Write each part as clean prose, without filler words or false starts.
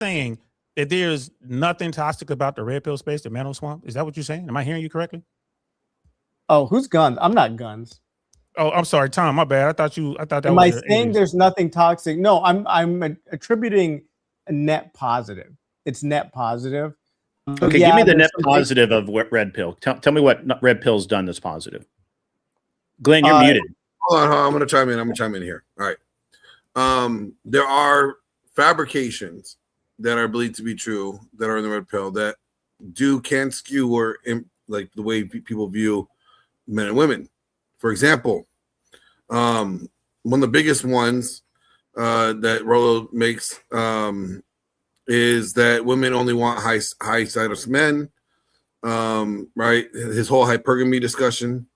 saying that there's nothing toxic about the red pill space, the mental swamp? Is that what you're saying? Am I hearing you correctly? Oh, who's Guns? I'm not Guns. Oh, I'm sorry, Tom. My bad. I thought that Am was I your saying alias. there's nothing toxic? No, I'm attributing a net positive. It's net positive. Okay, Yeah, give me the there's net positive of what red pill. Tell me what red pill's done that's positive. Glenn, you're muted. Hold on. I'm going to chime in here. All right. There are fabrications that are believed to be true that are in the red pill that can skew or like the way people view men and women. For example, one of the biggest ones that Rollo makes is that women only want high status men. Right? His whole hypergamy discussion.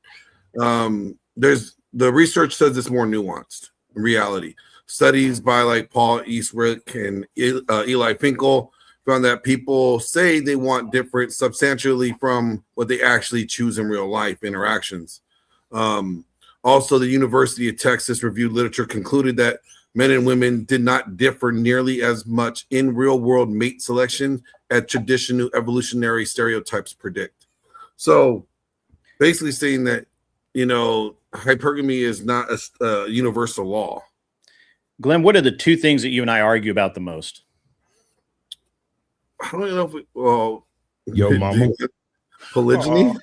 There's the research says it's more nuanced in reality. Studies by like Paul Eastwick and Eli Finkel found that people say they want different substantially from what they actually choose in real life interactions. Also, the University of Texas reviewed literature concluded that men and women did not differ nearly as much in real-world mate selection as traditional evolutionary stereotypes predict. So, basically saying that, hypergamy is not a universal law. Glenn, what are the two things that you and I argue about the most? I don't know if Yo, mama. Polygyny.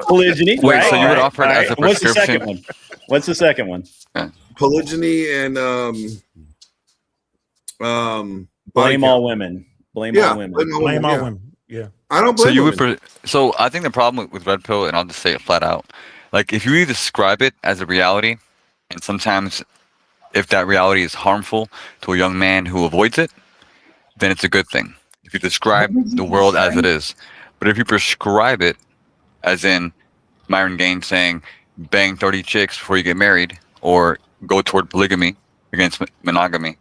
Polygyny. Wait, right? so you would Right. offer it as a What's the prescription? second one? What's the second one? Polygyny and blame all women. Blame all women. Blame all women. Yeah. I don't blame women. So I think the problem with red pill, and I'll just say it flat out, like if you describe it as a reality, and sometimes if that reality is harmful to a young man who avoids it, then it's a good thing. If you describe the world as it is. But if you prescribe it, as in Myron Gaines saying, bang 30 chicks before you get married, or go toward polygamy against monogamy,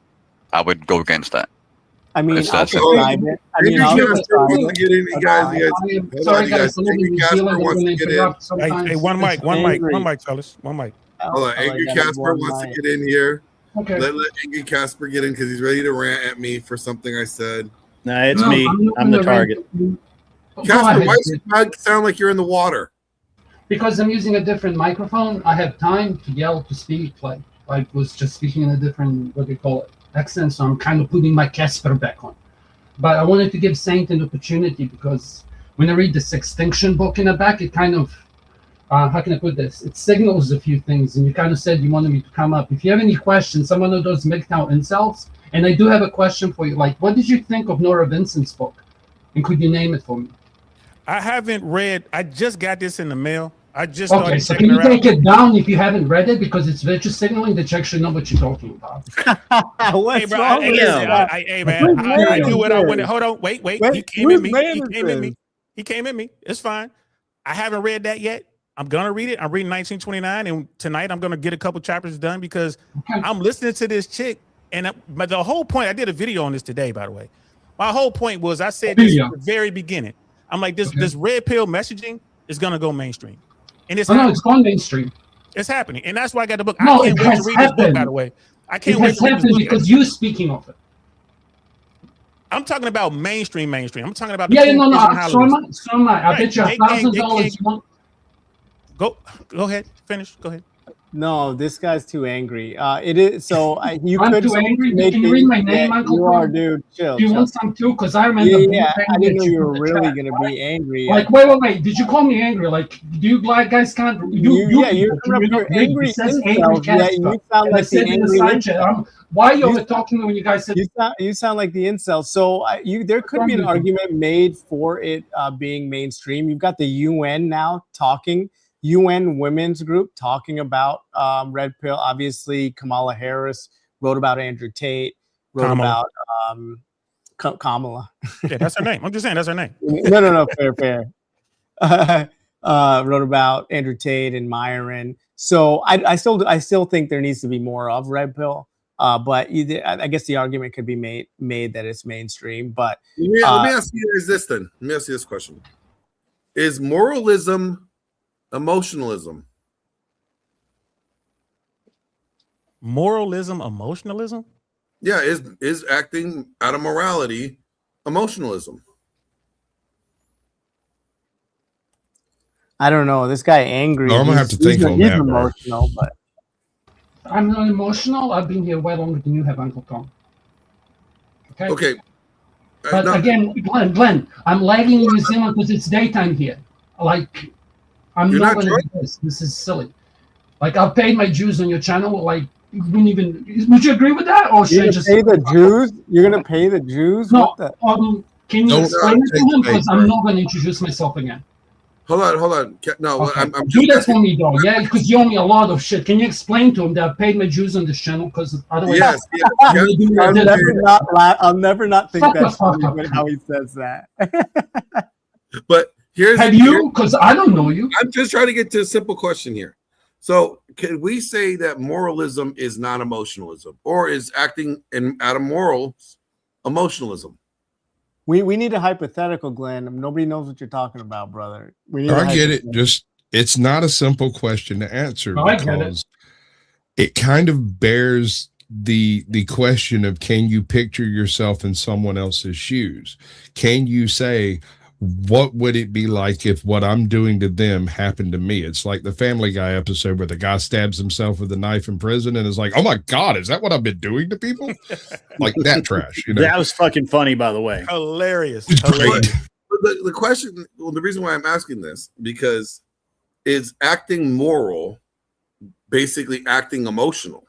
I would go against that. I mean, It's I'll that simple. prescribe it. I mean, I'll prescribe it. Sorry, guys. I'm in New Zealand. I'm going to interrupt sometimes. Hey, one mic, fellas. One mic. Hold on, Angry Casper wants to get in here. Okay. Let Angry Casper get in because he's ready to rant at me for something I said. Nah, it's me. I'm the target. Casper, why does it sound like you're in the water? Because I'm using a different microphone. I have time to yell, to speak. Like I was just speaking in a different, what do you call it, accent. So I'm kind of putting my Casper back on. But I wanted to give Saint an opportunity because when I read this Extinction book in the back, it kind of, how can I put this? It signals a few things. And you kind of said you wanted me to come up. If you have any questions, I'm one of those MGTOW incels. And I do have a question for you. Like, what did you think of Nora Vincent's book? And could you name it for me? I haven't read. I just got this in the mail. I just Okay, started so checking can you her out. take it down if you haven't read it? Because it's virtue signaling that you actually know what you're talking about. What's Hey, bro, wrong with that? hey, man, I do what I wanted. Hold on, wait. He came at me. He came at me. It's fine. I haven't read that yet. I'm gonna read it. I'm reading 1929, and tonight I'm gonna get a couple chapters done because I'm listening to this chick. And but the whole point, I did a video on this today, by the way. My whole point was I said this at the very beginning. I'm like, this red pill messaging is gonna go mainstream. And it's it's gone mainstream. It's happening. And that's why I got the book. No, I can't it wait has to read this book, by happened. the way. I can't It wait has to read this happened book. because you're speaking of it. I'm talking about mainstream. I'm talking about So am I. I bet you $1,000. Go ahead. Finish. Go ahead. No, this guy's too angry. It is so. You I'm could too angry. make Can you it- read my name, yeah, Uncle You Cole? are, dude. Chill. Do you chill. want some too? Because I remember. Yeah, I didn't know you were really chat, gonna right? be angry. Like, wait. Did you call me angry? Like, do you guys can't? You're angry incels. Yeah, you sound like the angry incel. Why you were talking when you guys said you sound like the incel. So there could be an argument made for it being mainstream. You've got the UN now talking. UN Women's Group talking about red pill. Obviously, Kamala Harris wrote about Andrew Tate, wrote Kamala. about Kamala. Yeah, that's her name. I'm just saying that's her name. No, fair. Wrote about Andrew Tate and Myron. So I still think there needs to be more of red pill. But I guess the argument could be made that it's mainstream. But let me ask you this then. Let me ask you this question: is moralism emotionalism? Moralism, emotionalism? Yeah, is acting out of morality emotionalism? I don't know. This guy angry. I'm gonna have to think on he's that, bro. emotional, but I'm not emotional. I've been here way longer than you have, Uncle Tom. Okay. But again, Glenn, I'm lagging in New Zealand because it's daytime here. Like, I'm You're not not going to do this. This is silly. Like, I've paid my dues on your channel. Like, you wouldn't even. Would you agree with that, or should you're I gonna just pay the Jews? You're gonna pay the Jews? No. What the? Can you Don't explain it to him? take Because I'm not going to introduce myself again. Hold on. No, Okay. I'm Do just that asking. for me, though. Yeah, because you owe me a lot of shit. Can you explain to him that I paid my dues on this channel? Because otherwise, Yes. I'm gonna do what I did. I'll never not think Shut the that's fuck funny up. when how he says that. But Have you? Because I don't know you. I'm just trying to get to a simple question here. So, can we say that moralism is not emotionalism, or is acting out of morals emotionalism? We need a hypothetical, Glenn. Nobody knows what you're talking about, brother. We need I get it. Just it's not a simple question to answer because it kind of bears the question of, can you picture yourself in someone else's shoes? Can you say, what would it be like if what I'm doing to them happened to me? It's like the Family Guy episode where the guy stabs himself with a knife in prison and is like, oh my God, is that what I've been doing to people? Like that trash. You know? That was fucking funny, by the way. Hilarious. Great. The question, the reason why I'm asking this, because is acting moral basically acting emotional?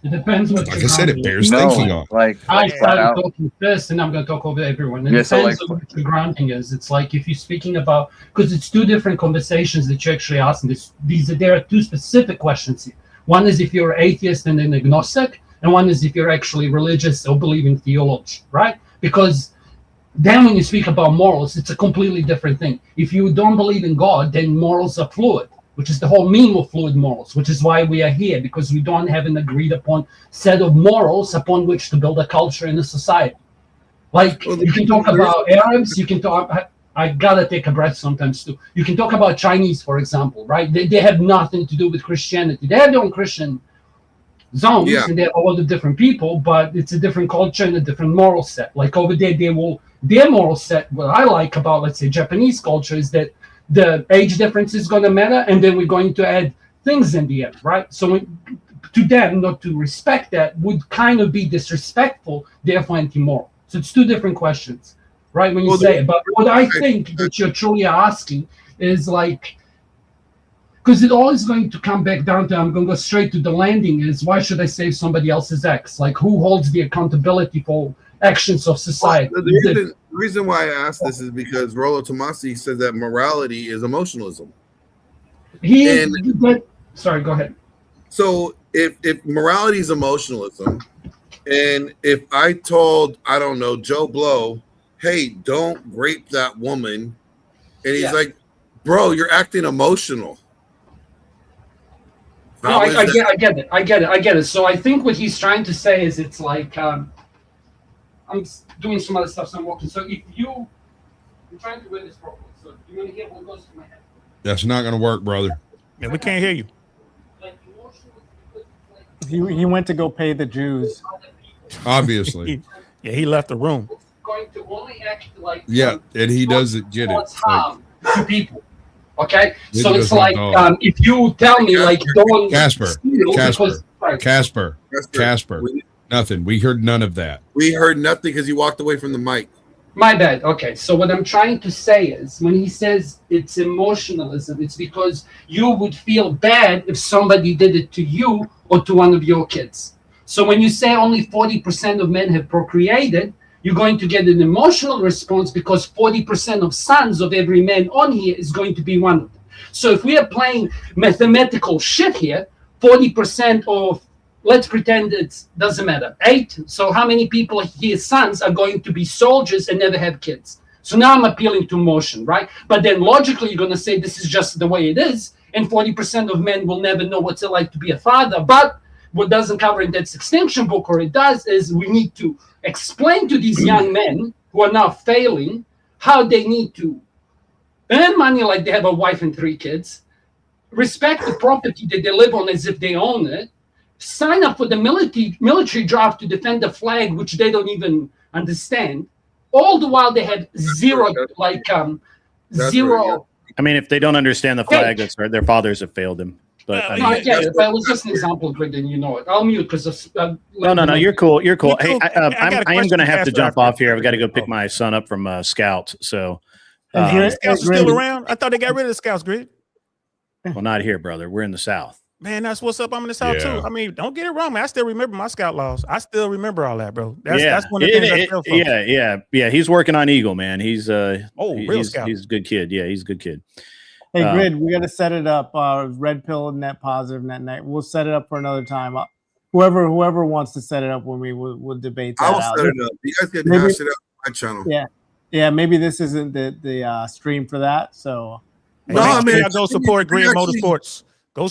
It depends what Like I you're said, it grounding. bears thinking on. I started talking first, and I'm going to talk over everyone. It Yeah, depends so on what your grounding is. It's like if you're speaking about, because it's two different conversations that you're actually asking. There are two specific questions here. One is if you're atheist and an agnostic, and one is if you're actually religious or believe in theology, right? Because then when you speak about morals, it's a completely different thing. If you don't believe in God, then morals are fluid, which is the whole meaning of fluid morals, which is why we are here, because we don't have an agreed upon set of morals upon which to build a culture in a society. Like, you can talk about Arabs, you can talk, I gotta take a breath sometimes too. You can talk about Chinese, for example, right? They have nothing to do with Christianity. They have their own Christian zones, and they have a lot of different people, but it's a different culture and a different moral set. Like over there, their moral set, what I like about, let's say, Japanese culture is that the age difference is going to matter, and then we're going to add things in the end, right? So to them, not to respect that would kind of be disrespectful, therefore anti-moral. So it's two different questions, right? When you say it. But what I think that you're truly asking is like, because it all is going to come back down to, I'm going to go straight to the landing, is why should I save somebody else's ex? Like, who holds the accountability for actions of society? Well, the reason why I asked this is because Rollo Tomasi said that morality is emotionalism. Sorry, go ahead. So if morality is emotionalism, and if I told, I don't know, Joe Blow, hey, don't rape that woman, and he's like, bro, you're acting emotional. No, I get it. So I think what he's trying to say is it's like, I'm doing some other stuff, so I'm walking. So if I'm trying to read this properly, so you want to hear what goes through my head? That's not going to work, brother. Yeah, we can't hear you. He went to go pay the Jews. Obviously. Yeah, he left the room. It's going to only act like and he doesn't get it. Harm to people. Okay, It so it's does not like if you tell me like don't Casper, nothing. We heard none of that. We heard nothing because you walked away from the mic. My bad. Okay, so what I'm trying to say is when he says it's emotionalism, it's because you would feel bad if somebody did it to you or to one of your kids. So when you say only 40% of men have procreated, you're going to get an emotional response because 40% of sons of every man on here is going to be one of them. So if we are playing mathematical shit here, 40% of, let's pretend it doesn't matter, 8. So how many people his sons are going to be soldiers and never have kids? So now I'm appealing to emotion, right? But then logically you're going to say this is just the way it is, and 40% of men will never know what's it like to be a father. But what doesn't cover in that extinction book, or it does, is we need to explain to these young men who are now failing how they need to earn money like they have a wife and 3 kids, respect the property that they live on as if they own it, sign up for the military job to defend the flag, which they don't even understand. All the while they had zero, zero. I mean, if they don't understand the flag, that's right. Their fathers have failed them. But No, I get it. That was just an example, Greg, and you know it. I'll mute because no, you're cool. You're cool. Hey, I am going to have to jump after off here. I've got to go pick my son up from Scouts. So, Scouts are still around. I thought they got rid of the Scouts, Greg. Well, not here, brother. We're in the South. Man, that's what's up. I'm in the South too. I mean, don't get it wrong, man. I still remember my Scout laws. I still remember all that, bro. That's one of the things I feel for. Yeah. He's working on Eagle, man. He's real Scout. He's a good kid. Yeah, he's a good kid. Hey, Grid, we got to set it up. Red Pill, net positive, net negative. We'll set it up for another time. Whoever wants to set it up when we'll debate that. I'll set it up. You guys can hash it up on my channel. Yeah. Maybe this isn't the stream for that. So no, I mean, I go support Grid Motorsports. Real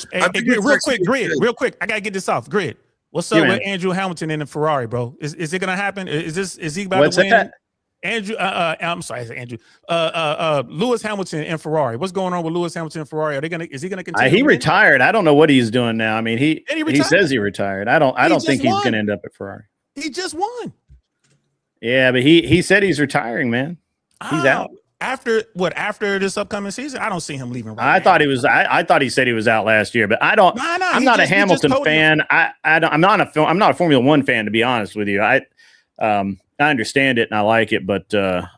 quick. I gotta get this off. Grid. What's up with Andrew Hamilton in the Ferrari, bro? Is it gonna happen? Is he about to win? That? Andrew, I'm sorry, Andrew. Lewis Hamilton and Ferrari. What's going on with Lewis Hamilton and Ferrari? Is he gonna continue? He retired. I don't know what he's doing now. I mean, he says he retired. I don't think he's gonna end up at Ferrari. He just won. Yeah, but he said he's retiring, man. He's out. After this upcoming season, I don't see him leaving. I thought he was. I thought he said he was out last year, but I don't. I'm not a Hamilton fan. I'm not a Formula One fan, to be honest with you. I understand it and I like it, but I'm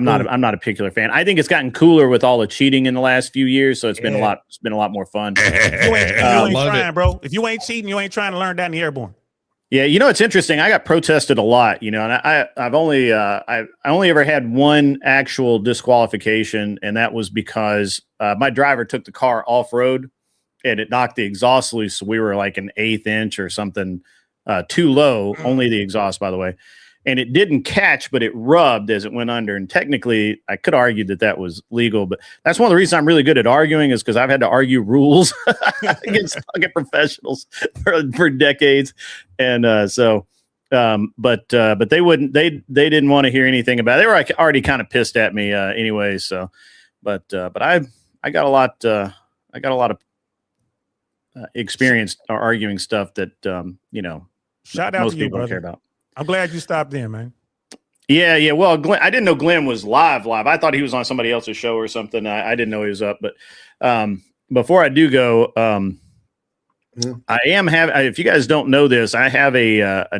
not a particular fan. I think it's gotten cooler with all the cheating in the last few years, so it's been a lot more fun. You ain't trying, bro. If you ain't cheating, you ain't trying to learn that in the airborne. Yeah, it's interesting. I got protested a lot, and I've only ever had one actual disqualification, and that was because my driver took the car off road, and it knocked the exhaust loose. So we were like an 1/8 inch or something too low. Only the exhaust, by the way, and it didn't catch, but it rubbed as it went under. And technically, I could argue that was legal, but that's one of the reasons I'm really good at arguing is because I've had to argue rules against fucking professionals for decades. And but they wouldn't. They didn't want to hear anything about it. They were already kind of pissed at me anyway. So, but I got a lot. I got a lot of experience arguing stuff that Shout out most to you, people brother. don't care about. I'm glad you stopped in, man. Yeah. Well, Glenn, I didn't know Glenn was live. I thought he was on somebody else's show or something. I didn't know he was up. But before I do go, I am if you guys don't know this, I have a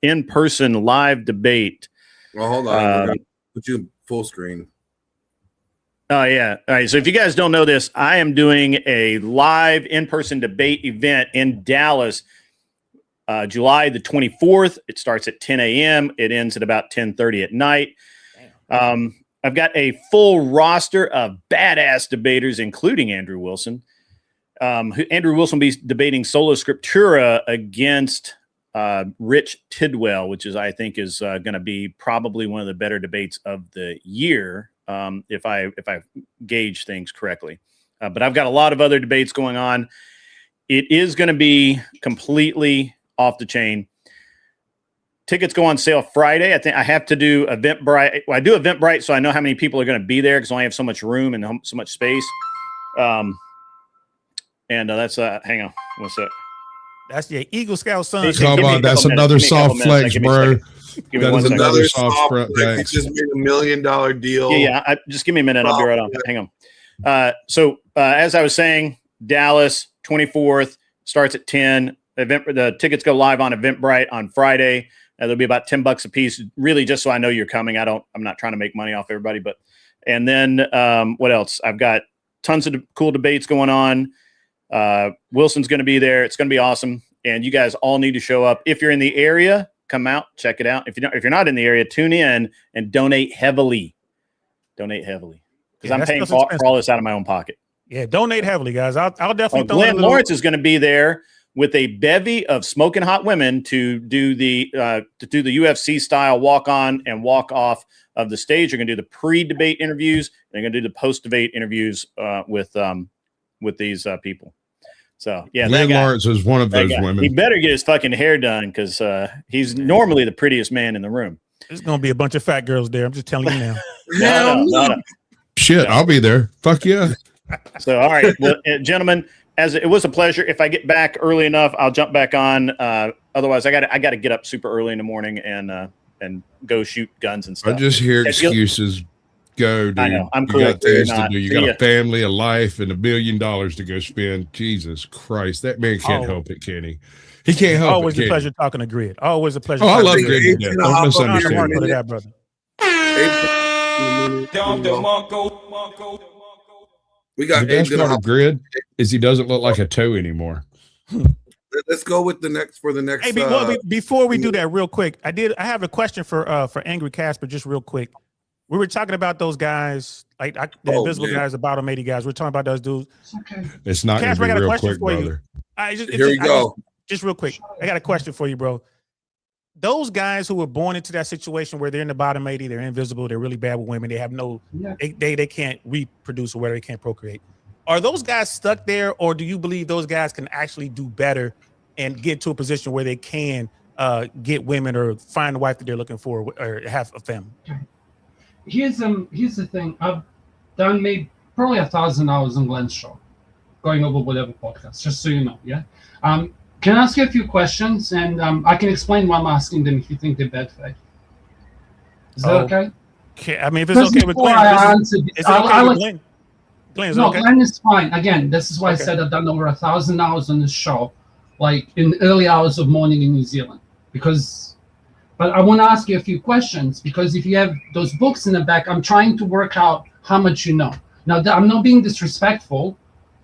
in-person live debate. Well, hold on. Put you full screen. Oh, yeah. All right. So if you guys don't know this, I am doing a live in-person debate event in Dallas, July the 24th. It starts at 10 a.m. It ends at about 10:30 at night. I've got a full roster of badass debaters, including Andrew Wilson. Andrew Wilson will be debating Sola Scriptura against Rich Tidwell, which I think is going to be probably one of the better debates of the year, if I gauge things correctly. But I've got a lot of other debates going on. It is going to be completely off the chain. Tickets go on sale Friday. I think I have to do Eventbrite. Well, I do Eventbrite, so I know how many people are going to be there because I only have so much room and so much space. And that's hang on, what's that? That's your Eagle Scout son. Come on, that's another soft flex, bro. That is another soft flex. Just made $1 million deal. Yeah. Just give me a minute. I'll be right on. Hang on. So as I was saying, Dallas 24th starts at 10. The tickets go live on Eventbrite on Friday. There'll be about $10 a piece. Really, just so I know you're coming. I'm not trying to make money off everybody, and then what else? I've got tons of cool debates going on. Wilson's going to be there. It's going to be awesome. And you guys all need to show up. If you're in the area, come out, check it out. If you're not in the area, tune in and donate heavily. Because I'm paying for all this out of my own pocket. Yeah, donate heavily, guys. I'll definitely. Glenn Lawrence is going to be there with a bevy of smoking hot women to do the UFC style walk on and walk off of the stage. You're going to do the pre-debate interviews. They're going to do the post-debate interviews with these people. So yeah, Glenn Lawrence is one of those women. He better get his fucking hair done because he's normally the prettiest man in the room. There's gonna be a bunch of fat girls there. I'm just telling you now. No. Shit, I'll be there. Fuck yeah. So all right, well, gentlemen, as it was a pleasure. If I get back early enough, I'll jump back on. Otherwise, I got to get up super early in the morning and go shoot guns and stuff. I just hear excuses. Go, dude. I know. I'm cool. You got things to Not. do. You See got ya. a family, a life, and $1 billion to go spend. Jesus Christ, that man can't help it, can he? He can't help Always it. a pleasure talking to Grid. Always a pleasure. Oh, I love talking to Grid to death. Don't misunderstand me. that, brother. We got the best part of Grid is he doesn't look like a toe anymore. Let's go with the next for the next. Hey, before we do that, real quick, I have a question for Angry Casper, just real quick. We were talking about those guys, like the invisible guys, the bottom 80 guys. We're talking about those dudes. Okay. It's not going to be real quick, brother. Here we go. Just real quick, I got a question for you, bro. Those guys who were born into that situation where they're in the bottom 80, they're invisible, they're really bad with women, they have they can't reproduce or whether they can't procreate. Are those guys stuck there, or do you believe those guys can actually do better and get to a position where they can get women or find the wife that they're looking for or have a family? Here's the thing. I've done maybe probably 1,000 hours on Glenn's show, going over whatever podcast, just so you know. Yeah. Can I ask you a few questions, and I can explain why I'm asking them if you think they're bad faith. Is that okay? I mean, if it's okay with Glenn, Glenn is fine. Again, this is why I said I've done over 1,000 hours on this show, like in the early hours of morning in New Zealand, But I want to ask you a few questions, because if you have those books in the back, I'm trying to work out how much you know. Now, I'm not being disrespectful,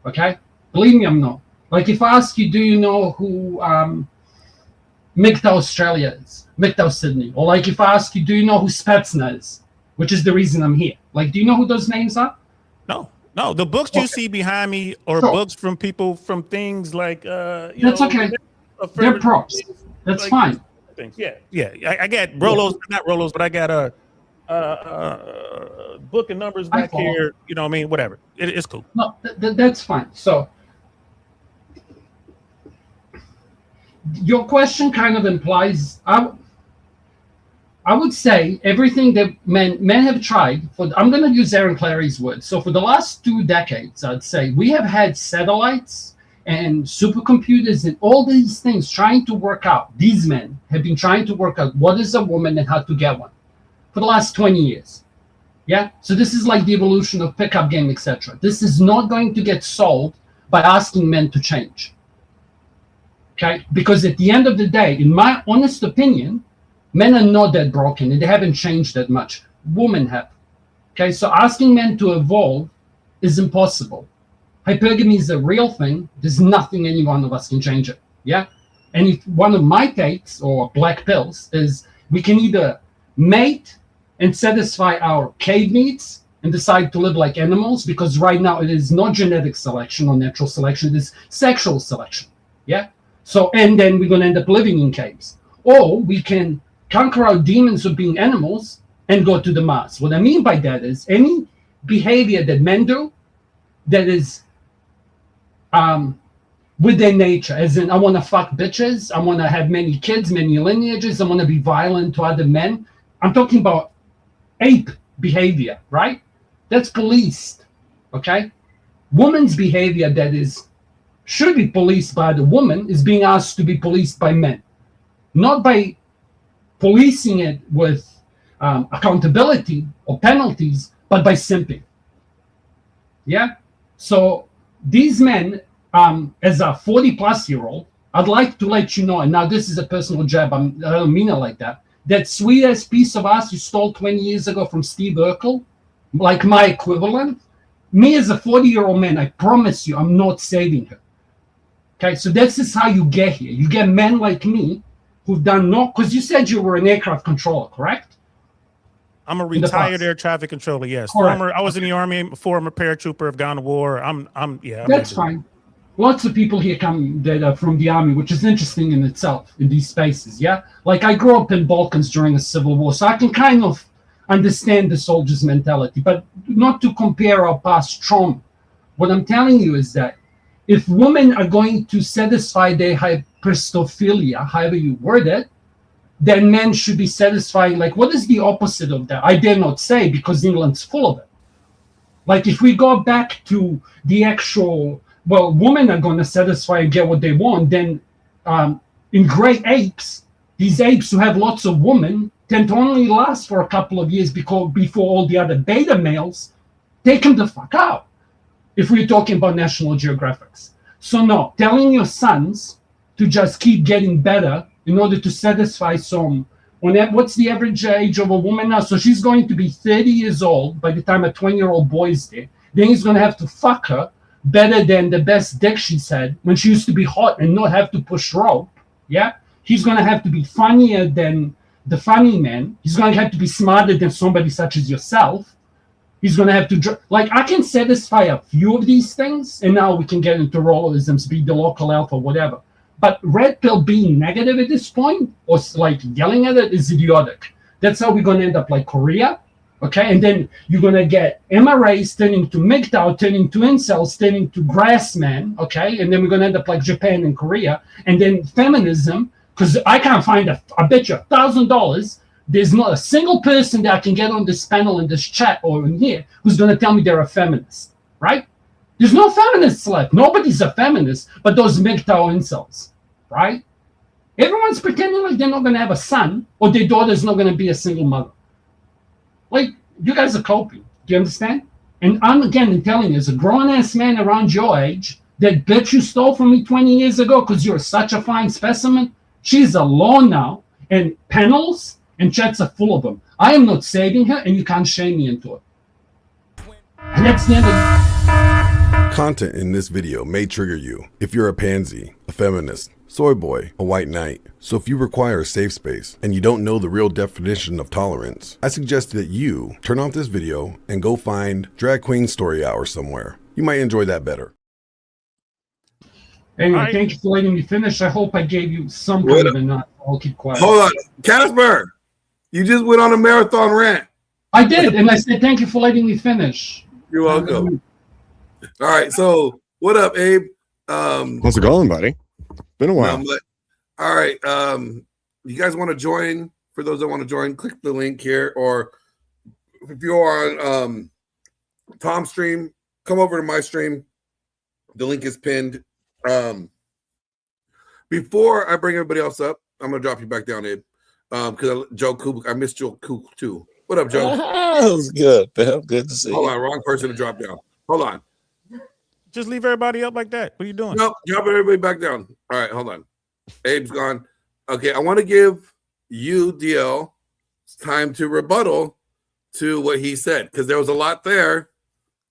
okay? Believe me, I'm not. Like if I ask you, do you know who MGTOW Australia is? MGTOW Sydney. Or like if I ask you, do you know who Spetsnaz is? Which is the reason I'm here. Like, do you know who those names are? No. The books you see behind me are books from people from things like That's okay. They're props. That's fine. Things. Yeah. I got Rolos, not Rolos, but I got a book and numbers back here. You know what I mean? Whatever. It's cool. No, that's fine. So your question kind of implies I would say everything that men have tried I'm going to use Aaron Clary's words. So for the last 2 decades, I'd say we have had satellites and supercomputers and all these things trying to work out. These men have been trying to work out what is a woman and how to get one for the last 20 years. Yeah. So this is like the evolution of pickup game, etc. This is not going to get solved by asking men to change. Okay. Because at the end of the day, in my honest opinion, men are not that broken and they haven't changed that much. Women have. Okay. So asking men to evolve is impossible. Hypergamy is a real thing. There's nothing any one of us can change it. Yeah. And if one of my takes or black pills is we can either mate and satisfy our cave needs and decide to live like animals, because right now it is not genetic selection or natural selection, it is sexual selection. Yeah. So, and then we're going to end up living in caves. Or we can conquer our demons of being animals and go to the Mars. What I mean by that is any behavior that men do that is with their nature, as in I want to fuck bitches, I want to have many kids, many lineages, I want to be violent to other men. I'm talking about ape behavior, right? That's policed, okay? Woman's behavior that should be policed by the woman is being asked to be policed by men. Not by policing it with accountability or penalties, but by simping. Yeah? So these men, as a 40-plus-year-old, I'd like to let you know, and now this is a personal jab, I don't mean it like that sweet-ass piece of ass you stole 20 years ago from Steve Urkel, like my equivalent, me as a 40-year-old man, I promise you, I'm not saving her. Okay, so this is how you get here. You get men like me who've done because you said you were an aircraft controller, correct? I'm a retired air traffic controller. Yes, I was in the Army, former paratrooper, have gone to war. That's fine. Lots of people here come that are from the Army, which is interesting in itself in these spaces. Yeah, like I grew up in Balkans during the Civil War, so I can kind of understand the soldier's mentality, but not to compare our past trauma. What I'm telling you is that if women are going to satisfy their hyperstophilia, however you word it, then men should be satisfying. Like, what is the opposite of that? I dare not say, because England's full of it. Like, if we go back to the actual well, women are going to satisfy and get what they want, then in great apes, these apes who have lots of women tend to only last for a couple of years before all the other beta males take them the fuck out. If we're talking about National Geographics. So no, telling your sons to just keep getting better in order to satisfy some. What's the average age of a woman now? So she's going to be 30 years old by the time a 20-year-old boy is there. Then he's going to have to fuck her better than the best dick she's had when she used to be hot and not have to push rope. Yeah? He's going to have to be funnier than the funny man. He's going to have to be smarter than somebody such as yourself. He's going to have to, like, I can satisfy a few of these things, and now we can get into rollisms, be the local alpha, whatever. But red pill being negative at this point, or like yelling at it, is idiotic. That's how we're going to end up like Korea, okay? And then you're going to get MRAs turning to MGTOW, turning to incels, turning to grassmen, okay? And then we're going to end up like Japan and Korea. And then feminism, because I can't find I bet you $1,000, there's not a single person that I can get on this panel, in this chat, or in here who's going to tell me they're a feminist, right? There's no feminists left. Nobody's a feminist, but those MGTOW incels, right? Everyone's pretending like they're not going to have a son, or their daughter's not going to be a single mother. Like, you guys are coping. Do you understand? And I'm, again, telling you, as a grown-ass man around your age, that bitch you stole from me 20 years ago because you're such a fine specimen, she's alone now, and panels and chats are full of them. I am not saving her, and you can't shame me into it. And that's the end of Content in this video may trigger you if you're a pansy, a feminist, soy boy, a white knight. So if you require a safe space and you don't know the real definition of tolerance, I suggest that you turn off this video and go find Drag Queen Story Hour somewhere. You might enjoy that better. Anyway, thank you for letting me finish. I hope I gave you some kind of a nut. I'll keep quiet. Hold on. Casper, you just went on a marathon rant. I did, and I said thank you for letting me finish. You're welcome. All right, so what up, Abe? How's it going, buddy? Been a while. All right, you guys want to join? For those that want to join, click the link here, or if you're on Tom's stream, come over to my stream. The link is pinned. Before I bring everybody else up, I'm gonna drop you back down, Abe. Because Joe Kubik, I missed Joe Kubik too. What up, Joe? That was good, man. Good to see you. Hold on, wrong person to drop down. Hold on. Just leave everybody up like that. What are you doing? Nope, drop everybody back down. All right, hold on. Abe's gone. Okay, I want to give you, DL, time to rebuttal to what he said, because there was a lot there.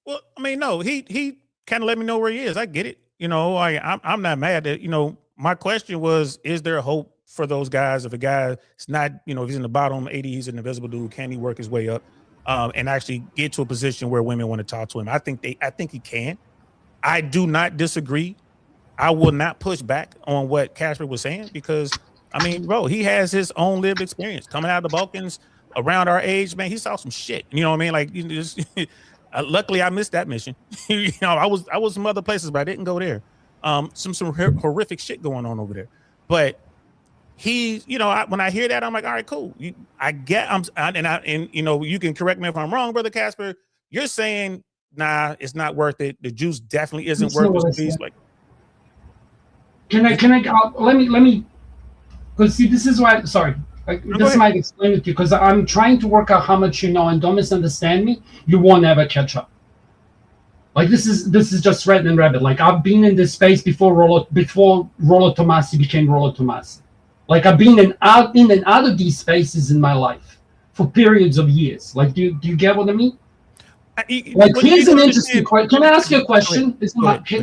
Well, I mean, no, he kind of let me know where he is. I get it. You know, I'm not mad that, you know, my question was, is there hope for those guys? If a guy is not, you know, if he's in the bottom 80, he's an invisible dude, can he work his way up and actually get to a position where women want to talk to him? I think he can. I do not disagree. I will not push back on what Casper was saying, because I mean, bro, he has his own lived experience coming out of the Balkans around our age, man. He saw some shit. You know what I mean? Like, you know, just luckily I missed that mission. You know, I was some other places, but I didn't go there. Some horrific shit going on over there. But he, you know, when I hear that, I'm like, all right, cool. And you know, you can correct me if I'm wrong, brother Casper. You're saying, nah, it's not worth it. The juice definitely isn't worth the squeeze. Like, can I let me, because see, this is why. Sorry, this might explain it to you, because I'm trying to work out how much you know, and don't misunderstand me. You won't ever catch up. Like, this is just red and rabbit. Like, I've been in this space before Rollo Tomasi became Rollo Tomasi. Like, I've been in and out of these spaces in my life for periods of years. Like, do you get what I mean? Like, here's an interesting question. Can I ask you a question?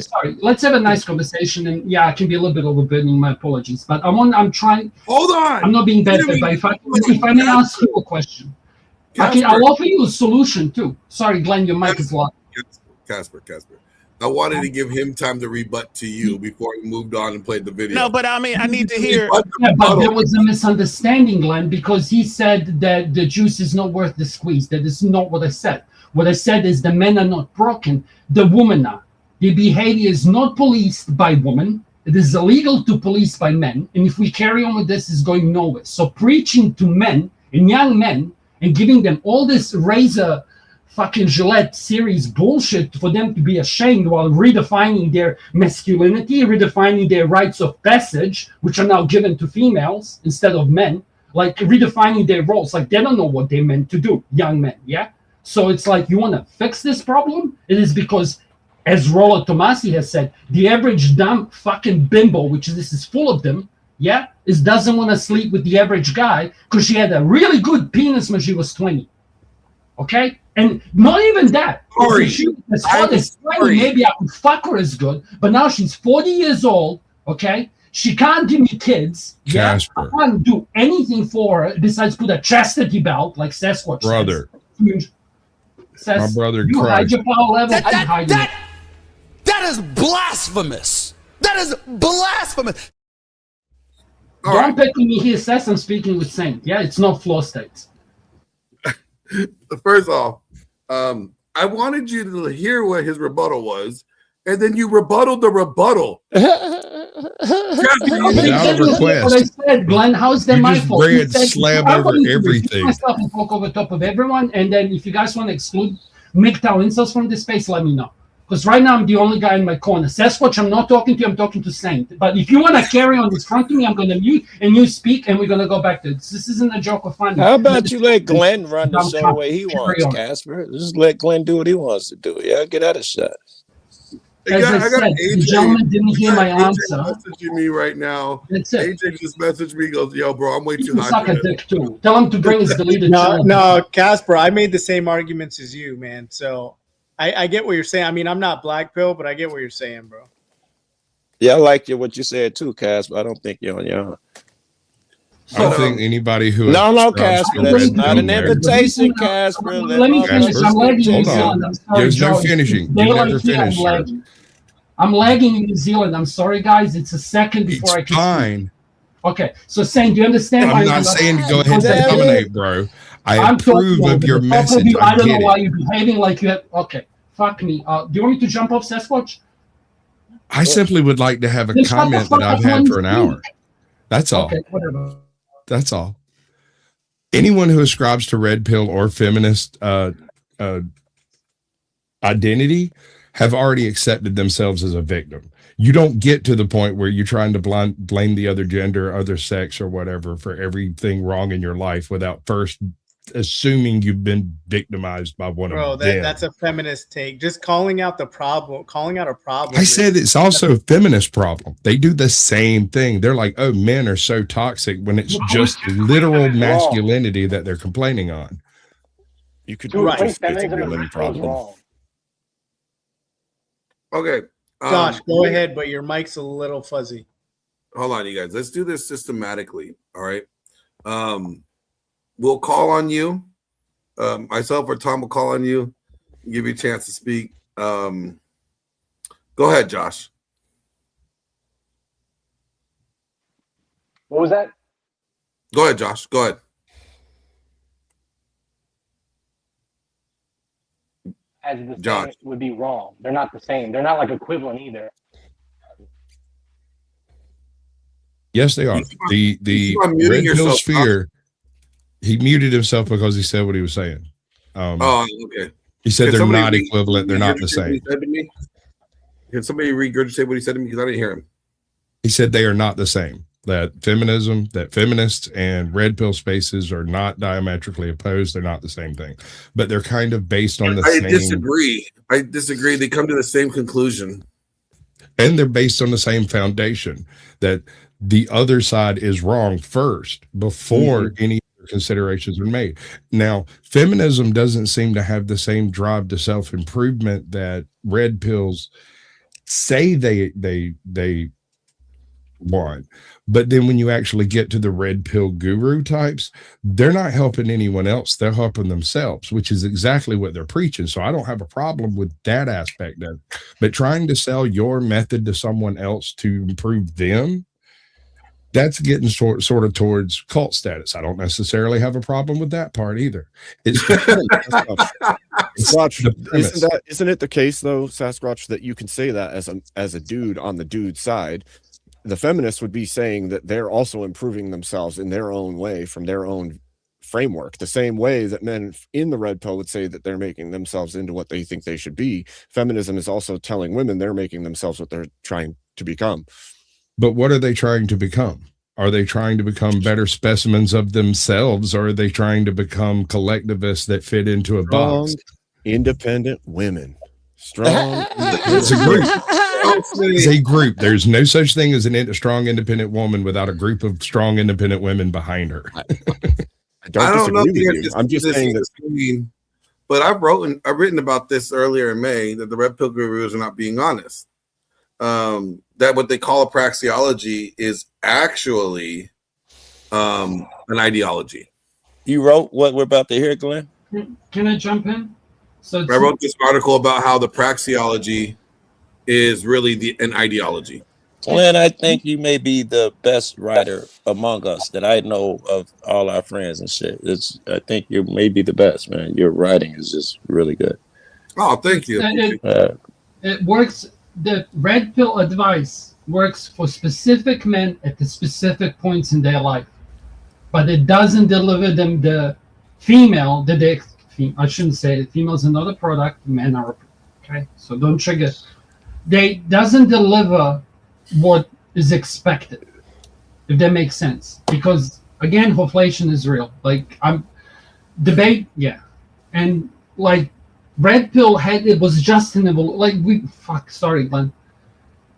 Sorry, let's have a nice conversation. And yeah, I can be a little bit overburdening. My apologies, but I'm trying. Hold on. I'm not being bad, but if I may ask you a question, I'll offer you a solution too. Sorry, Glenn, your mic is locked. Casper. I wanted to give him time to rebut to you before he moved on and played the video. No, but I mean, I need to hear. Yeah, but there was a misunderstanding, Glenn, because he said that the juice is not worth the squeeze. That is not what I said. What I said is the men are not broken, the women are. The behavior is not policed by women. It is illegal to police by men. And if we carry on with this, it's going nowhere. So preaching to men and young men and giving them all this razor fucking Gillette series bullshit for them to be ashamed while redefining their masculinity, redefining their rites of passage, which are now given to females instead of men, like redefining their roles. Like they don't know what they're meant to do, young men, yeah? So it's like, you want to fix this problem? It is because, as Rollo Tomasi has said, the average dumb fucking bimbo, which this is full of them, yeah, doesn't want to sleep with the average guy because she had a really good penis when she was 20. Okay? And not even that. If she was as hot as 20, maybe I could fuck her as good. But now she's 40 years old, okay? She can't give me kids. Yeah? I can't do anything for her besides put a chastity belt like Sasquatch brother. Says, my brother you hide your power level. That is blasphemous. That is blasphemous. Don't pick me here, says I'm speaking with Saint. Yeah, it's not floor states. First off, I wanted you to hear what his rebuttal was, and then you rebutted the rebuttal. Without a request. What I said, Glenn, how's that my fault? Red slab over everything. Myself and talk over top of everyone, and then if you guys want to exclude MGTOW insults from this space, let me know. Because right now I'm the only guy in my corner. Sasquatch, I'm not talking to you, I'm talking to Saint. But if you want to carry on this front to me, I'm going to mute and you speak, and we're going to go back to it. This isn't a joke or fun. How about you let Glenn run the show the way he wants, Casper? Just let Glenn do what he wants to do. Yeah, get out of shot. As I said, the gentleman didn't hear my answer. Messaging me right now. That's it. AJ just messaged me. He goes, "Yo, bro, I'm way too hot." Suck a dick too. Tell him to bring his deleted. No, Casper, I made the same arguments as you, man. So I get what you're saying. I mean, I'm not black pill, but I get what you're saying, bro. Yeah, I like what you said too, Casper. I don't think you're on your own. I don't think anybody who no, Casper, that's not an invitation, Casper. Let me finish. I'm lagging in New Zealand. I'm sorry, there's no finishing. You never finish. I'm lagging in New Zealand. I'm sorry, guys. It's a second before I can. Fine. Okay, so Saint, do you understand? I'm not saying to go ahead and dominate, bro. I approve of your message. I don't know why you're behaving like you have. Okay, fuck me. Do you want me to jump off Sasquatch? I simply would like to have a comment that I've had for an hour. That's all. Okay, whatever. That's all. Anyone who ascribes to red pill or feminist identity have already accepted themselves as a victim. You don't get to the point where you're trying to blame the other gender, other sex, or whatever for everything wrong in your life without first assuming you've been victimized by one of them. That's a feminist take. Just calling out the problem, calling out a problem. I said it's also a feminist problem. They do the same thing. They're like, oh, men are so toxic when it's just literal masculinity that they're complaining on. You could do it's a women problem. Okay. Josh, go ahead, but your mic's a little fuzzy. Hold on, you guys. Let's do this systematically. All right. We'll call on you. Myself or Tom will call on you and give you a chance to speak. Go ahead, Josh. What was that? Go ahead, Josh. Go ahead. As the same would be wrong. They're not the same. They're not like equivalent either. Yes, they are. The red pill sphere. He muted himself because he said what he was saying. Okay. He said they're not equivalent. They're not the same. Can somebody regurgitate what he said to me? Because I didn't hear him. He said they are not the same. That feminism, that feminists and red pill spaces are not diametrically opposed. They're not the same thing, but they're kind of based on the same. I disagree. They come to the same conclusion. And they're based on the same foundation that the other side is wrong first before any considerations are made. Now, feminism doesn't seem to have the same drive to self-improvement that red pills say they want. But then when you actually get to the red pill guru types, they're not helping anyone else. They're helping themselves, which is exactly what they're preaching. So I don't have a problem with that aspect of it. But trying to sell your method to someone else to improve them, that's getting sort of towards cult status. I don't necessarily have a problem with that part either. Isn't it the case though, Sasquatch, that you can say that as a dude on the dude side? The feminists would be saying that they're also improving themselves in their own way from their own framework. The same way that men in the red pill would say that they're making themselves into what they think they should be, feminism is also telling women they're making themselves what they're trying to become. But what are they trying to become? Are they trying to become better specimens of themselves, or are they trying to become collectivists that fit into a box? Independent women. Strong. It's a group. It's a group. There's no such thing as a strong independent woman without a group of strong independent women behind her. I don't know with you. I'm just saying that. But I've written about this earlier in May that the red pill gurus are not being honest. That what they call a praxeology is actually an ideology. You wrote what we're about to hear, Glenn? Can I jump in? So I wrote this article about how the praxeology is really an ideology. Glenn, I think you may be the best writer among us that I know of all our friends and shit. I think you may be the best, man. Your writing is just really good. Oh, thank you. It works. The red pill advice works for specific men at the specific points in their life, but it doesn't deliver them the female that they. I shouldn't say it. Female's another product. Men are okay. So don't trigger. They doesn't deliver what is expected, if that makes sense. Because again, inflation is real. Like I'm debate, yeah, and like red pill it was just an sorry, Glenn.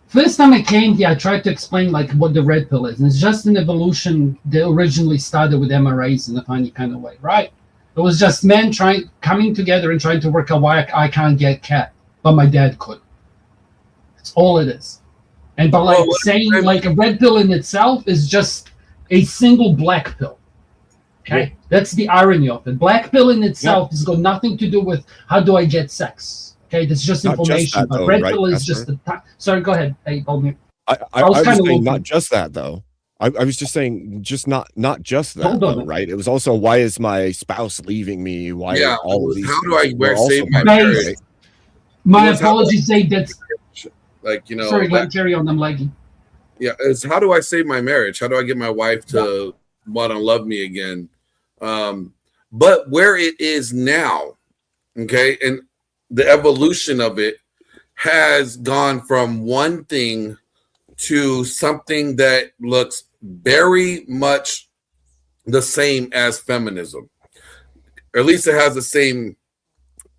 First time I came here, I tried to explain like what the red pill is, and it's just an evolution that originally started with MRAs in a funny kind of way, right? It was just men coming together and trying to work out why I can't get cat, but my dad could. That's all it is. And but like saying like a red pill in itself is just a single black pill. Okay, yeah. That's the irony of it. Black pill in itself has got nothing to do with how do I get sex. Okay, that's just not information. Just that, but though, red right, pill is Pastor? just the. Sorry, go ahead. Hey, I was kind of saying not just that though. I was just saying just not just that though, right? It was also why is my spouse leaving me? Why are all of these? How do I save my marriage? Right? My apologies, say that's like Sorry, carry on. I'm lagging. Yeah, it's how do I save my marriage? How do I get my wife to want to love me again? But where it is now, okay, and the evolution of it has gone from one thing to something that looks very much the same as feminism. Or at least it has the same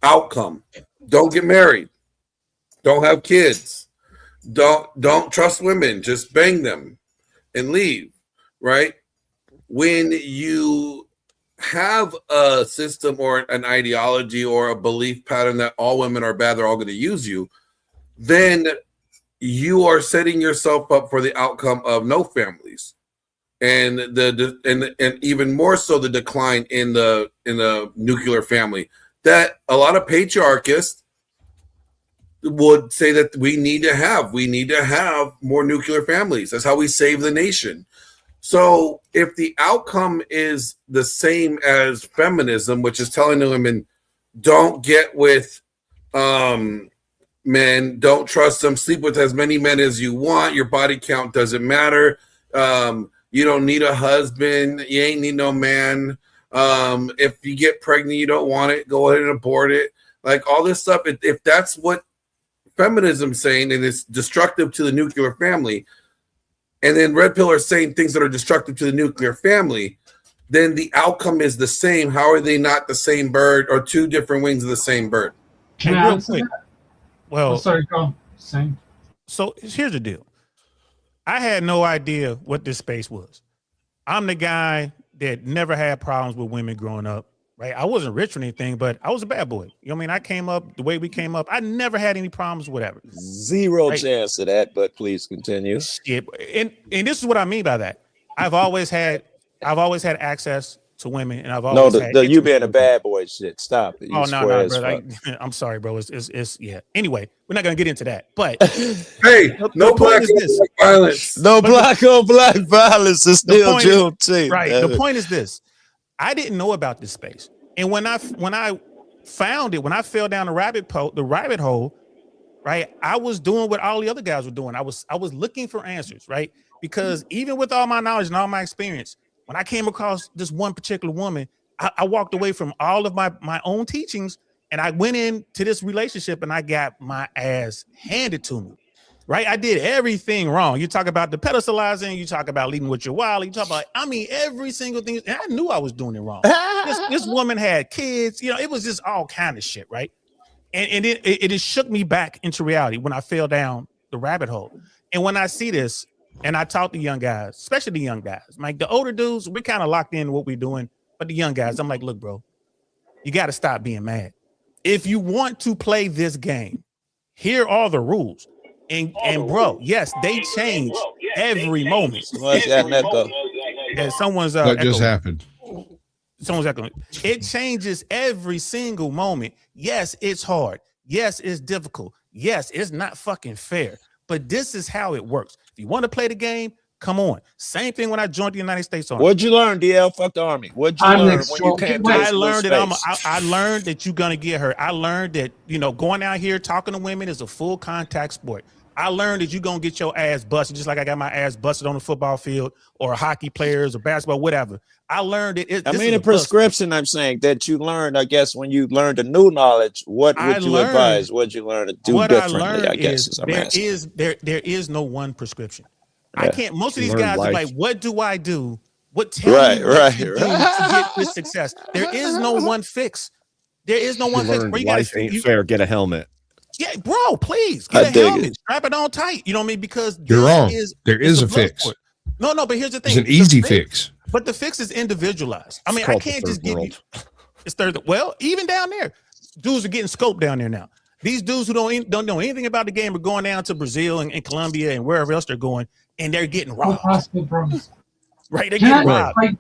outcome. Don't get married. Don't have kids. Don't trust women. Just bang them and leave, right? When you have a system or an ideology or a belief pattern that all women are bad, they're all going to use you, then you are setting yourself up for the outcome of no families, and and even more so the decline in the nuclear family. That a lot of patriarchists would say that we need to have more nuclear families. That's how we save the nation. So if the outcome is the same as feminism, which is telling the women, don't get with men, don't trust them, sleep with as many men as you want, your body count doesn't matter, you don't need a husband, you ain't need no man, if you get pregnant, you don't want it, go ahead and abort it, like all this stuff. If that's what feminism's saying and it's destructive to the nuclear family, and then red pill are saying things that are destructive to the nuclear family, then the outcome is the same. How are they not the same bird or two different wings of the same bird? Can I answer that? Well, sorry, go. Same. So here's the deal. I had no idea what this space was. I'm the guy that never had problems with women growing up, right? I wasn't rich or anything, but I was a bad boy. You know what I mean? I came up the way we came up. I never had any problems, whatever. Zero chance of that, but please continue. Yeah, and this is what I mean by that. I've always had access to women, and I've always had you being a bad boy shit. Stop it. Oh no, bro. I'm sorry, bro. It's yeah. Anyway, we're not gonna get into that. But hey, no black violence. No black on black violence is still Juneteenth. Right. The point is this: I didn't know about this space, and when I found it, when I fell down the rabbit hole, right, I was doing what all the other guys were doing. I was looking for answers, right? Because even with all my knowledge and all my experience, when I came across this one particular woman, I walked away from all of my own teachings, and I went into this relationship and I got my ass handed to me. Right? I did everything wrong. You talk about the pedestalizing, you talk about leading with your wallet, you talk about, I mean, every single thing. And I knew I was doing it wrong. This woman had kids, you know, it was just all kind of shit, right? And it shook me back into reality when I fell down the rabbit hole. And when I see this, and I talk to young guys, especially the young guys, like the older dudes, we're kind of locked in what we're doing. But the young guys, I'm like, look, bro, you got to stop being mad. If you want to play this game, here are the rules. And bro, yes, they change every moment. And someone's what just happened? Someone's echoing. It changes every single moment. Yes, it's hard. Yes, it's difficult. Yes, it's not fucking fair. But this is how it works. If you want to play the game, come on. Same thing when I joined the United States Army. What'd you learn, DL? Fuck the Army. What'd you learn when you came to I learned that I learned that you're gonna get hurt. I learned that, you know, going out here talking to women is a full contact sport. I learned that you're gonna get your ass busted, just like I got my ass busted on the football field or hockey players or basketball, whatever. I learned it. I mean, a prescription. I'm saying that you learned. I guess when you learned the new knowledge, what would you advise? What'd you learn to do differently? I guess there is no one prescription. Yeah. I can't. Most of these guys are like, "What do I do? What tell me what to do to get this success?" There is no one fix. There is no one fix. Life ain't fair. Get a helmet. Yeah, bro, please get a helmet, strap it on tight. You know what I mean? Because you're wrong. There is a fix. No, but here's the thing. It's an easy fix. But the fix is individualized. I mean, I can't just give you. It's third. Well, even down there, dudes are getting scoped down there now. These dudes who don't know anything about the game are going down to Brazil and Colombia and wherever else they're going, and they're getting robbed. Right? They're getting robbed.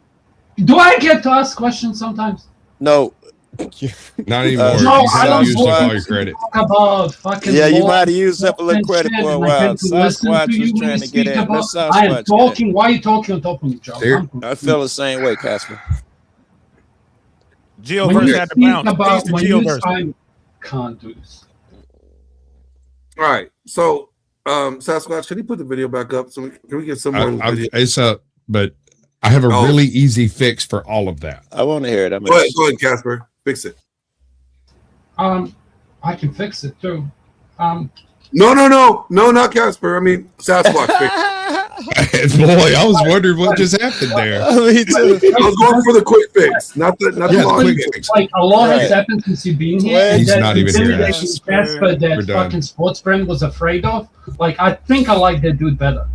Do I get to ask questions sometimes? No. Not anymore. No, I don't use up all your credit. About fucking you might have used up a little credit for a while. Sasquatch was trying to get in. I am talking. Why are you talking on top of me, Joe? I feel the same way, Casper. Geoverse had to bounce. I can't do this. All right. So, Sasquatch, can you put the video back up? So can we get someone? It's up, but I have a really easy fix for all of that. I want to hear it. Go ahead, Casper. Fix it. I can fix it too. No, not Casper. I mean, Sasquatch. Fix it. Boy, I was wondering what just happened there. I was going for the quick fix, not the long fix. Like a lot has happened since you've been here. He's not even here. Casper, that fucking sports friend was afraid of. Like, I think I like that dude better.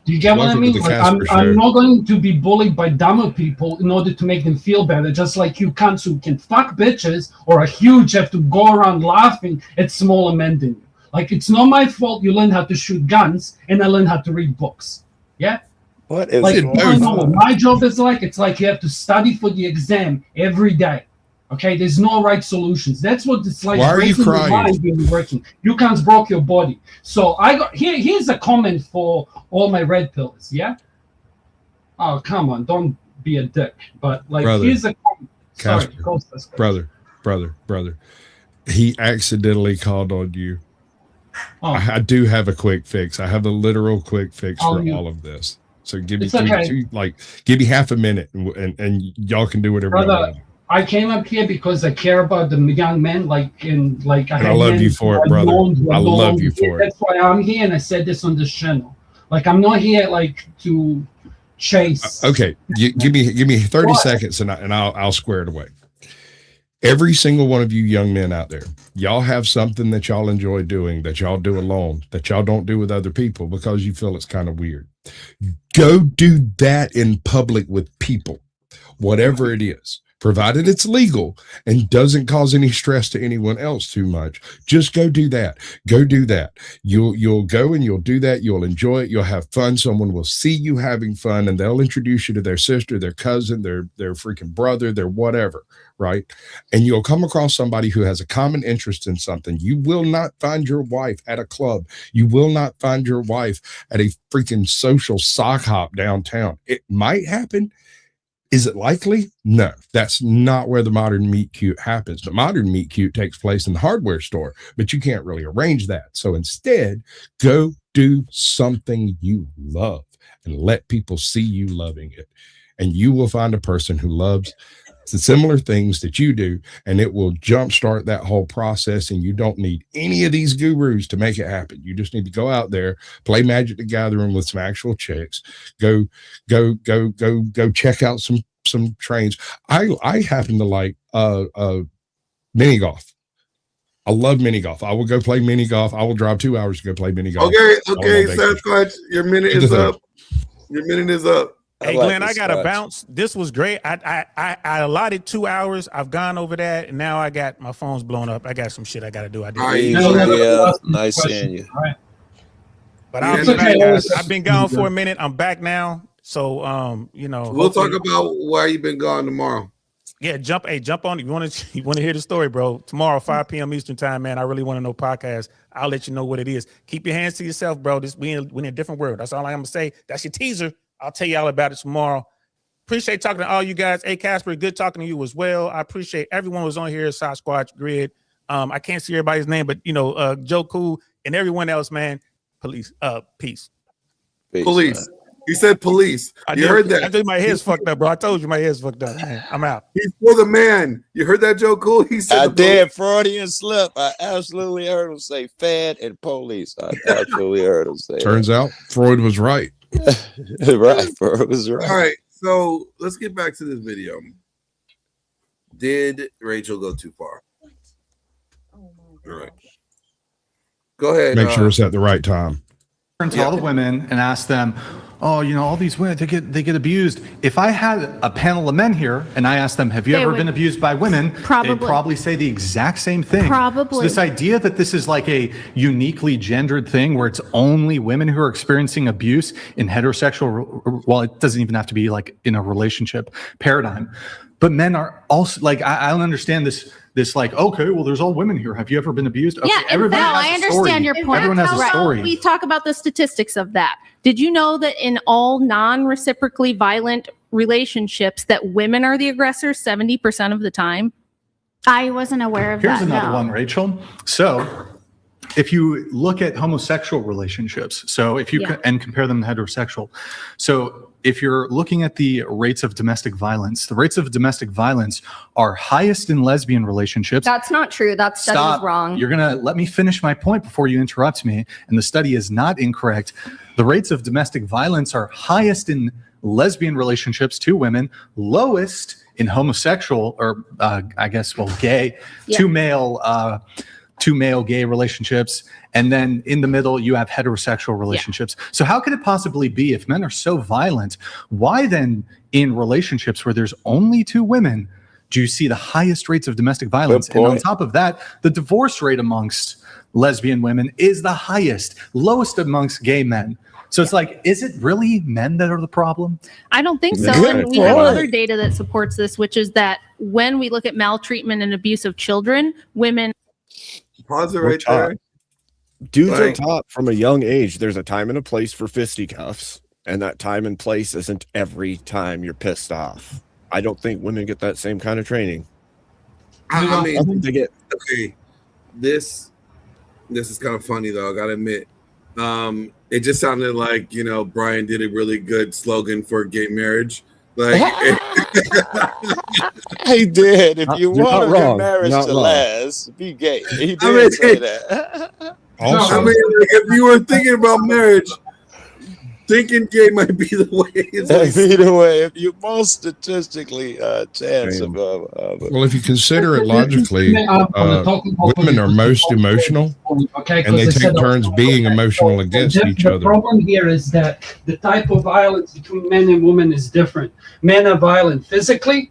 Do you get what I mean? Like, I'm not going to be bullied by dumber people in order to make them feel better, just like you cunts who can fuck bitches or are huge have to go around laughing at smaller men than you. Like, it's not my fault you learn how to shoot guns and I learn how to read books. Yeah? What is like, my job is like, it's like you have to study for the exam every day. Okay, there's no right solutions. That's what it's like. Why are you crying? Working. You can't broke your body. So I got here's a comment for all my red pillers. Yeah. Oh, come on, don't be a dick. But like, here's a comment. Sorry, brother. He accidentally called on you. Oh. I do have a quick fix. I have a literal quick fix for all of this. So give me give me half a minute, and y'all can do whatever. Brother, I came up here because I care about the young men, I love you for it, brother. I love you for it. That's why I'm here, and I said this on this channel. Like, I'm not here to chase. Okay, give me 30 seconds, and I'll square it away. Every single one of you young men out there, y'all have something that y'all enjoy doing, that y'all do alone, that y'all don't do with other people because you feel it's kind of weird. Go do that in public with people, whatever it is. Provided it's legal and doesn't cause any stress to anyone else too much, just go do that. Go do that. You'll go and you'll do that. You'll enjoy it. You'll have fun. Someone will see you having fun, and they'll introduce you to their sister, their cousin, their freaking brother, their whatever, right? And you'll come across somebody who has a common interest in something. You will not find your wife at a club. You will not find your wife at a freaking social sock hop downtown. It might happen. Is it likely? No, that's not where the modern meet cute happens. The modern meet cute takes place in the hardware store, but you can't really arrange that. So instead, go do something you love. and let people see you loving it. And you will find a person who loves the similar things that you do, and it will jumpstart that whole process. And you don't need any of these gurus to make it happen. You just need to go out there, play Magic the Gathering with some actual chicks, go check out some trains. I happen to like mini golf. I love mini golf. I will go play mini golf. I will drive 2 hours to go play mini golf. Okay, Sasquatch, your minute is up. Your minute is up. Hey, Glenn, I got to bounce. This was great. I allotted 2 hours. I've gone over that, and now I got my phone's blown up. I got some shit I got to do. Nice seeing you. But I'll be back, guys. I've been gone for a minute. I'm back now. So, we'll talk about why you've been gone tomorrow. Yeah, jump on. You want to hear the story, bro? Tomorrow, 5 p.m. Eastern time, man. I really want to know podcast. I'll let you know what it is. Keep your hands to yourself, bro. We in a different world. That's all I'm gonna say. That's your teaser. I'll tell you all about it tomorrow. Appreciate talking to all you guys. Hey, Casper, good talking to you as well. I appreciate everyone who's on here. Sasquatch, Grid. I can't see everybody's name, but Joe Cool and everyone else, man. Peace. Police. He said police. You heard that? I think my head's fucked up, bro. I told you my head's fucked up. Man, I'm out. He's for the man. You heard that, Joe Cool? He said I did. Freudian slip. I absolutely heard him say Fed and police. I absolutely heard him say Turns out Freud was right. Right. Freud was right. All right. So let's get back to this video. Did Rachel go too far? All right. Go ahead. Make sure it's at the right time. Turn to all the women and ask them, oh, all these women, they get abused. If I had a panel of men here and I asked them, have you ever been abused by women? They'd probably say the exact same thing. Probably. So this idea that this is like a uniquely gendered thing where it's only women who are experiencing abuse in heterosexual, well, it doesn't even have to be like in a relationship paradigm. But men are also like, I don't understand this like, okay, well, there's all women here. Have you ever been abused? Okay, yeah, I understand your point. Everyone has a story. We talk about the statistics of that. Did you know that in all non-reciprocally violent relationships that women are the aggressors 70% of the time? I wasn't aware of that. Here's another one, Rachel. So if you look at homosexual relationships, so if you and compare them to heterosexual, so if you're looking at the rates of domestic violence, the rates of domestic violence are highest in lesbian relationships. That's not true. That study is wrong. You're going to let me finish my point before you interrupt me. And the study is not incorrect. The rates of domestic violence are highest in lesbian relationships, 2 women, lowest in homosexual or gay, 2 male gay relationships, and then in the middle you have heterosexual relationships. So how could it possibly be, if men are so violent, why then in relationships where there's only 2 women do you see the highest rates of domestic violence? And on top of that, the divorce rate amongst lesbian women is the highest, lowest amongst gay men. So it's like, is it really men that are the problem? I don't think so. And we have other data that supports this, which is that when we look at maltreatment and abuse of children, women. Pause it right there. Dudes are taught from a young age there's a time and a place for fisticuffs, and that time and place isn't every time you're pissed off. I don't think women get that same kind of training. I mean, they get okay. This is kind of funny though. I gotta admit, it just sounded like Brian did a really good slogan for gay marriage. Like he did. If you want your marriage to last, be gay. He did say that. Also, I mean, if you were thinking about marriage, thinking gay might be the way. Be the way. If you most statistically chance of. Well, if you consider it logically, women are most emotional, and they take turns being emotional against each other. The problem here is that the type of violence between men and women is different. Men are violent physically,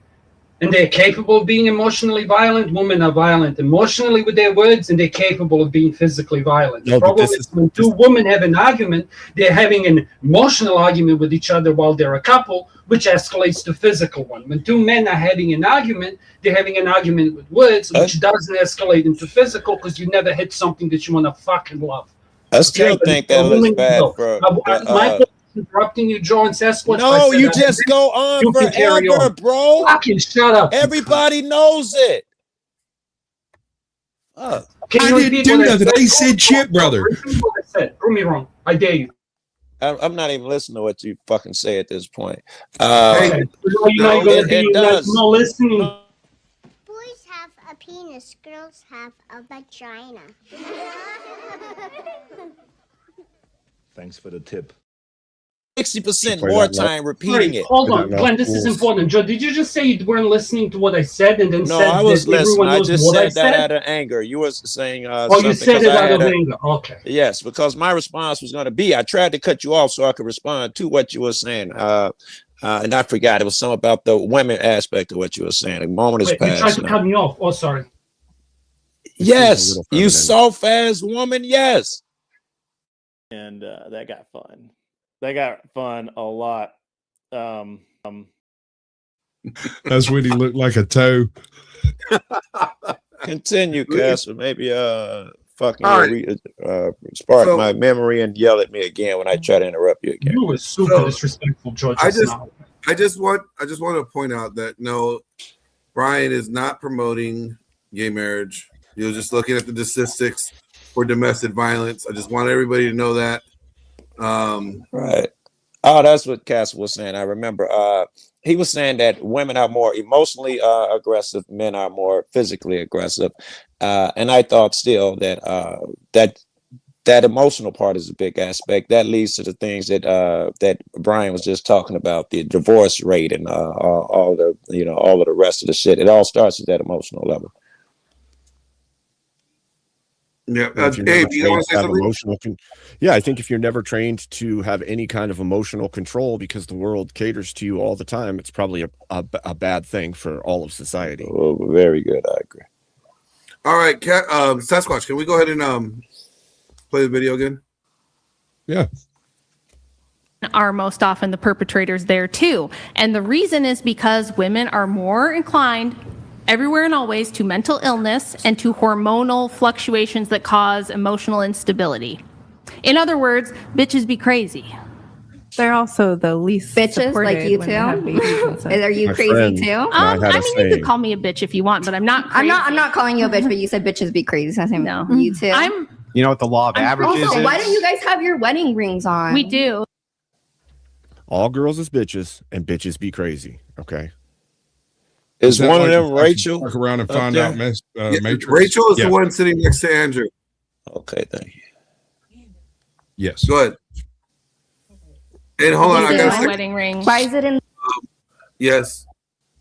and they're capable of being emotionally violent. Women are violent emotionally with their words, and they're capable of being physically violent. The problem is when 2 women have an argument, they're having an emotional argument with each other while they're a couple, which escalates to physical one. When 2 men are having an argument, they're having an argument with words, which doesn't escalate into physical because you never hit something that you want to fucking love. I still think that looks bad for... interrupting you, Joe and Sasquatch. No, you just go on forever, bro. Fucking shut up. Everybody knows it. I didn't do nothing. I said shit, brother. Prove me wrong. I dare you. I'm not even listening to what you fucking say at this point. It does. No listening. Boys have a penis, girls have a vagina. Thanks for the tip. 60% more time repeating it. Hold on, Glenn, this is important. Joe, did you just say you weren't listening to what I said and then said I was that everyone listening. I knows just what I said that said? out of anger. You was saying you said it out of anger. Okay. Yes, because my response was going to be, I tried to cut you off so I could respond to what you were saying. And I forgot. It was something about the women aspect of what you were saying. A moment has passed. You tried to cut me off. Oh, sorry. Yes, you soft ass woman. Yes. And that got fun. They got fun a lot. That's when he looked like a toe. Continue, Casper. Maybe fucking spark my memory and yell at me again when I try to interrupt you again. You were super disrespectful, George. I just want to point out that no, Brian is not promoting gay marriage. He was just looking at the statistics for domestic violence. I just want everybody to know that. Right. Oh, that's what Cass was saying. I remember he was saying that women are more emotionally aggressive, men are more physically aggressive. And I thought still that that emotional part is a big aspect. That leads to the things that Brian was just talking about, the divorce rate and all of the rest of the shit. It all starts at that emotional level. Yeah, Dave, you want to say something? Yeah, I think if you're never trained to have any kind of emotional control because the world caters to you all the time, it's probably a bad thing for all of society. Oh, very good. I agree. All right, Sasquatch, can we go ahead and play the video again? Yeah. Are most often the perpetrators there too. And the reason is because women are more inclined everywhere and always to mental illness and to hormonal fluctuations that cause emotional instability. In other words, bitches be crazy. They're also the least bitches like you too. Are you crazy too? I mean, you could call me a bitch if you want, but I'm not crazy. I'm not calling you a bitch, but you said bitches be crazy. So no, you too. You know what the law of averages is? Why don't you guys have your wedding rings on? We do. All girls is bitches, and bitches be crazy. Okay. Is one of them Rachel? Walk around and find out Matrix. Rachel is the one sitting next to Andrew. Okay, thank you. Yes. Go ahead. And hold on, I got my wedding ring. Why is it in? Yes,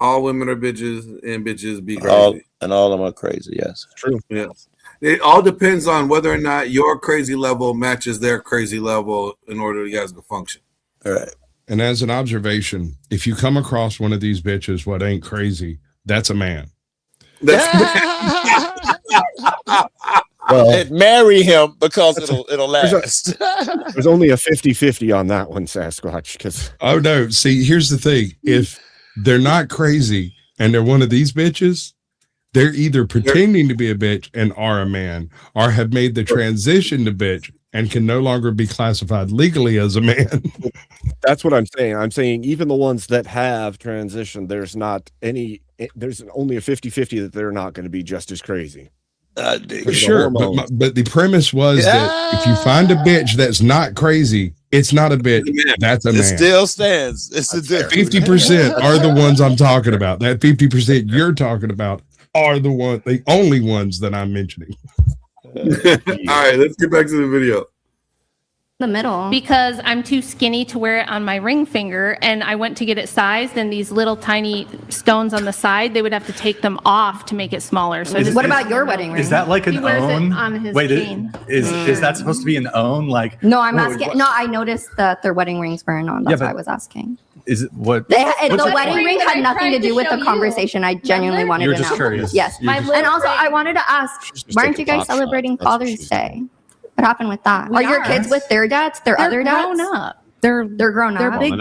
all women are bitches, and bitches be crazy. All of them are crazy. Yes, true. Yes. It all depends on whether or not your crazy level matches their crazy level in order for you guys to function. All right. And as an observation, if you come across one of these bitches, what ain't crazy, that's a man. Well, marry him because it'll last. There's only a 50-50 on that one, Sasquatch. Because no, see, here's the thing: if they're not crazy and they're one of these bitches, they're either pretending to be a bitch and are a man, or have made the transition to bitch and can no longer be classified legally as a man. That's what I'm saying. I'm saying even the ones that have transitioned, there's only a 50-50 that they're not going to be just as crazy. For sure, but the premise was that if you find a bitch that's not crazy, it's not a bitch. That's a man. It still stands. It's a difference. 50% are the ones I'm talking about. That 50% you're talking about are the only ones that I'm mentioning. All right, let's get back to the video. The middle. Because I'm too skinny to wear it on my ring finger, and I went to get it sized, and these little tiny stones on the side, they would have to take them off to make it smaller. So what about your wedding ring? Is that like an He wears own? it on his Wait, chain. is that supposed to be an own? Like no, I'm asking. No, I noticed that their wedding rings weren't on. That's why I was asking. Is it what? The wedding ring had nothing to do with the conversation. I genuinely wanted to know. You're just curious. Yes. And also, I wanted to ask, why aren't you guys celebrating Father's Day? What happened with that? Are your kids with their dads? Their other dads? Grown up. They're grown up. They're big.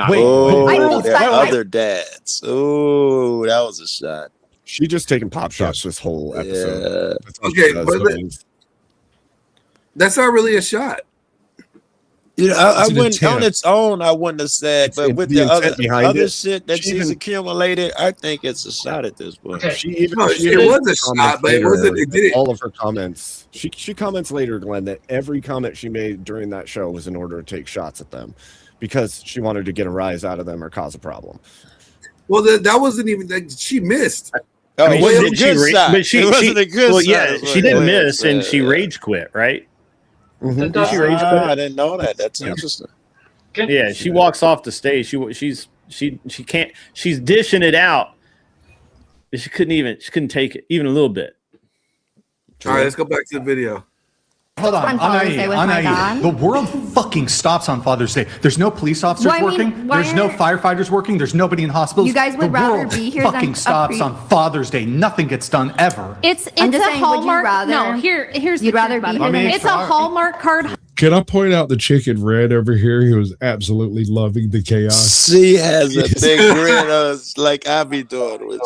Their other dads. Oh, that was a shot. She just taking pop shots this whole episode. Okay, but that's not really a shot. I wouldn't on its own. I wouldn't have said, but with the other shit that she's accumulated, I think it's a shot at this point. Okay. It was a shot, but it wasn't. It did all of her comments. She comments later, Glenn, that every comment she made during that show was in order to take shots at them because she wanted to get a rise out of them or cause a problem. Well, that wasn't even like she missed. Oh, I mean, it wasn't a good shot. She didn't miss, and she rage quit, right? Mm-hmm. Did she rage quit? I didn't know that. That's interesting. Yeah, she walks off the stage. She can't. She's dishing it out. She couldn't take it even a little bit. All right, let's go back to the video. Hold on, Anai, the world fucking stops on Father's Day. There's no police officers working. There's no firefighters working. There's nobody in hospitals. You guys would rather be here fucking stops on Father's Day. Nothing gets done ever. It's a Hallmark. No, here's you'd rather be here. It's a Hallmark card. Can I point out the chicken red over here? He was absolutely loving the chaos. She has a big grin on, like I be doing.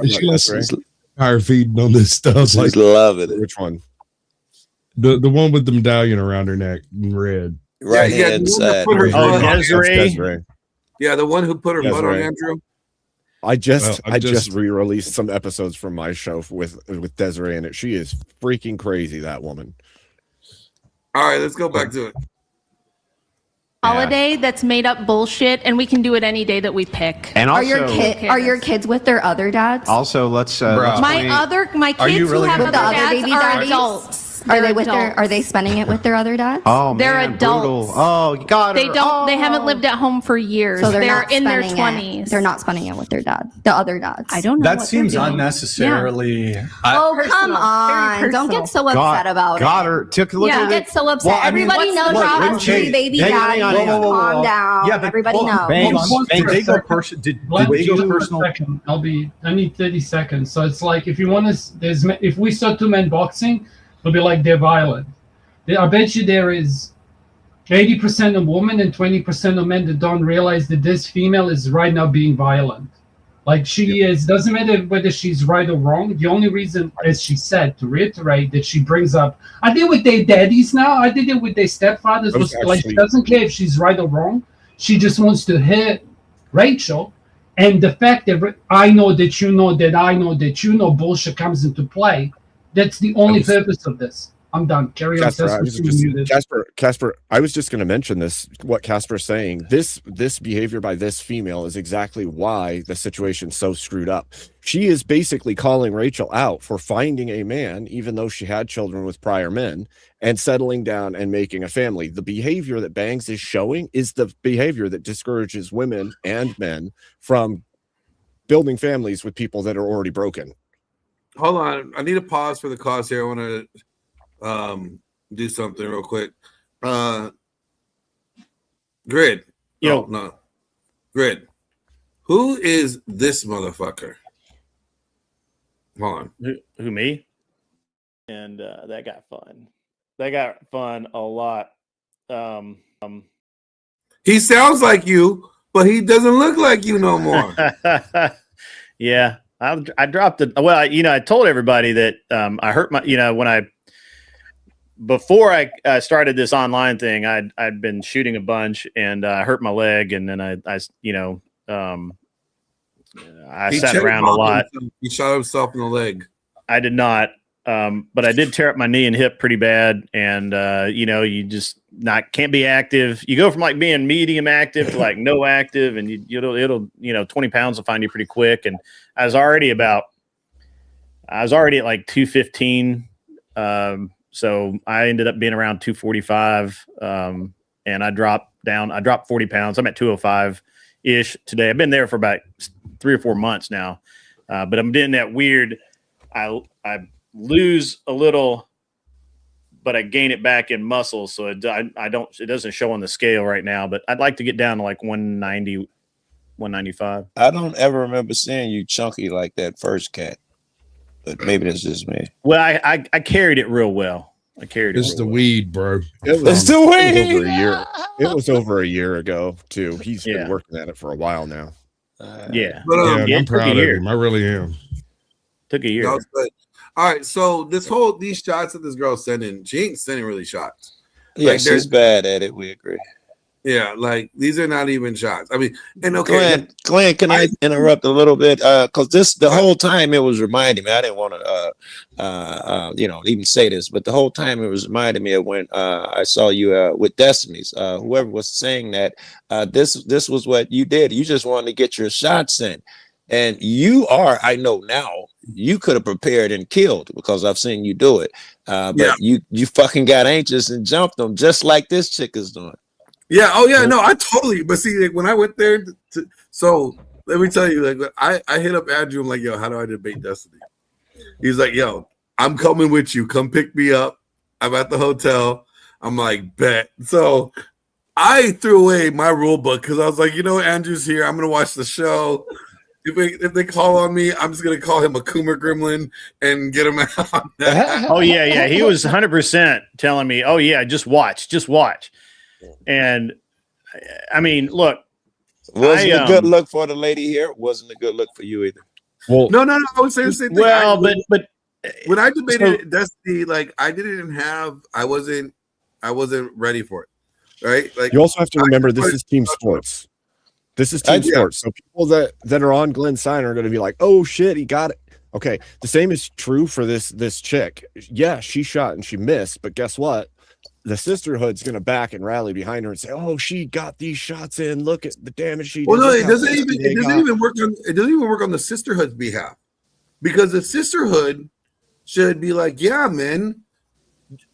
She's fire feeding on this stuff. She's loving it. Which one? The one with the medallion around her neck in red. Right hand side. Desiree. Yeah, the one who put her butt on Andrew. I just re-released some episodes from my show with Desiree in it. She is freaking crazy, that woman. All right, let's go back to it. Holiday that's made up bullshit, and we can do it any day that we pick. And also, are your kids with their other dads? Also, let's my kids who have other dads are adults. Are they with their? Are they spending it with their other dads? Oh, they're man, adults. Brutal. Oh, you got They don't. They haven't lived at home for years. So they're in their 20s. They're not spending it with their dad, the other dads. I don't know. That seems unnecessarily. Yeah. Come on! Don't get so upset about it. Got her. Took a look at Don't get so upset. Well, I mean, everybody knows y'all have three baby daddies. Calm down. Yeah, everybody knows. Did they go personal? Did they go personal? I need 30 seconds. So it's like if you want to, if we saw two men boxing, it'll be like they're violent. I bet you there is 80% of women and 20% of men that don't realize that this female is right now being violent. Like she is, doesn't matter whether she's right or wrong. The only reason, as she said, to reiterate, that she brings up, I did with their daddies now, I did it with their stepfathers, was like she doesn't care if she's right or wrong. She just wants to hit Rachel. And the fact that I know that you know that I know that you know bullshit comes into play. That's the only purpose of this. I'm done. Carry on. Casper, I was just going to mention this. What Casper's saying, this behavior by this female is exactly why the situation's so screwed up. She is basically calling Rachel out for finding a man, even though she had children with prior men, and settling down and making a family. The behavior that Bangs is showing is the behavior that discourages women and men from building families with people that are already broken. Hold on. I need a pause for the cause here. I want to do something real quick. Grid. No. Grid. Who is this motherfucker? Hold on. Who me? And that got fun. That got fun a lot. He sounds like you, but he doesn't look like you no more. Yeah. I dropped it. Well, I told everybody that I hurt my, before I started this online thing, I'd been shooting a bunch and I hurt my leg, and then I sat around a lot. He shot himself in the leg. I did not, but I did tear up my knee and hip pretty bad, and you just can't be active. You go from like being medium active to like no active, and it'll 20 pounds will find you pretty quick. And I was already at like 215. So I ended up being around 245, and I dropped 40 pounds. I'm at 205 ish today. I've been there for about 3 or 4 months now, but I'm doing that weird. I lose a little, but I gain it back in muscle. So it doesn't show on the scale right now, but I'd like to get down to like 190, 195. I don't ever remember seeing you chunky like that first, Cat. But maybe that's just me. Well, I carried it real well. It's the weed, bro. It's the weed. It was over a year ago too. He's been working at it for a while now. Yeah, I'm proud of him. I really am. Took a year. All right, so these shots that this girl's sending, she ain't sending really shots. Yeah, Like, she's bad at it. We agree. Yeah, like these are not even shots. I mean, and okay, Glenn, can I interrupt a little bit? Because the whole time it was reminding me. I didn't want to, even say this, but the whole time it was reminding me of when I saw you with Destiny's. Whoever was saying that this was what you did. You just wanted to get your shots in, and I know now. You could have prepared and killed because I've seen you do it. But you fucking got anxious and jumped them just like this chick is doing. Yeah. Oh, yeah. No, I totally. But see, like, when I went there, so let me tell you, like, I hit up Andrew. I'm like, yo, how do I debate Destiny? He's like, yo, I'm coming with you. Come pick me up. I'm at the hotel. I'm like, bet. So I threw away my rule book because I was like, Andrew's here. I'm gonna watch the show. If they call on me, I'm just gonna call him a Coomer Gremlin and get him out. Oh yeah. He was 100% telling me, oh yeah, just watch. And I mean, look, wasn't a good look for the lady here. Wasn't a good look for you either. Well, no. I would say the same thing. Well, but when I debated Destiny, like I wasn't ready for it. Right? Like you also have to remember this is team sports. This is team sports. So people that are on Glenn's side are going to be like, oh shit, he got it. Okay. The same is true for this chick. Yeah, she shot and she missed, but guess what? The sisterhood's going to back and rally behind her and say, "Oh, she got these shots in. Look at the damage she did." Well, no, it doesn't even work on the sisterhood's behalf, because the sisterhood should be like, "Yeah, man,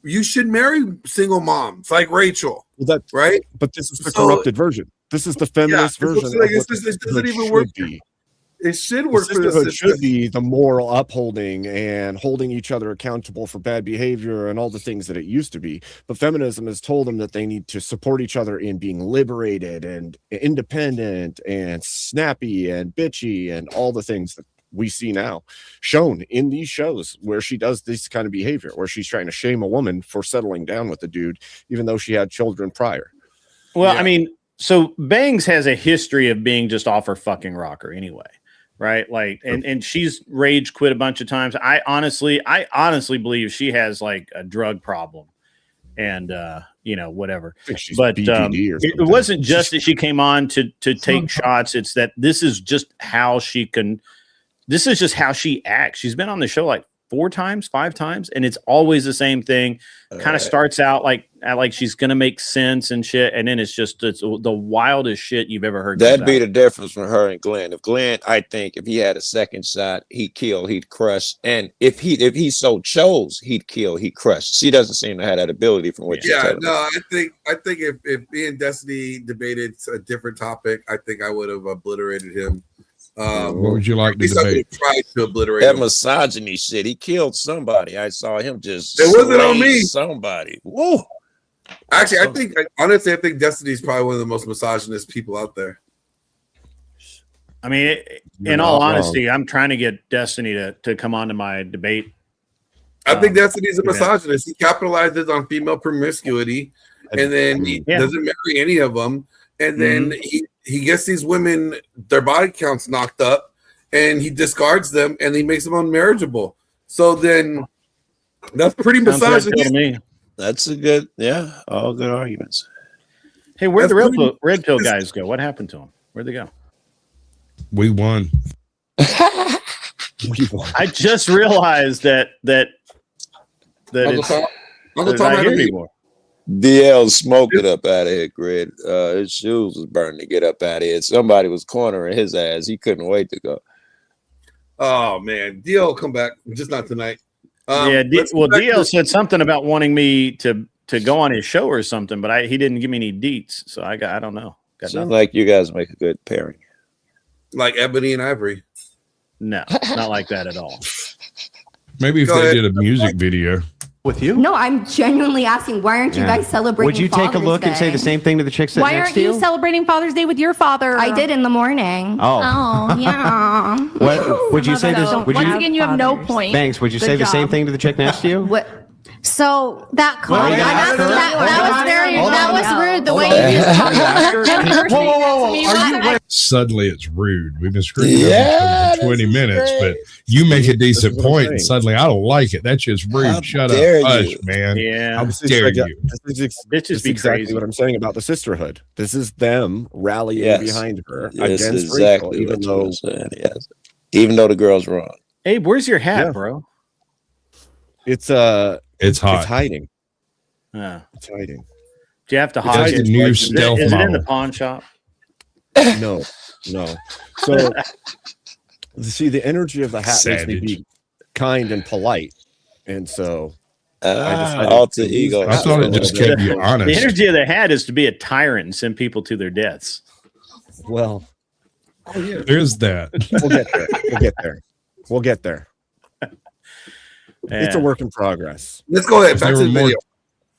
you should marry single moms like Rachel." Well, right? But this is the corrupted version. This is the feminist version. Like it doesn't even work. It should work for the sisterhood. Should be the moral upholding and holding each other accountable for bad behavior and all the things that it used to be. But feminism has told them that they need to support each other in being liberated and independent and snappy and bitchy and all the things that we see now shown in these shows where she does this kind of behavior, where she's trying to shame a woman for settling down with the dude, even though she had children prior. Well, I mean, so Bangs has a history of being just off her fucking rocker anyway. Right. Like, and she's rage quit a bunch of times. I honestly believe she has like a drug problem and, whatever. But it wasn't just that she came on to take shots. It's that this is just how she acts. She's been on the show like 4 times, 5 times, and it's always the same thing. Kind of starts out like she's gonna make sense and shit, and then it's the wildest shit you've ever heard. That'd be the difference from her and Glenn. If Glenn, I think if he had a second shot, he'd kill, he'd crush, and if he so chose, he'd kill, he'd crush. She doesn't seem to have that ability from what you're telling me. I think if me and Destiny debated a different topic, I think I would have obliterated him. What would you like to debate? Try to obliterate that him. misogyny shit. He killed somebody. I saw him just. It wasn't on me. Somebody. Whoa. Actually, I think Destiny's probably one of the most misogynist people out there. I mean, in all honesty, I'm trying to get Destiny to come on to my debate. I think Destiny's a misogynist. He capitalizes on female promiscuity, and then he doesn't marry any of them, and then he gets these women, their body counts knocked up, and he discards them, and he makes them unmarriageable. So then that's pretty misogynistic. That's a good, all good arguments. Hey, where'd the red pill guys go? What happened to them? Where'd they go? We won. I just realized that it's not here anymore. DL smoked it up out of here, Greg. His shoes was burning to get up out of here. Somebody was cornering his ass. He couldn't wait to go. Oh man, DL will come back, just not tonight. DL said something about wanting me to go on his show or something, but he didn't give me any deets, so I don't know. Sounds like you guys make a good pairing, like Ebony and Ivory. No, not like that at all. Maybe if they did a music video. With you? No, I'm genuinely asking, why aren't you guys celebrating Would you take a look and say the same thing to the chicks that Why next aren't to you celebrating Father's Day with your father? I did in the morning. Oh, yeah. What would you say? Once again, you have no point. Banks, would you say the same thing to the chick next to you? What? So that comment, that was rude. The way you just Suddenly it's rude. We've been screwing up for 20 minutes, but you make a decent point, and suddenly I don't like it. That's just rude. How Shut dare up, you. hush, man. Yeah. How dare you? This is exactly what I'm saying about the sisterhood. This is them rallying behind her against exactly Rachel, even though even though the girl's wrong. Abe, where's your hat, bro? It's it's hot. It's hiding. It's hiding. Do you have to It's hide the it? new Is stealth it in model. the pawn shop? No. So see, the energy of the hat makes me be kind and polite, and so alter ego. I thought it just kept you honest. The energy of the hat is to be a tyrant and send people to their deaths. Well, there's that. We'll get there. We'll get there. It's a work in progress. Let's go ahead. Back to the video.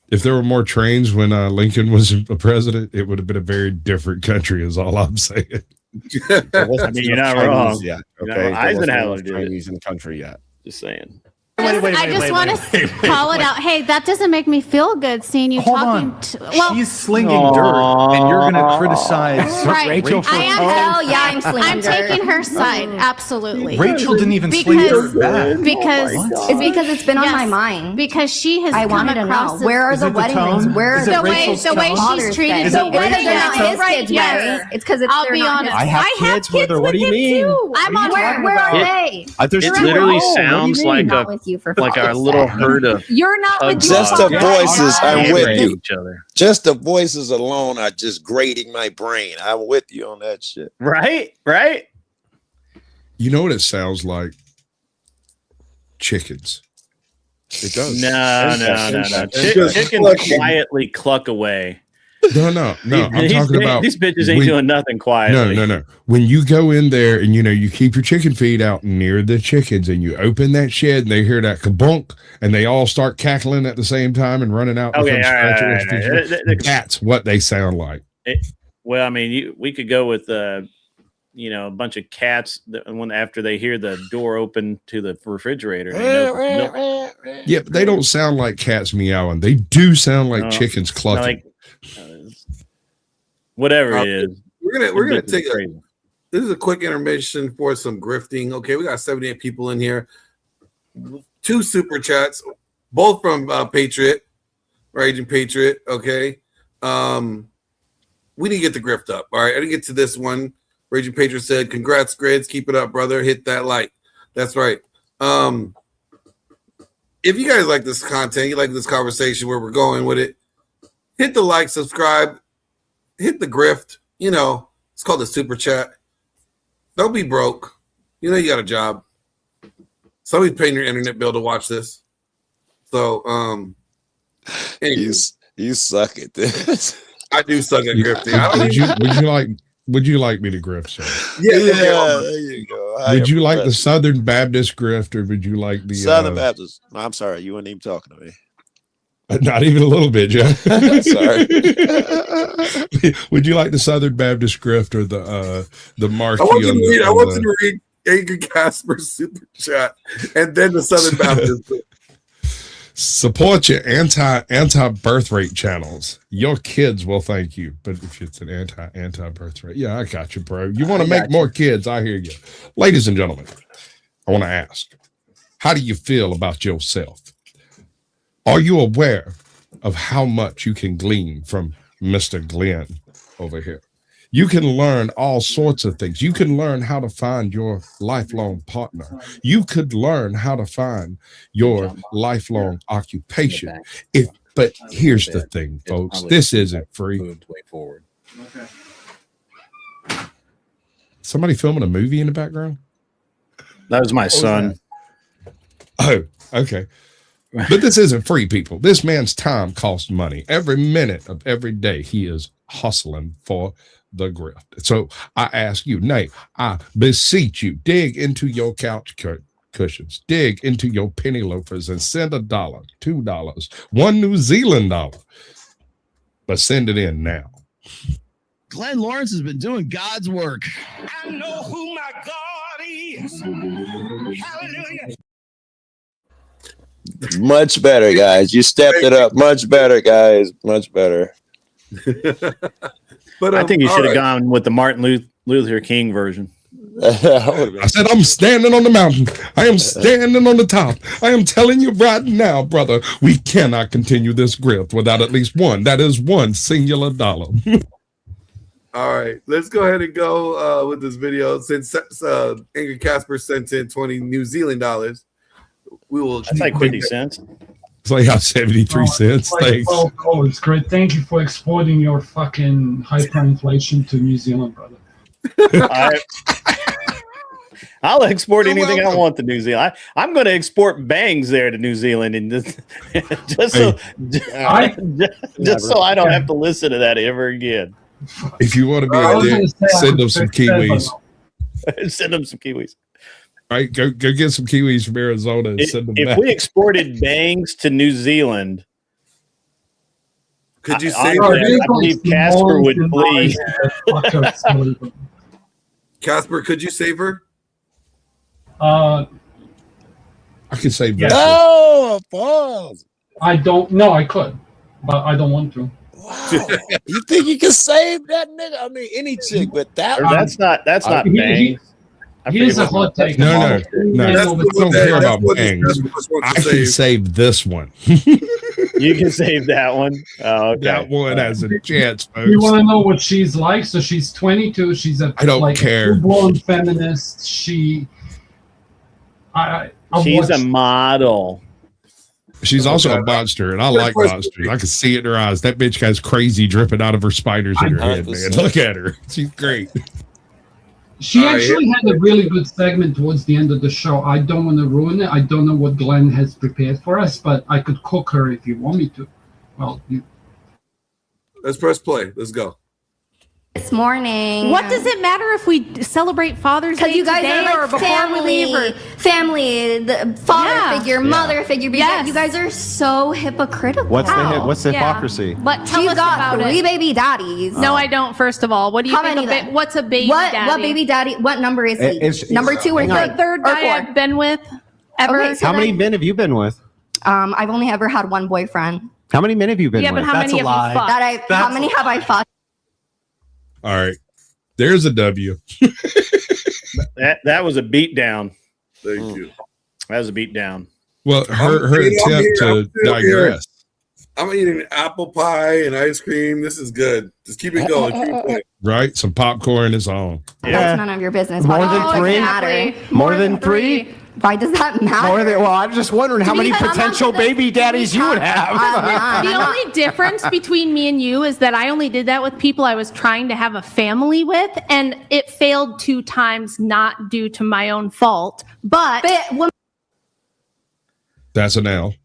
If there were more trains when Lincoln was a president, it would have been a very different country, is all I'm saying. I mean, you're not wrong. Yet, okay? Eisenhower did Chinese in the country yet. Just saying. I just want to call it out. Hey, that doesn't make me feel good seeing you talking. She's slinging dirt, and you're going to criticize Rachel for I'm slinging I'm dirt. taking her side. Absolutely. Rachel didn't even sling dirt back. It's because it's been on my mind. Because she has. I wanted to know, where are the wedding rings? Where are the way she's treated? The wedding they're not his kids, right? It's because it's. I'll be honest. I have kids with her. What do you mean? I'm on. Where are they? It literally sounds like a little herd of. You're not with just the voices. I'm with you. Each other. Just the voices alone are just grating my brain. I'm with you on that shit. Right. You know what it sounds like? Chickens. It does. No. Chickens quietly cluck away. No. I'm talking about these bitches ain't doing nothing quietly. No. When you go in there and you keep your chicken feed out near the chickens and you open that shed and they hear that kabunk and they all start cackling at the same time and running out. Okay, That's what they sound like. Well, I mean, we could go with a bunch of cats after they hear the door open to the refrigerator. Yeah, but they don't sound like cats meowing. They do sound like chickens clucking. Whatever it is. We're gonna take this is a quick intermission for some grifting. Okay, we got 78 people in here. 2 super chats, both from Patriot, Raging Patriot. Okay. We need to get the grift up. All right. I didn't get to this one. Raging Patriot said, "Congrats, Grids. Keep it up, brother. Hit that like." That's right. If you guys like this content, you like this conversation where we're going with it, hit the like, subscribe, hit the grift. It's called the super chat. Don't be broke. You got a job. Somebody's paying your internet bill to watch this. So, anyways. You suck at this. I do suck at grifting. Would you like me to grift, sir? Yeah, there you go. Would you like the Southern Baptist grift, or would you like the Southern Baptist? I'm sorry, you weren't even talking to me. Not even a little bit, Joe. Sorry. Would you like the Southern Baptist grift or the marquee? I want you to read Edgar Casper's super chat and then the Southern Baptist. Support your anti birth rate channels. Your kids will thank you. But if it's an anti birth rate, yeah, I got you, bro. You want to make more kids? I hear you, ladies and gentlemen. I want to ask, how do you feel about yourself? Are you aware of how much you can glean from Mr. Glenn over here? You can learn all sorts of things. You can learn how to find your lifelong partner. You could learn how to find your lifelong occupation. But here's the thing, folks. This isn't free. Somebody filming a movie in the background? That was my son. Oh, okay. But this isn't free, people. This man's time costs money. Every minute of every day, he is hustling for the grift. So I ask you, nay, I beseech you, dig into your couch cushions, dig into your penny loafers and send $1, $2, $1 New Zealand dollar. But send it in now. Glenn Lawrence has been doing God's work. I know who my God is. Hallelujah. Much better, guys. You stepped it up. Much better, guys. Much better. But I think you should have gone with the Martin Luther King version. I said, I'm standing on the mountain. I am standing on the top. I am telling you right now, brother, we cannot continue this grift without at least one. That is one singular dollar. All right, let's go ahead and go with this video. Since Ingrid Casper sent in 20 New Zealand dollars, we will. That's like 50 cents. It's like 73 cents. Thanks. Oh, it's great. Thank you for exporting your fucking hyperinflation to New Zealand, brother. I'll export anything I want to New Zealand. I'm going to export bangs there to New Zealand, and just so I don't have to listen to that ever again. If you want to be a dick, send them some kiwis. Send them some kiwis. All right, go get some kiwis from Arizona and send them back. If we exported bangs to New Zealand, could you say? I believe Casper would flee. Casper, could you save her? I can save that. No, pause. I don't. No, I could, but I don't want to. Wow. You think you can save that nigga? I mean, any chick, but that's not bangs. Here's a hot take. No. I don't care about bangs. I can save this one. You can save that one. Oh, okay. That one has a chance, folks. You want to know what she's like? So she's 22. She's a care. full-blown feminist. She's a model. She's also a monster, and I like monsters. I can see it in her eyes. That bitch has crazy dripping out of her spiders in her head, man. Look at her. She's great. She actually had a really good segment towards the end of the show. I don't want to ruin it. I don't know what Glenn has prepared for us, but I could cook her if you want me to. Well, let's press play. Let's go. This morning. What does it matter if we celebrate Father's Day you guys today are like or before we leave? Family, the father figure, mother figure. Yes. You guys are so hypocritical. What's the hypocrisy? But tell us got about 3 baby daddies. No, I don't. First of all, what do you think? What's a baby daddy? What baby daddy? What number is he? Number 2 or 3? The third guy I've been with ever. Okay, so how many men have you been with? I've only ever had one boyfriend. How many men have you been with? But how many have you fucked? How many have I fucked? All right, there's a W. that was a beat down. Thank you. That was a beat down. Well, her attempt to digress. I'm eating apple pie and ice cream. This is good. Just keep it going. Right, some popcorn is on. That's none of your business. More than 3? More than 3? Why does that matter? I'm just wondering how many potential baby daddies you would have. The only difference between me and you is that I only did that with people I was trying to have a family with, and it failed 2 times, not due to my own fault. But that's an L.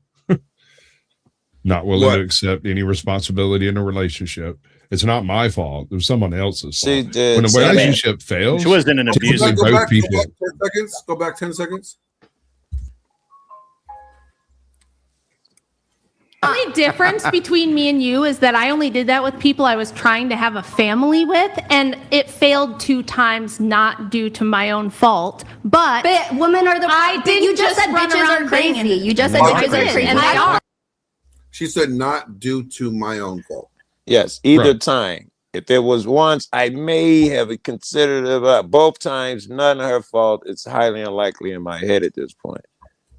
Not willing to accept any responsibility in a relationship. It's not my fault. It was someone else's fault. When a relationship fails, she wasn't an abuser. Go back 10 seconds. The only difference between me and you is that I only did that with people I was trying to have a family with, and it failed 2 times, not due to my own fault. But women are you just said bitches are crazy. You just said bitches are crazy, and they are. She said not due to my own fault. Yes, either time. If it was once, I may have considered it about. Both times, none of her fault. It's highly unlikely in my head at this point.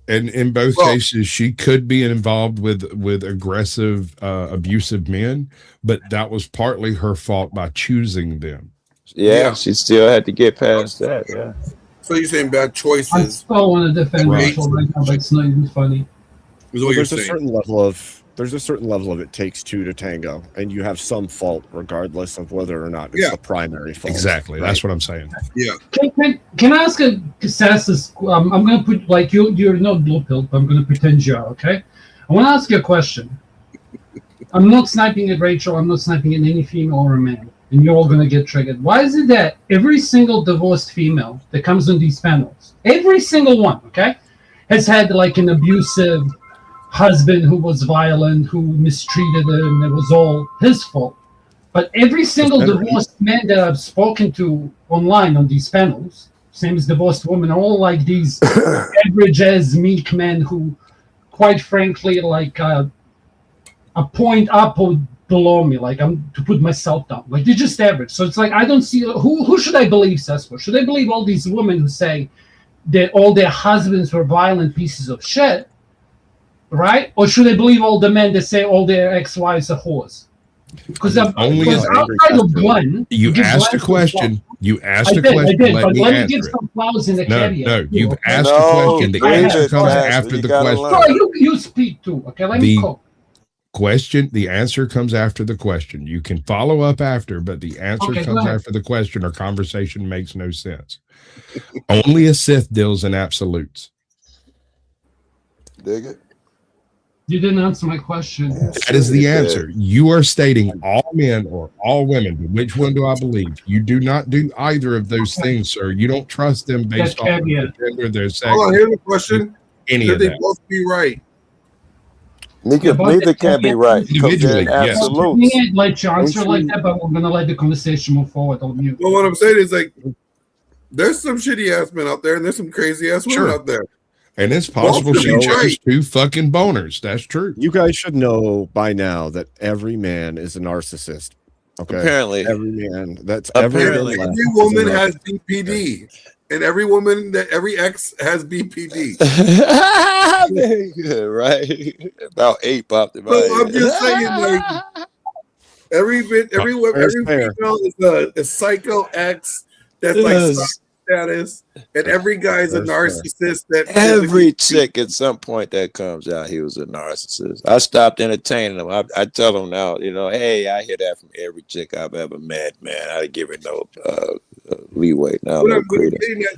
And in both cases, she could be involved with aggressive, abusive men, but that was partly her fault by choosing them. Yeah, she still had to get past that. Yeah. So you're saying bad choices? I still want to defend Rachel right now, but it's not even funny. There's a certain level of it takes 2 to tango, and you have some fault regardless of whether or not it's the primary fault. Exactly. Right? That's what I'm saying. Yeah. Can I ask Cassis? I'm going to put, like, you're not blue pill, but I'm going to pretend you are, okay? I want to ask you a question. I'm not sniping at Rachel. I'm not sniping at any female or a man. And you're all going to get triggered. Why is it that every single divorced female that comes on these panels, every single one, okay, has had, like, an abusive husband who was violent, who mistreated him, it was all his fault. But every single divorced man that I've spoken to online on these panels, same as divorced women, are all like these average as meek men who quite frankly, like a point up or below me. Like I'm to put myself down. Like they're just average. So it's like I don't see who should I believe, Sasquatch? Should I believe all these women who say that all their husbands were violent pieces of shit, right? Or should I believe all the men that say all their ex-wives are whores? Because outside of Glenn, you asked a question. You asked a question. But let me get some flowers in the caveat. No, you've asked a question. The answer comes after the question. No, you speak too. Okay, let me go. The answer comes after the question. You can follow up after, but the answer comes after the question, or conversation makes no sense. Only a Sith deals in absolutes. Dig it. You didn't answer my question. That is the answer. You are stating all men or all women. Which one do I believe? You do not do either of those things, sir. You don't trust them based on their gender, their sex. Hold on, here's the question. Any of they that. both be right? Neither can be right. Individually, yes. Absolutely. Let you answer like that, but we're gonna let the conversation move forward on mute. Well, what I'm saying is like, there's some shitty ass men out there, and there's some crazy ass women out there. And it's possible she chose two fucking boners. That's true. You guys should know by now that every man is a narcissist. Okay. Apparently. Every man. That's apparently every woman has BPD. And every ex has BPD. Very good, right? About 8 popped in my head. I'm just saying, like, every female is a psycho ex that's like status, and every guy's a narcissist. That every chick at some point that comes out, he was a narcissist. I stopped entertaining them. I tell them now, hey, I hear that from every chick I've ever met, man. I give it no leeway now. But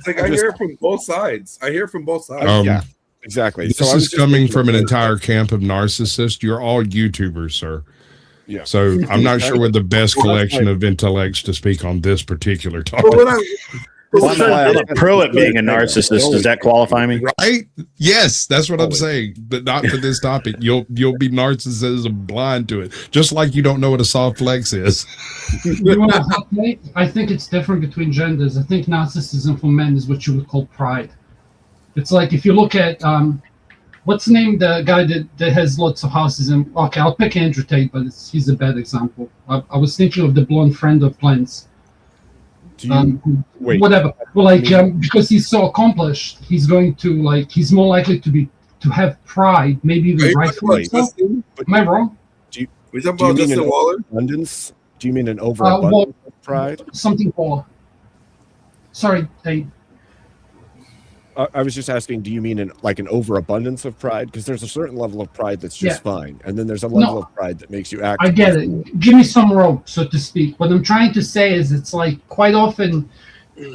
I hear it from both sides. Yeah, exactly. This is coming from an entire camp of narcissists. You're all YouTubers, sir. Yeah. So I'm not sure we're the best collection of intellects to speak on this particular topic. I'm a pro at being a narcissist. Does that qualify me? Right? Yes, that's what I'm saying. But not for this topic. You'll be narcissism blind to it, just like you don't know what a soft flex is. I think it's different between genders. I think narcissism for men is what you would call pride. It's like if you look at what's the name, the guy that has lots of houses in. Okay, I'll pick Andrew Tate, but he's a bad example. I was thinking of the blonde friend of Glenn's. Whatever. Well, because he's so accomplished, he's going to he's more likely to have pride, maybe even rightfully so. Am I wrong? Do you mean an abundance? Do you mean an overabundance of pride? Something more. Sorry, Dave. I was just asking, do you mean an overabundance of pride? Because there's a certain level of pride that's just fine, and then there's a level of pride that makes you act. I get it. Give me some rope, so to speak. What I'm trying to say is, it's like quite often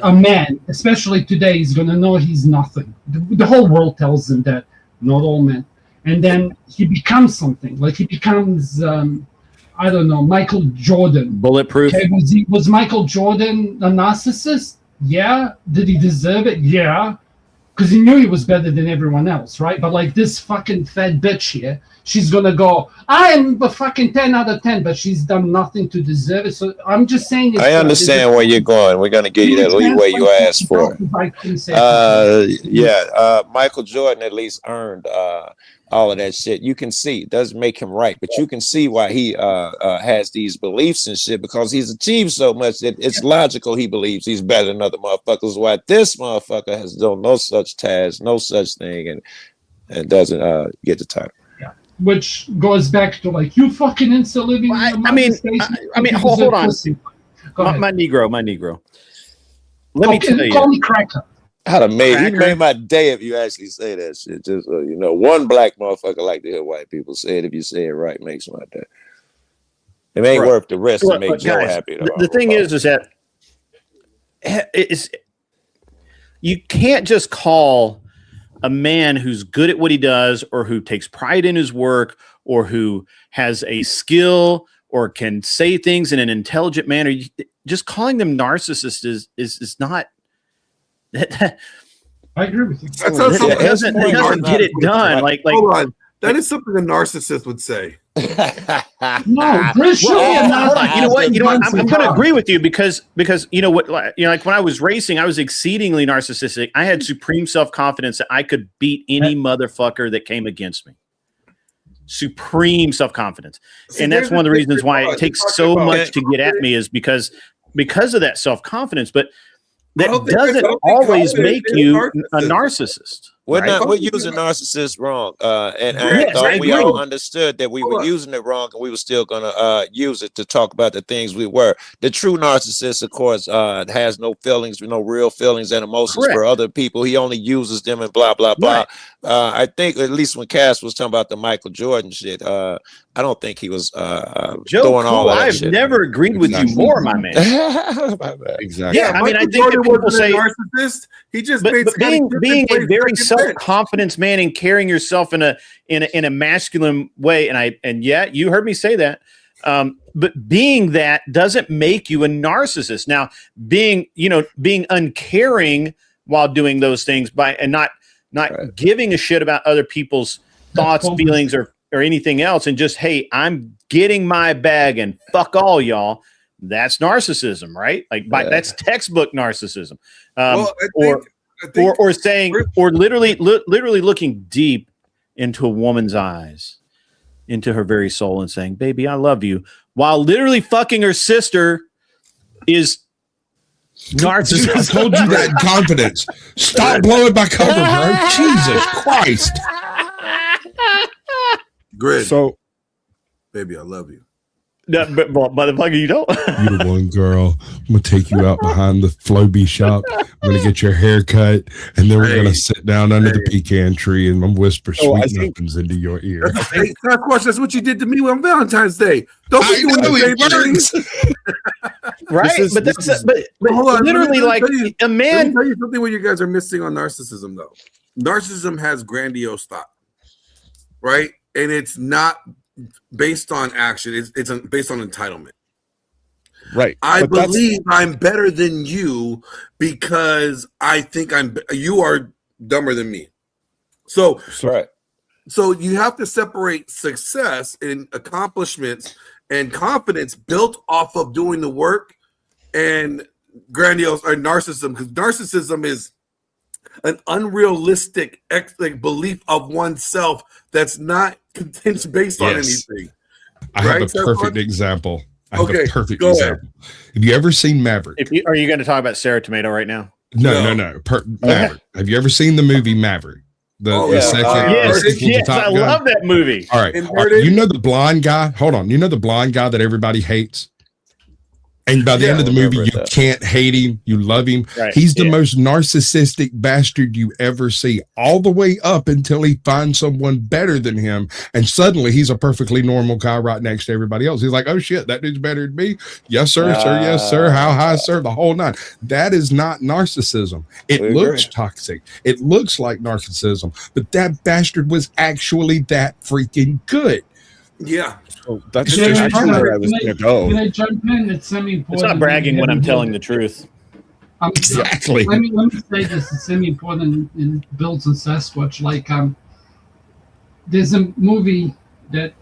a man, especially today, is going to know he's nothing. The whole world tells him that. Not all men. And then he becomes something. Like he becomes, I don't know, Michael Jordan. Bulletproof. Okay, was Michael Jordan a narcissist? Yeah. Did he deserve it? Yeah. Because he knew he was better than everyone else, right? But like this fucking fat bitch here, she's gonna go, I am a fucking 10 out of 10, but she's done nothing to deserve it. So I'm just saying. I understand where you're going. We're gonna give you that leeway you asked for. Michael Jordan at least earned all of that shit. You can see, it doesn't make him right, but you can see why he has these beliefs and shit, because he's achieved so much that it's logical he believes he's better than other motherfuckers. Why this motherfucker has done no such task, no such thing, and doesn't get the title. Yeah, which goes back to you fucking instant living. Hold on. My Negro. Let me tell you. Call me cracker. He made my day if you actually say that shit. Just so you know, one black motherfucker like to hear white people say it. If you say it right, makes my day. It ain't worth the risk to make Joe happy. The thing is that you can't just call a man who's good at what he does, or who takes pride in his work, or who has a skill, or can say things in an intelligent manner. Just calling them narcissists is not. I agree with you. It doesn't get it done. Hold on. That is something a narcissist would say. No, Chris, hold on. You know what? I'm going to agree with you because you know what? Like when I was racing, I was exceedingly narcissistic. I had supreme self-confidence that I could beat any motherfucker that came against me. Supreme self-confidence, and that's one of the reasons why it takes so much to get at me is because of that self-confidence. But that doesn't always make you a narcissist. We're using narcissists wrong, and I thought we all understood that we were using it wrong, and we were still gonna use it to talk about the things we were. The true narcissist, of course, has no feelings, no real feelings and emotions for other people. He only uses them and blah blah blah. I think at least when Cass was talking about the Michael Jordan shit, I don't think he was doing all that I've shit. never agreed with you more, my man. Exactly. Yeah, I mean, I think that people say narcissist. He just but being a very self-confidence man and carrying yourself in a masculine way, and you heard me say that. But being that doesn't make you a narcissist. Now, being uncaring while doing those things and not giving a shit about other people's thoughts, feelings, or anything else, and just, hey, I'm getting my bag and fuck all y'all. That's narcissism, right? That's textbook narcissism. Or saying, or literally looking deep into a woman's eyes, into her very soul, and saying, "Baby, I love you," while literally fucking her sister is narcissism. I told you that in confidence. Stop blowing my cover, bro. Jesus Christ. Grid. So, baby, I love you. No, but motherfucker, you don't. You're the one girl. I'm gonna take you out behind the Floby shop. I'm gonna get your hair cut, and then we're gonna sit down under the pecan tree, and I'm gonna whisper sweet nothings into your ear. Hey, Sasquatch, that's what you did to me on Valentine's Day. Don't be doing the same thing. Right? But hold on. literally, like a man. Let me tell you something what you guys are missing on narcissism, though. Narcissism has grandiose thought, right? And it's not based on action. It's based on entitlement. Right. I believe I'm better than you because I think you are dumber than me. So you have to separate success and accomplishments and confidence built off of doing the work and grandiose or narcissism, because narcissism is an unrealistic belief of oneself that's not based on anything. I have a perfect example. Have a perfect example. Have you ever seen Maverick? Are you going to talk about Sarah Tomato right now? No. Maverick. Have you ever seen the movie Maverick? The second. Yes, I love that movie. All right. You know the blonde guy? Hold on. You know the blonde guy that everybody hates? And by the end of the movie, you can't hate him. You love him. Right. He's the most narcissistic bastard you ever see, all the way up until he finds someone better than him. And suddenly he's a perfectly normal guy right next to everybody else. He's like, oh, shit, that dude's better than me. Yes, sir, sir. Yes, sir. How high, sir? The whole nine. That is not narcissism. It looks toxic. It looks like narcissism. But that bastard was actually that freaking good. Yeah. So that's just where I was going to go. Can I jump in? It's semi-important. It's not bragging when I'm telling the truth. Exactly. Let me say this. It's semi-important in Builds and Sasquatch. Like, there's a movie that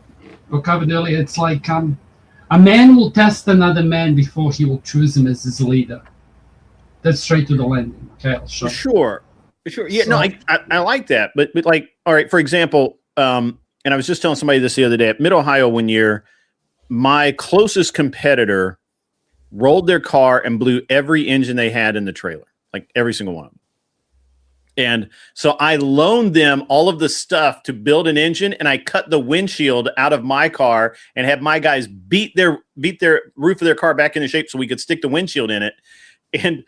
we covered earlier. It's like a man will test another man before he will choose him as his leader. That's straight to the landing. Okay, I'll show. Sure. Yeah, so, no, I like that. But like, all right, for example, and I was just telling somebody this the other day at Mid-Ohio one year, my closest competitor rolled their car and blew every engine they had in the trailer, like every single one of them. And so I loaned them all of the stuff to build an engine, and I cut the windshield out of my car and had my guys beat their roof of their car back into shape so we could stick the windshield in it. And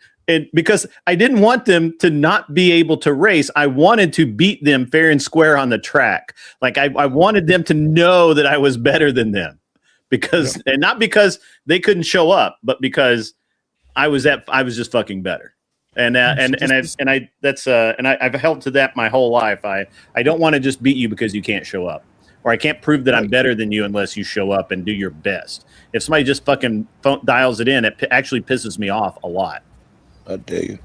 because I didn't want them to not be able to race, I wanted to beat them fair and square on the track. Like I wanted them to know that I was better than them, and not because they couldn't show up, but because I was just fucking better. And I've held to that my whole life. I don't want to just beat you because you can't show up, or I can't prove that I'm better than you unless you show up and do your best. If somebody just fucking dials it in, it actually pisses me off a lot. I dare you.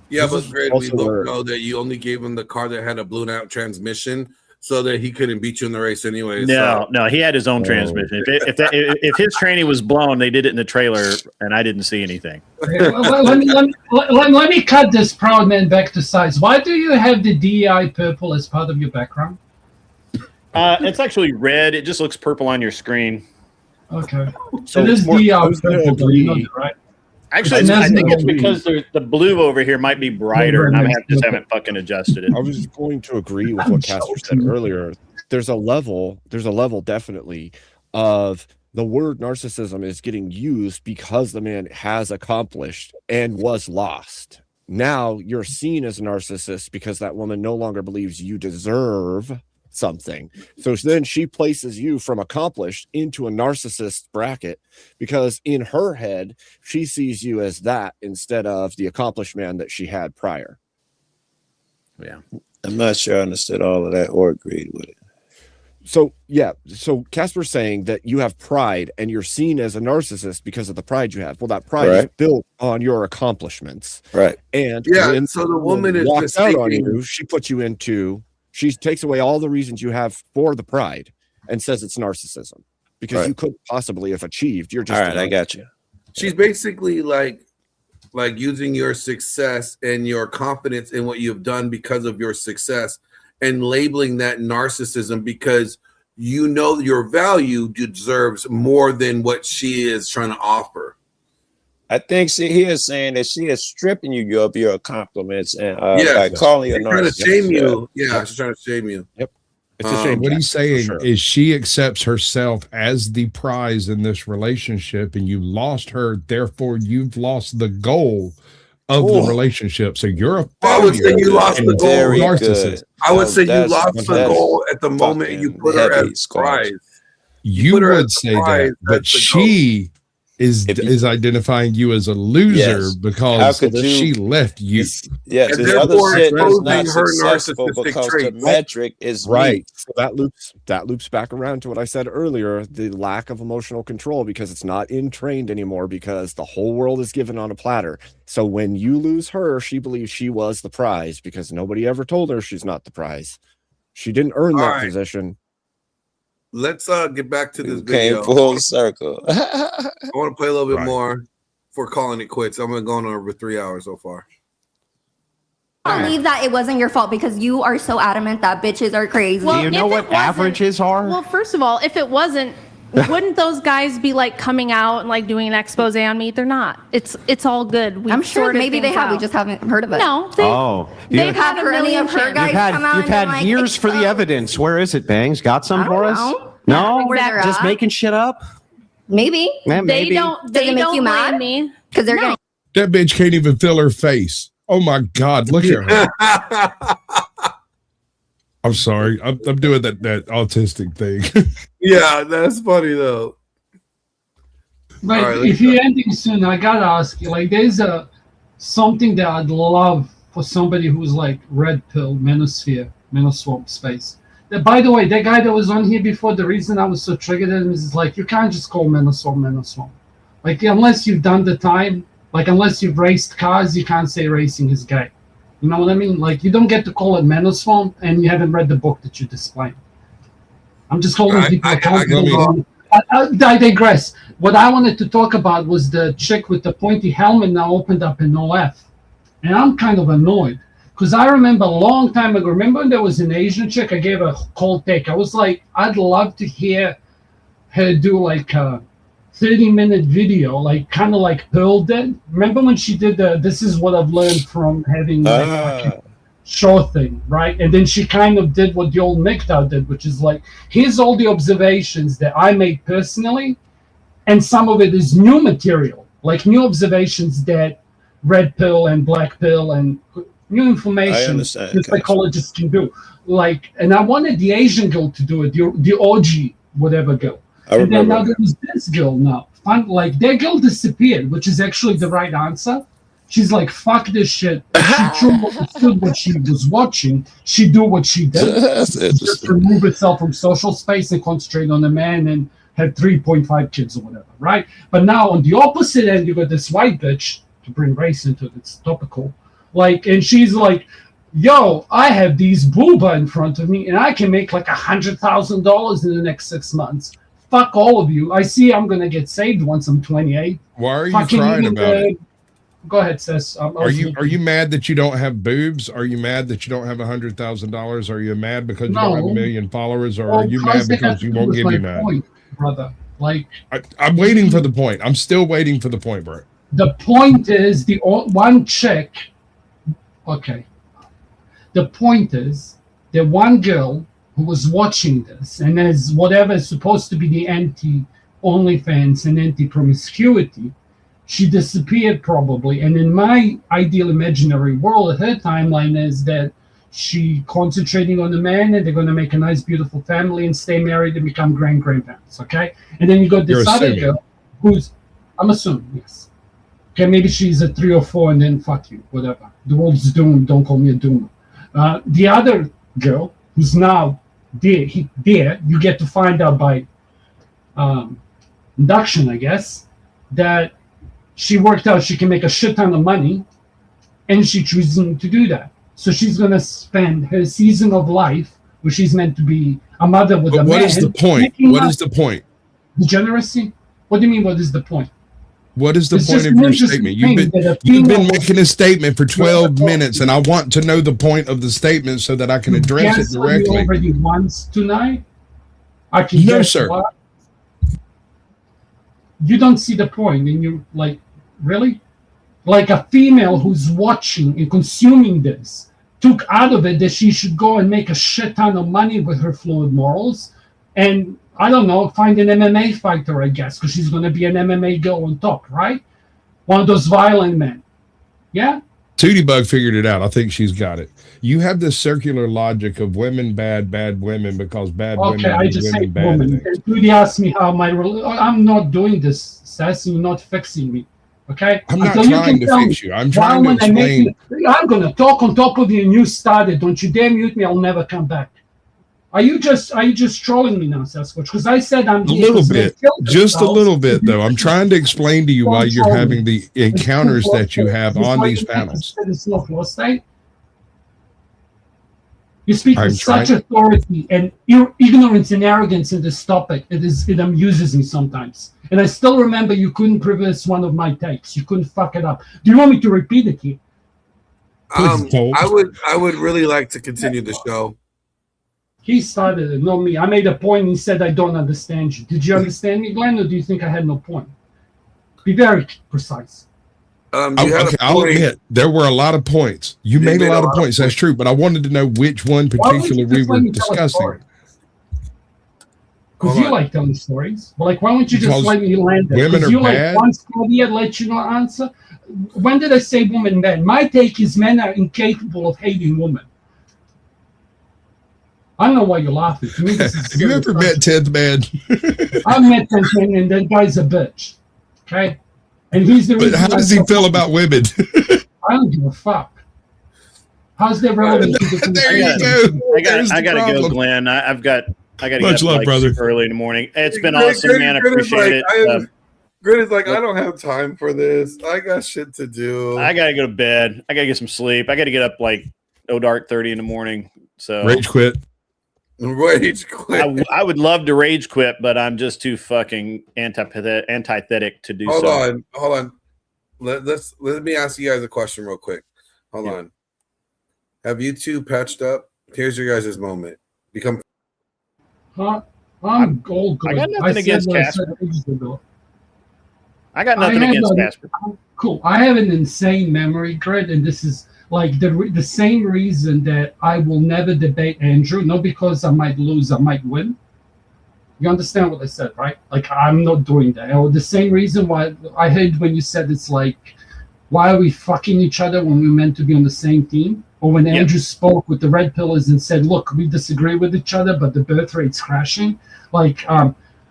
Yeah, but Greg, we both know that you only gave him the car that had a blown out transmission so that he couldn't beat you in the race anyway. No, he had his own transmission. If his tranny was blown, they did it in the trailer, and I didn't see anything. Let me cut this proud man back to size. Why do you have the DEI purple as part of your background? It's actually red. It just looks purple on your screen. Okay. So it is DEI purple, you know that, right? Actually, I think it's because the blue over here might be brighter, and I just haven't fucking adjusted it. I was going to agree with what Casper said earlier. There's a level definitely of the word narcissism is getting used because the man has accomplished and was lost. Now you're seen as a narcissist because that woman no longer believes you deserve something. So then she places you from accomplished into a narcissist bracket because in her head, she sees you as that instead of the accomplished man that she had prior. Yeah. I'm not sure I understood all of that or agreed with it. So, yeah. So Casper's saying that you have pride and you're seen as a narcissist because of the pride you have. Well, that pride is built on your accomplishments. Right. And yeah, so the woman is walks just out taking... on you. She puts you into... She takes away all the reasons you have for the pride and says it's narcissism because you couldn't possibly have achieved. You're just all right. I got you. She's basically like using your success and your confidence in what you've done because of your success and labeling that narcissism because you know your value deserves more than what she is trying to offer. I think he is saying that she is stripping you of your compliments and by calling you a narcissist. Trying to shame you. Yeah, she's trying to shame you. Yep. It's a shame. What he's saying is she accepts herself as the prize in this relationship, and you lost her. Therefore, you've lost the goal of the relationship. So you're a I would say you lost the goal. Narcissist. I would say you lost the goal at the moment you put her as prize. You would say that, but she is identifying you as a loser because she left you. Yes, the other shit is not successful because the metric is right. So that loops back around to what I said earlier: the lack of emotional control because it's not trained anymore because the whole world is given on a platter. So when you lose her, she believes she was the prize because nobody ever told her she's not the prize. She didn't earn that position. Let's get back to this video. Full circle. I want to play a little bit more before calling it quits. I'm going on over 3 hours so far. I believe that it wasn't your fault because you are so adamant that bitches are crazy. Do you know what averages are? Well, first of all, if it wasn't, wouldn't those guys be like coming out and like doing an expose on me? They're not. It's all good. I'm sure maybe they have. We just haven't heard of it. No. They've had any of her guys come out. You've had years for the evidence. Where is it, Bangs? Got some for us? No, just making shit up. Maybe. Yeah, maybe. They don't make you mad? me because they're gonna. That bitch can't even fill her face. Oh my God! Look at her. I'm sorry. I'm doing that autistic thing. Yeah, that's funny though. But if you're ending soon, I gotta ask you. Like, there's something that I'd love for somebody who's like red pill, manosphere, manoswamp space. By the way, that guy that was on here before, the reason I was so triggered at him is like, you can't just call manoswamp. Like, unless you've done the time, like, unless you've raced cars, you can't say racing is gay. You know what I mean? Like, you don't get to call it manoswamp and you haven't read the book that you're displaying. I'm just holding people accountable. I digress. What I wanted to talk about was the chick with the pointy helmet now opened up in OF. And I'm kind of annoyed. Because I remember a long time ago, remember when there was an Asian chick, I gave a cold take. I was like, I'd love to hear her do like a 30-minute video, like kind of like Pearl did. Remember when she did this is what I've learned from having like show thing, right? And then she kind of did what the old MGTOW did, which is like, here's all the observations that I made personally, and some of it is new material, like new observations that red pill and black pill and new information that psychologists can do. Like, and I wanted the Asian girl to do it, the OG whatever girl. And then now there was this girl now. Like, that girl disappeared, which is actually the right answer. She's like, fuck this shit. She truly understood what she was watching. She do what she did. Just remove itself from social space and concentrate on a man and had 3.5 kids or whatever, right? But now on the opposite end, you got this white bitch, to bring race into it, it's topical. Like, and she's like, yo, I have these booba in front of me and I can make like $100,000 in the next 6 months. Fuck all of you. I see I'm going to get saved once I'm 28. Why are you crying about it? Go ahead, sis. Are you mad that you don't have boobs? Are you mad that you don't have $100,000? Are you mad because you don't have 1 million followers? Or are you mad because you won't give me mad? Point, brother. Like I'm waiting for the point. I'm still waiting for the point, bro. The point is the one chick. Okay. The point is the one girl who was watching this and as whatever is supposed to be the anti-OnlyFans and anti-promiscuity, she disappeared probably. And in my ideal imaginary world, her timeline is that she concentrating on the man and they're going to make a nice, beautiful family and stay married and become grandparents, okay? And then you got this other girl who's, I'm assuming, yes. Okay, maybe she's a 3 or 4 and then fuck you, whatever. The world's doomed, don't call me a doomer. The other girl who's now there, you get to find out by induction, I guess, that she worked out she can make a shit ton of money and she's choosing to do that. So she's going to spend her season of life where she's meant to be a mother with a man. What is the point? What is the point? Degeneracy? What do you mean, what is the point? What is the point of your statement? You've been making a statement for 12 minutes, and I want to know the point of the statement so that I can address it directly. Already once tonight? No, sir. What? You don't see the point, and you're like, really? Like a female who's watching and consuming this took out of it that she should go and make a shit ton of money with her fluid morals and, I don't know, find an MMA fighter, I guess, because she's going to be an MMA girl on top, right? One of those violent men. Yeah? Tootie Bug figured it out. I think she's got it. You have this circular logic of women bad women because bad women do women bad things. Tootie asked me how I'm not doing this, Sass, you're not fixing me. Okay? I'm not trying to fix you. I'm trying to explain. I'm going to talk on top of you and you started. Don't you dare mute me. I'll never come back. Are you just trolling me now, Sasquatch? Because I said I'm a little bit, just a little bit, though. I'm trying to explain to you why you're having the encounters that you have on these panels. It's not floor state. You speak with such authority and ignorance and arrogance in this topic. It amuses me sometimes. And I still remember you couldn't preface one of my takes. You couldn't fuck it up. Do you want me to repeat it here? I would really like to continue the show. He started it, not me. I made a point and he said, I don't understand you. Did you understand me, Glenn, or do you think I had no point? Be very precise. I'll admit, there were a lot of points. You made a lot of points. That's true. But I wanted to know which one particular we were discussing. Because you like telling stories. But like, why don't you just let me land it? Women are you bad. Like one study and let you not answer. When did I say women bad? My take is men are incapable of hating women. I don't know why you're laughing. To me, this is have you ever met 10th Man? I've met 10th Man, and that guy's a bitch. Okay? And he's the reason. But how does he feel about women? I don't give a fuck. How's that relevant to the There you go. I gotta go, Glenn. I gotta much love, brother. Early in the morning. It's been awesome, man. I appreciate it. Grit is like, I don't have time for this. I got shit to do. I gotta go to bed. I gotta get some sleep. I gotta get up like dark 30 in the morning. So rage quit. Rage quit. I would love to rage quit, but I'm just too fucking antithetic to do so. Hold on. Let me ask you guys a question real quick. Hold on. Have you two patched up? Here's your guys' moment. Become. I'm gold. I got nothing against Casper. I got nothing against Casper. Cool. I have an insane memory grid, and this is like the same reason that I will never debate Andrew, not because I might lose, I might win. You understand what I said, right? Like, I'm not doing that. Or the same reason why I heard when you said it's like, why are we fucking each other when we're meant to be on the same team? Or when Andrew spoke with the Red Pillars and said, look, we disagree with each other, but the birth rate's crashing. Like,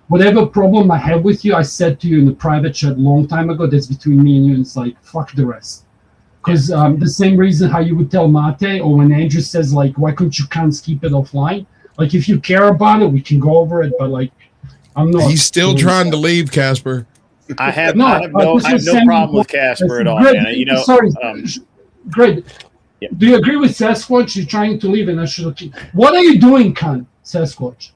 whatever problem I have with you, I said to you in the private chat a long time ago, that's between me and you, and it's like, fuck the rest. Because the same reason how you would tell Mate, or when Andrew says, like, why couldn't you cans keep it offline? Like, if you care about it, we can go over it, but, like, I'm not. He's still trying to leave, Casper. I have no problem with Casper at all, man. You know, sorry, great. Do you agree with Sasquatch? You're trying to leave and I should keep. What are you doing, cunt, Sasquatch?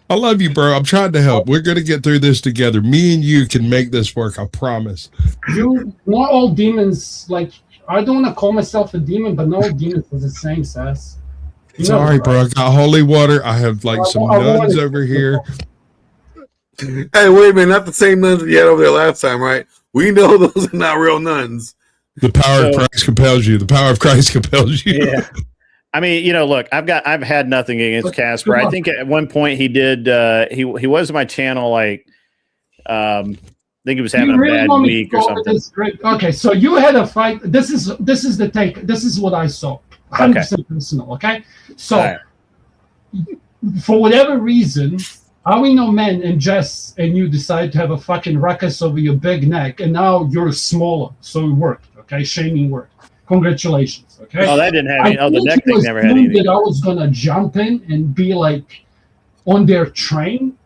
I love you, bro. I'm trying to help. We're going to get through this together. Me and you can make this work. I promise. Not all demons, like, I don't want to call myself a demon, but not all demons are the same, Sass. Sorry, bro. I got holy water. I have like some nuns over here. Hey, wait a minute. Not the same nuns you had over there last time, right? We know those are not real nuns. The power of Christ compels you. The power of Christ compels you. Yeah. I mean, look, I've had nothing against Casper. I think at one point he did. He was on my channel. Like, I think he was having a bad week or something. Okay, so you had a fight. This is the take. This is what I saw. 100% personal. Okay, so for whatever reason, we know men and Jess and you decide to have a fucking ruckus over your big neck, and now you're smaller, so it worked. Okay, shaming worked. Congratulations. Okay. Oh, that didn't have any. Oh, the neck thing never had anything. That I was gonna jump in and be like on their train,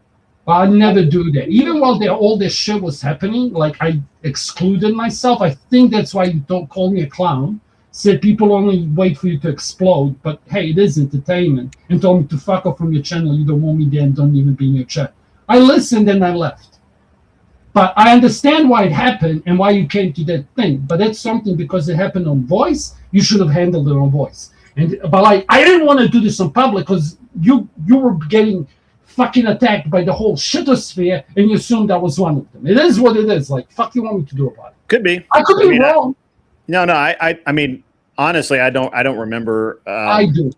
but I never do that. Even while all this shit was happening, like I excluded myself. I think that's why you don't call me a clown. Said people only wait for you to explode, but hey, it is entertainment. And told me to fuck off from your channel. You don't want me there and don't even be in your chat. I listened and I left. But I understand why it happened and why you came to that thing. But that's something because it happened on Voice. You should have handled it on Voice. But like, I didn't want to do this on public because you were getting fucking attacked by the whole shitosphere, and you assumed that was one of them. It is what it is. Like, fuck, you want me to do about it? Could be. I could be wrong. I mean, honestly, I don't remember. I do.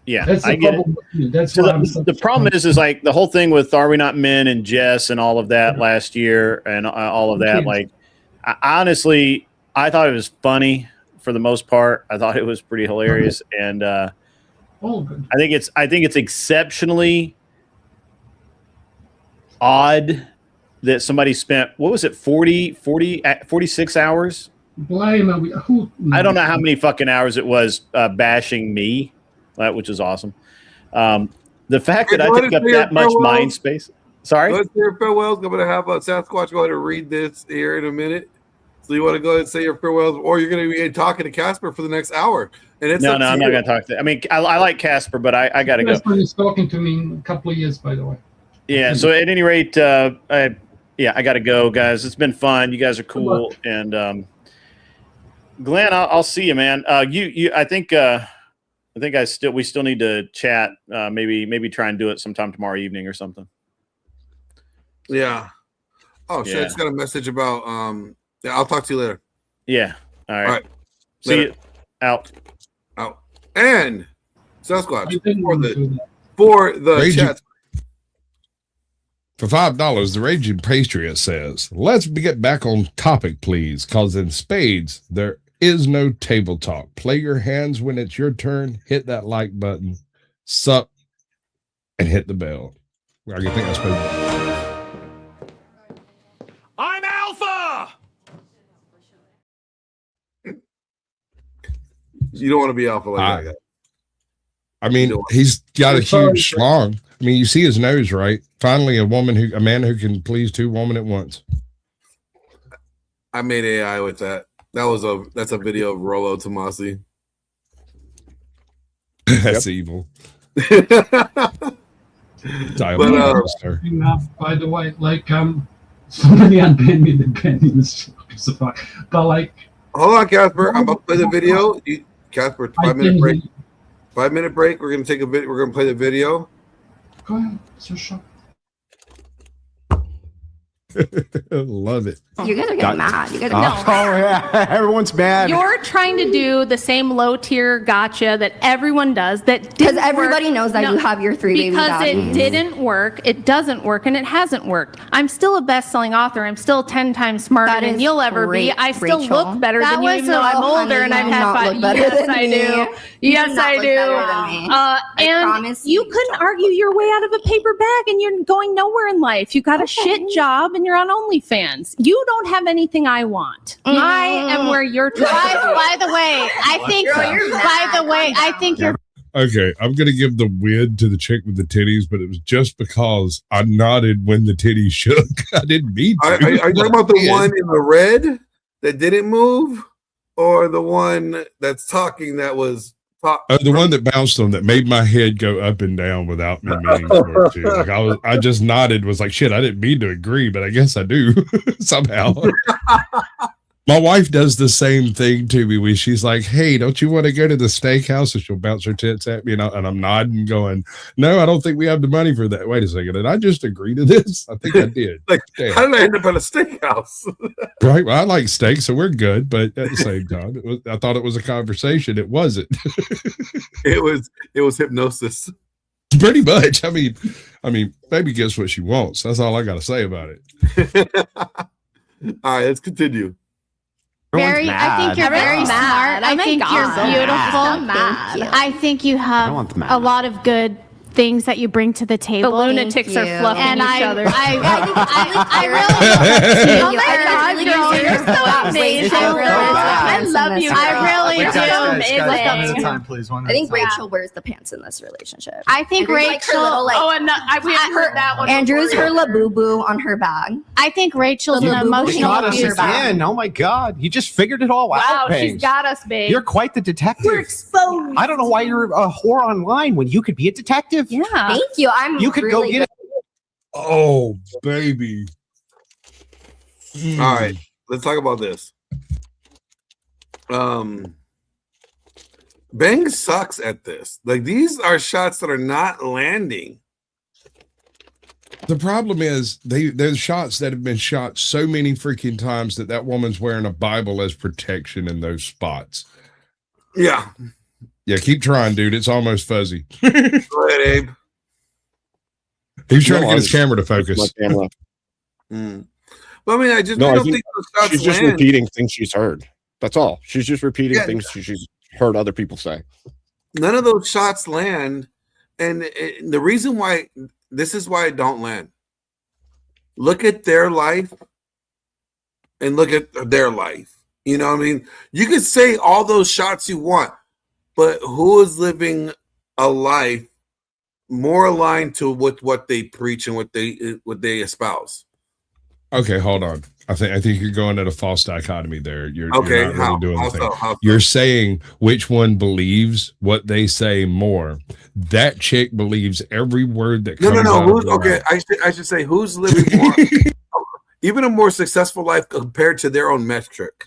Yeah, that's the problem with me. That's so why the problem is like the whole thing with Are We Not Men and Jess and all of that last year and all of that. Like, honestly, I thought it was funny for the most part. I thought it was pretty hilarious, and I think it's exceptionally odd that somebody spent 46 hours. I don't know how many fucking hours it was bashing me. Which is awesome. The fact that I took up that much mind space. Sorry? Let's hear farewells. I'm going to have Sasquatch go ahead and read this here in a minute. So you want to go ahead and say your farewells, or you're going to be talking to Casper for the next hour. And it's no, I'm not going to talk to. I mean, I like Casper, but I got to go. Casper is talking to me in a couple of years, by the way. Yeah. So at any rate, I got to go, guys. It's been fun. You guys are cool, and Glenn, I'll see you, man. I think we still need to chat. Maybe try and do it sometime tomorrow evening or something. Yeah. Oh shit! I just got a message about. Yeah, I'll talk to you later. Yeah. All right. See you. Out. And Sasquatch for the chat. For $5, the Raging Patriot says, "Let's get back on topic, please, because in spades there is no table talk. Play your hands when it's your turn. Hit that like button, sup, and hit the bell." I think that's I'm Alpha. You don't want to be alpha like that. I mean, he's got a huge schlong. I mean, you see his nose, right? Finally, a man who can please two women at once. I made AI with that. That's a video of Rollo Tomasi. That's evil. By the way, like somebody unbanned me, then banned me this shit. But like, hold on, Casper. I'm about to play the video. Casper, 5-minute break. 5-minute break. We're gonna take a bit. We're gonna play the video. Go ahead. So short. Love it. You guys are getting mad. You guys are Oh yeah, everyone's mad. You're trying to do the same low tier gotcha that everyone does. Because everybody knows that you have your 3 baby daddies. Because it didn't work, it doesn't work, and it hasn't worked. I'm still a best-selling author. I'm still 10 times smarter than you'll ever be. I still look better than you, even though I'm older and I've had 5. Yes, I do. Yes, I do. And you couldn't argue your way out of a paper bag, and you're going nowhere in life. You got a shit job, and you're on OnlyFans. You don't have anything I want. I am where you're trying to be. By the way, I think you're. Okay, I'm gonna give the win to the chick with the titties, but it was just because I nodded when the titties shook. I didn't mean to. Are you talking about the one in the red that didn't move, or the one that's talking that was the one that bounced on that made my head go up and down without me meaning for it to. Like I just nodded, was like, shit, I didn't mean to agree, but I guess I do somehow. My wife does the same thing to me when she's like, hey, don't you want to go to the steakhouse? And she'll bounce her tits at me, and I'm nodding, going, no, I don't think we have the money for that. Wait a second, did I just agree to this? I think I did. Like, how did I end up at a steakhouse? Right. Well, I like steak, so we're good. But at the same time, I thought it was a conversation. It wasn't. It was hypnosis. Pretty much. I mean, baby gets what she wants. That's all I got to say about it. All right, let's continue. I think you're very smart. I think you're beautiful. I think you have a lot of good things that you bring to the table. The lunatics are fluffing and each other. I love you. I really do. Guys, time, please. I think Rachel wears the pants in this relationship. I think Rachel. We haven't heard that one. Andrew's her labubu on her bag. I don't think Rachel's an emotional abuser. Oh my God, you just figured it all out. Wow, Bangs. she's got us, babe. You're quite the detective. We're exposed. I don't know why you're a whore online when you could be a detective. Yeah. Thank you. You could really go get it. Oh, baby. All right, let's talk about this. Bang sucks at this. Like, these are shots that are not landing. The problem is there's shots that have been shot so many freaking times that woman's wearing a Bible as protection in those spots. Yeah. Yeah, keep trying, dude. It's almost fuzzy. Go ahead, Abe. He's trying to get his camera to focus. But I mean, I don't think those shots she's just land. repeating things she's heard. That's all. She's just repeating things she's heard other people say. None of those shots land. And the reason why, this is why I don't land. Look at their life and look at their life. You know what I mean? You can say all those shots you want, but who is living a life more aligned to what they preach and what they espouse? Okay, hold on. I think you're going at a false dichotomy there. You're okay. You're not really doing the thing. How so? You're saying which one believes what they say more. That chick believes every word that comes out of their mouth. I should say who's living more, even a more successful life compared to their own metric.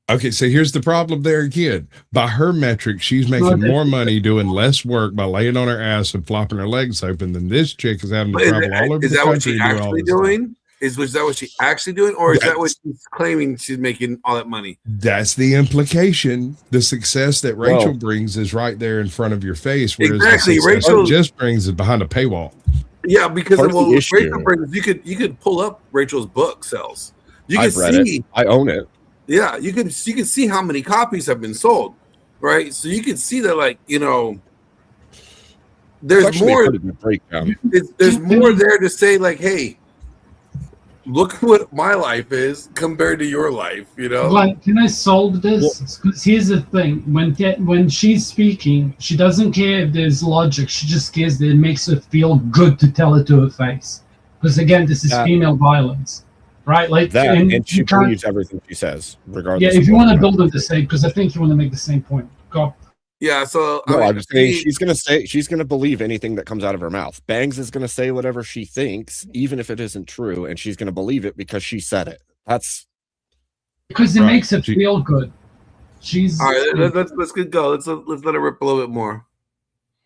Okay, so here's the problem there again. By her metric, she's making more money doing less work by laying on her ass and flopping her legs open than this chick is having to travel all over the country. Is that what she's actually doing? Is that what she's actually doing, or is that what she's claiming she's making all that money? That's the implication. The success that Rachel brings is right there in front of your face, whereas exactly. Rachel just brings it behind a paywall. Yeah, because of what Rachel brings, you could pull up Rachel's book sales. You can see. I own it. Yeah, you can see how many copies have been sold, right? So you can see that, like, you know, there's more. There's more there to say, like, hey, look what my life is compared to your life, you know. Like, can I solve this? Because here's the thing: when she's speaking, she doesn't care if there's logic. She just cares that it makes her feel good to tell it to her face. Because again, this is female violence. Right, like that, and she believes everything she says, regardless. Yeah, if you want to build it the same, because I think you want to make the same point. Go. Yeah, so I'm just saying she's gonna believe anything that comes out of her mouth. Bangs is gonna say whatever she thinks, even if it isn't true, and she's gonna believe it because she said it. That's because it makes her feel good. She's all right. Let's go. Let's let it rip a little bit more.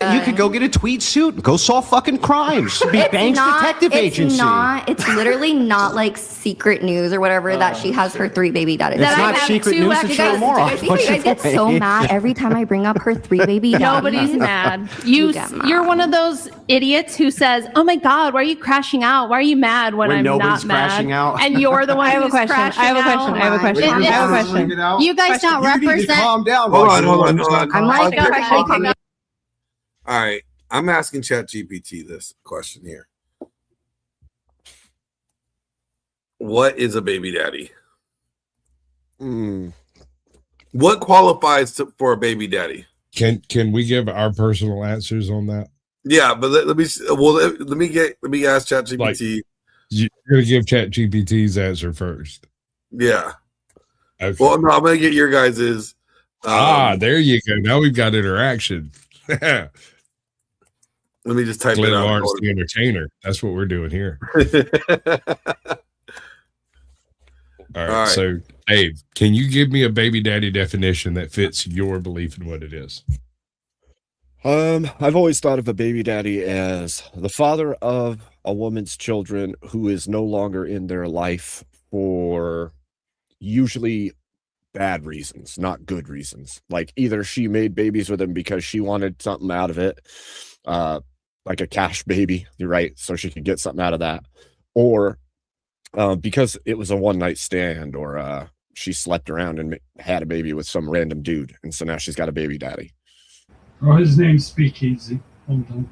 You could go get a tweed suit and go solve fucking crimes. Be Banks Detective Agency. It's literally not like secret news or whatever that she has her 3 baby daddies. It's not secret news to show more. You guys get so mad every time I bring up her 3 baby daddies. Nobody's mad. You're one of those idiots who says, "Oh my God, why are you crashing out? Why are you mad when I'm not mad?" Crashing out. And you're the one who's crashing out. I have a question. You guys don't represent. Calm down. Hold on. I'm like, all right, I'm asking ChatGPT this question here. What is a baby daddy? What qualifies for a baby daddy? Can we give our personal answers on that? Yeah, but let me ask ChatGPT. Like, you're gonna give ChatGPT's answer first. Yeah. Okay. Well, no, I'm gonna get your guys's. There you go. Now we've got interaction. Let me just type Glenn it out. Lawrence, the entertainer. That's what we're doing here. All right. So, Dave, can you give me a baby daddy definition that fits your belief in what it is? I've always thought of a baby daddy as the father of a woman's children who is no longer in their life for usually bad reasons, not good reasons. Like either she made babies with him because she wanted something out of it, like a cash baby, you're right, so she could get something out of that, or because it was a one-night stand, or she slept around and had a baby with some random dude, and so now she's got a baby daddy. Oh, his name's Speakeasy. Hold on.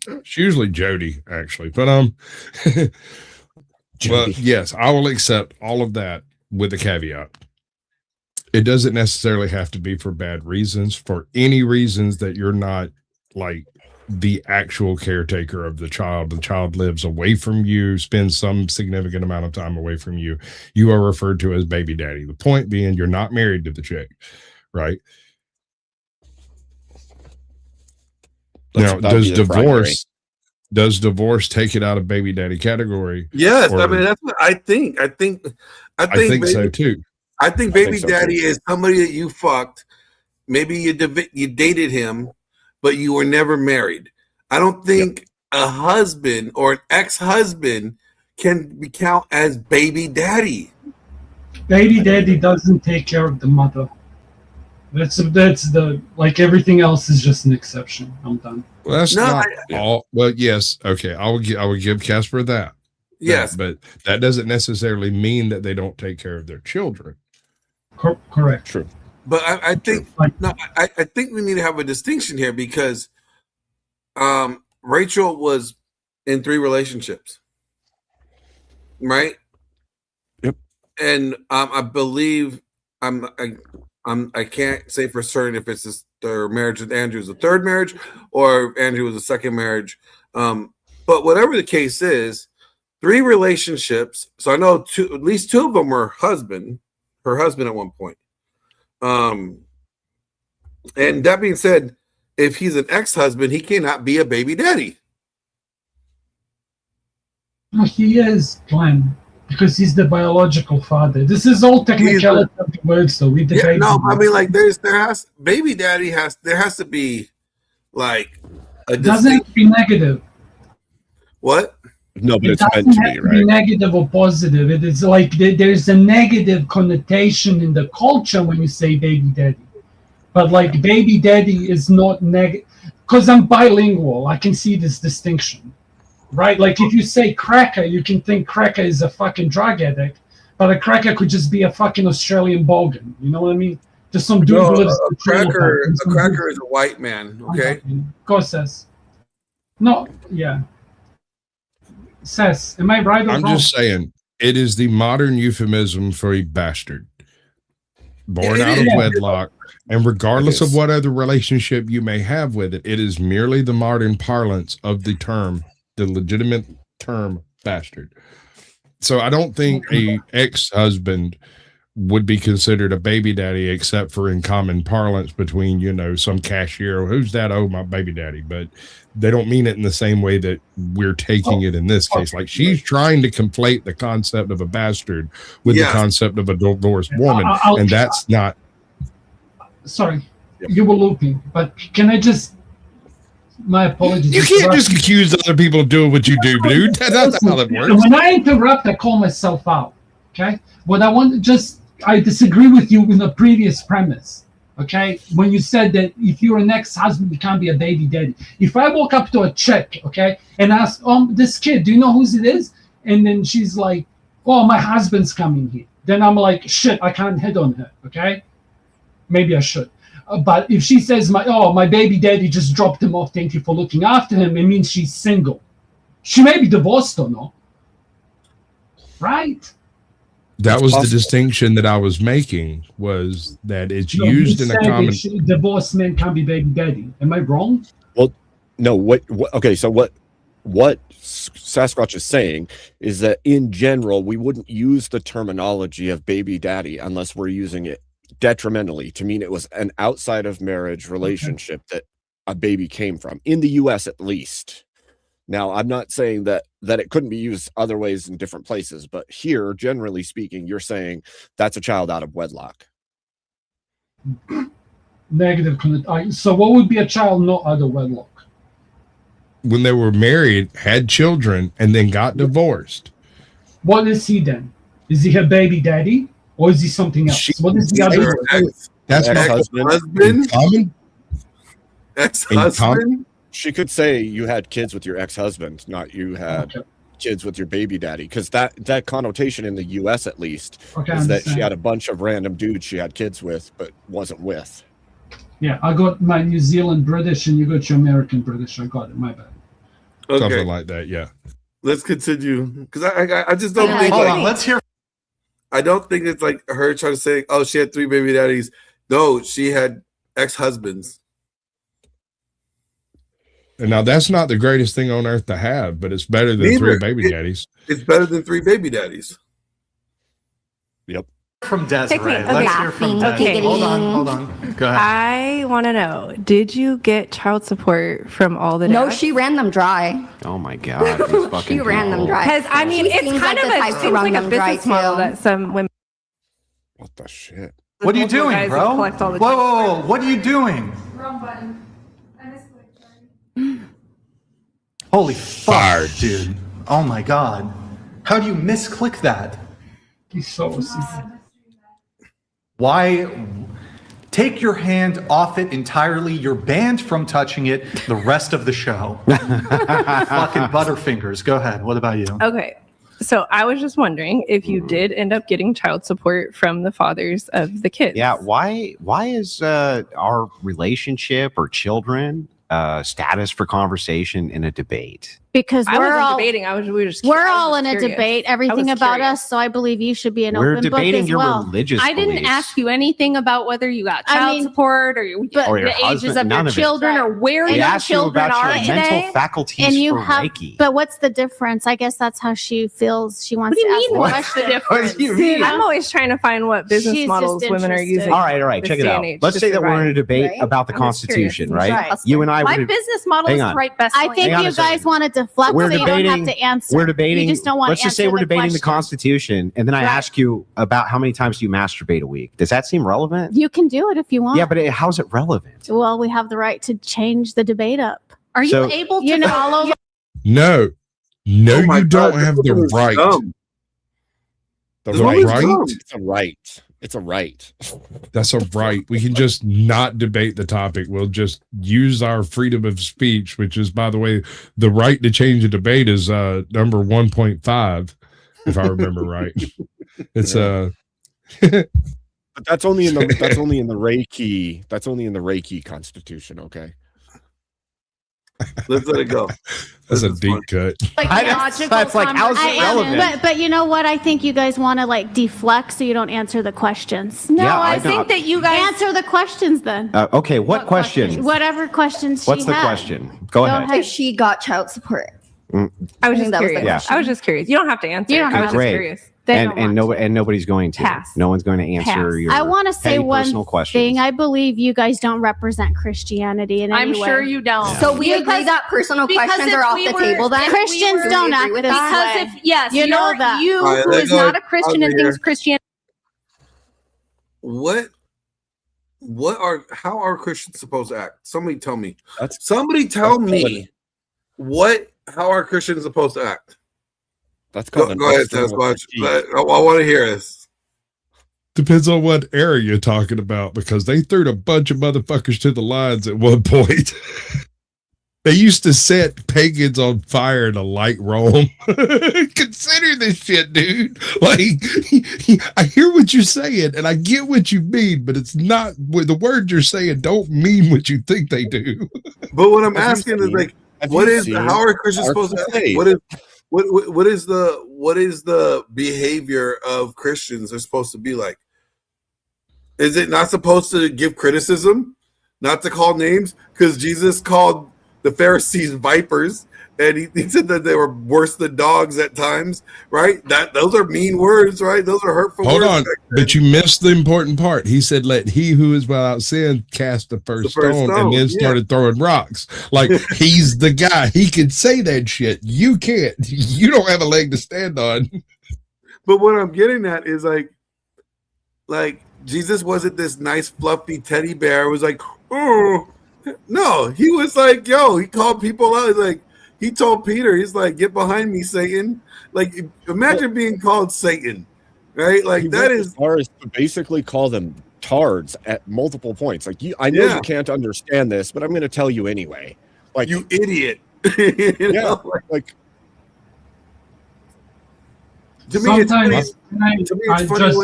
It's usually Jody, actually, but well, yes, I will accept all of that with a caveat. It doesn't necessarily have to be for bad reasons, for any reasons that you're not like the actual caretaker of the child. The child lives away from you, spends some significant amount of time away from you. You are referred to as baby daddy. The point being, you're not married to the chick, right? Now, does divorce take it out of baby daddy category? Yes, I mean that's what I think. I think so too. I think baby daddy is somebody that you fucked. Maybe you dated him, but you were never married. I don't think a husband or an ex-husband can be count as baby daddy. Baby daddy doesn't take care of the mother. That's the like everything else is just an exception. I'm done. Well, that's not all. Well, yes, okay. I would give Casper that. Yes, but that doesn't necessarily mean that they don't take care of their children. Correct. True. But I think I think we need to have a distinction here because Rachel was in 3 relationships, right? Yep. And I believe I can't say for certain if it's their marriage with Andrew is the 3rd marriage or Andrew was the 2nd marriage. But whatever the case is, 3 relationships. So I know at least 2 of them were her husband at one point. And that being said, if he's an ex-husband, he cannot be a baby daddy. No, he is, Glenn, because he's the biological father. This is all technicality of the words, though. We debate. Yeah, no, I mean, like, there has to be like a doesn't have to be negative. What? No, but it it's meant to be, right? Be negative or positive. It is like there's a negative connotation in the culture when you say baby daddy. But like baby daddy is not negative because I'm bilingual. I can see this distinction, right? Like if you say cracker, you can think cracker is a fucking drug addict, but a cracker could just be a fucking Australian bogan. You know what I mean? Just some dude who lives. A cracker is a white man. Okay. Go says. No. Yeah. Says, am I right or I'm wrong? just saying, it is the modern euphemism for a bastard. Born out of wedlock, and regardless of what other relationship you may have with it, it is merely the modern parlance of the term, the legitimate term bastard. So I don't think a ex-husband would be considered a baby daddy except for in common parlance between, some cashier, who's that? Oh, my baby daddy. But they don't mean it in the same way that we're taking it in this case. Like she's trying to conflate the concept of a bastard with the concept of a divorced woman. And that's not. Sorry, you were looping, but can I just, my apologies. You can't just accuse other people of doing what you do, dude. That's not how that works. When I interrupt, I call myself out. Okay. What I want to I disagree with you in the previous premise. Okay. When you said that if you're an ex-husband, you can't be a baby daddy. If I walk up to a chick, okay, and ask, this kid, do you know whose it is? And then she's like, oh, my husband's coming here. Then I'm like, shit, I can't hit on her. Okay. Maybe I should. But if she says, my baby daddy just dropped him off, thank you for looking after him, it means she's single. She may be divorced or no. Right? That was the distinction that I was making, was that it's used in a common. Divorced men can't be baby daddy. Am I wrong? Well, no. What? Okay. So what? what Sasquatch is saying is that in general, we wouldn't use the terminology of baby daddy unless we're using it detrimentally to mean it was an outside of marriage relationship that a baby came from, in the US at least. Now, I'm not saying that it couldn't be used other ways in different places, but here, generally speaking, you're saying that's a child out of wedlock. Negative. So what would be a child not out of wedlock? When they were married, had children, and then got divorced. What is he then? Is he her baby daddy, or is he something else? What is the other word? That's ex-husband. Ex-husband. She could say you had kids with your ex-husband, not you had kids with your baby daddy, because that connotation in the U.S. at least is that she had a bunch of random dudes she had kids with, but wasn't with. Yeah, I got my New Zealand British, and you got your American British. I got it. My bad. Okay. Something like that, yeah. Let's continue, because I just don't think. Hold on, let's hear. I don't think it's like her trying to say, "Oh, she had 3 baby daddies." No, she had ex-husbands. And now that's not the greatest thing on earth to have, but it's better than 3 baby daddies. It's better than 3 baby daddies. Yep. From Desiree. Okay. Let's hear from Desiree. Okay. Hold on. Go ahead. I want to know, did you get child support from all the No, dads? she ran them dry. Oh my God. These fucking She ran them people. dry. Because, I mean, She it's seems kind like of the type to seems run like a them dry, business model too. that some women. What the shit? What are you multiple doing, guys bro? that collect all the Whoa. What are you doing? Wrong button. Holy fuck, dude. Oh my God. How do you misclick that? He's so Why? Take your hand off it entirely. You're banned from touching it the rest of the show. Fucking Butterfingers. Go ahead. What about you? Okay. So I was just wondering if you did end up getting child support from the fathers of the kids. Yeah, why is our relationship or children status for conversation in a debate? Because I we're wasn't all debating. we're all in a debate. Everything about curious. us. So I believe you should be an We're open book debating as your well. religious I didn't beliefs. ask you anything about whether you got child support or, Or your the ages husband, of none your of it. children or where We your asked you children about are your today. mental faculties And you for have, Reiki. but what's the difference? I guess that's how she feels. She wants What do you to ask mean, the what's the question. difference? What do you mean? I'm always trying to find what business She's models just women are interested. using. All right, this check it day out. and age Let's to say that we're in a survive. debate Right? about the I'm just curious. Constitution, right? Right. You and I My were business model hang is on. right best. I think Hang on you a second. guys want to deflect We're so you don't debating- have to answer. We're debating. You just don't want Let's to just say answer we're debating the question. Constitution, and then I Right. ask you about how many times do you masturbate a week. Does that seem relevant? You can do it if you want. Yeah, but how's it relevant? Well, we have the right to change the debate up. Are you So- able to follow? No, Oh my you don't God, have this the woman is right. dumb. The This woman's right? dumb. It's a right. It's a right. That's a right. We can just not debate the topic. We'll just use our freedom of speech, which is, by the way, the right to change a debate is number 1.5, if I remember right. It's But that's only in the Reiki. That's only in the Reiki Constitution. Okay. Let's let it go. That's a deep cut. Like logical that's like, how's it conversation. relevant? But you know what? I think you guys want to like deflect so you don't answer the questions. No, Yeah, I I think know. that you guys Answer the questions then. Okay, what question? Whatever questions What's she the had. question? Go ahead. If she got child support. I was I think just that was the curious. question. I was just curious. You don't have to answer. You don't I have was to. just Great. curious. They don't want to. And nobody's going to. Pass. No one's going to answer Pass. your I want to say petty one personal questions. thing. I believe you guys don't represent Christianity in any I'm way. sure you don't. So we Because- agree that personal because questions if are off we the were- table then? if we Christians were- don't Do you act agree with this that? Because if yes, You know that. you All right, who let's is go not a Christian and over thinks here. Christianity. How are Christians supposed to act? Somebody tell me. That's- Somebody tell that's me how are Christians supposed to act? That's called Go ahead, Sasquatch. I want to hear this. Depends on what era you're talking about, because they threw a bunch of motherfuckers to the lions at one point. They used to set pagans on fire to light Rome. Consider this shit, dude. Like, I hear what you're saying and I get what you mean, but it's not the words you're saying don't mean what you think they do. But what I'm Have you asking is seen- like, have what you is seen how are Christians our supposed to act? crusade? What is the behavior of Christians are supposed to be like? Is it not supposed to give criticism, not to call names? Because Jesus called the Pharisees vipers, and he said that they were worse than dogs at times, right? Those are mean words, right? Those are hurtful words. Hold on, but you missed the important part. He said, "Let he who is without sin cast the first stone," and then started throwing rocks. Like he's the guy. He can say that shit. You can't. You don't have a leg to stand on. But what I'm getting at is like Jesus wasn't this nice fluffy teddy bear. It was like, oh no, he was like, yo, he called people out. He's like, he told Peter, he's like, get behind me, Satan. Like, imagine being called Satan, right? Like that is, as far as to basically call them tards at multiple points. Like I know you can't understand this, but I'm going to tell you anyway. Like you idiot. You know? like. To me, it's funny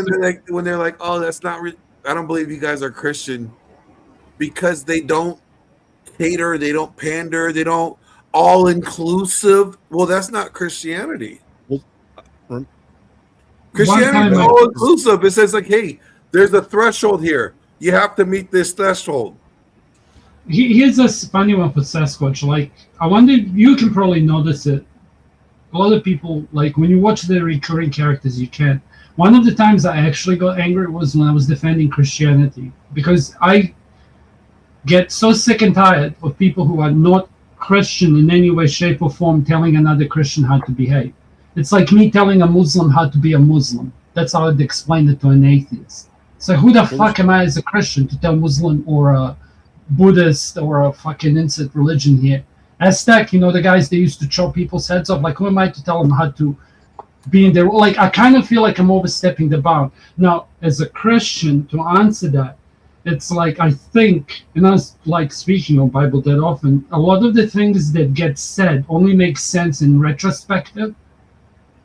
when they're like, "Oh, that's not. I don't believe you guys are Christian," because they don't cater, they don't pander, they don't all inclusive. Well, that's not Christianity. Christianity is all inclusive. It says like, "Hey, there's a threshold here. You have to meet this threshold." Here's a funny one for Sasquatch. Like, I wonder, you can probably notice it. A lot of people, like when you watch the recurring characters, you can. One of the times I actually got angry was when I was defending Christianity, because I get so sick and tired of people who are not Christian in any way, shape, or form telling another Christian how to behave. It's like me telling a Muslim how to be a Muslim. That's how I'd explain it to an atheist. So who the fuck am I as a Christian to tell Muslim or a Buddhist or a fucking insert religion here? Aztec, you know, the guys that used to chop people's heads off, like, who am I to tell them how to be in their, like, I kind of feel like I'm overstepping the bound. Now, as a Christian, to answer that, it's like, I think, and I was like speaking on Bible that often, a lot of the things that get said only make sense in retrospective,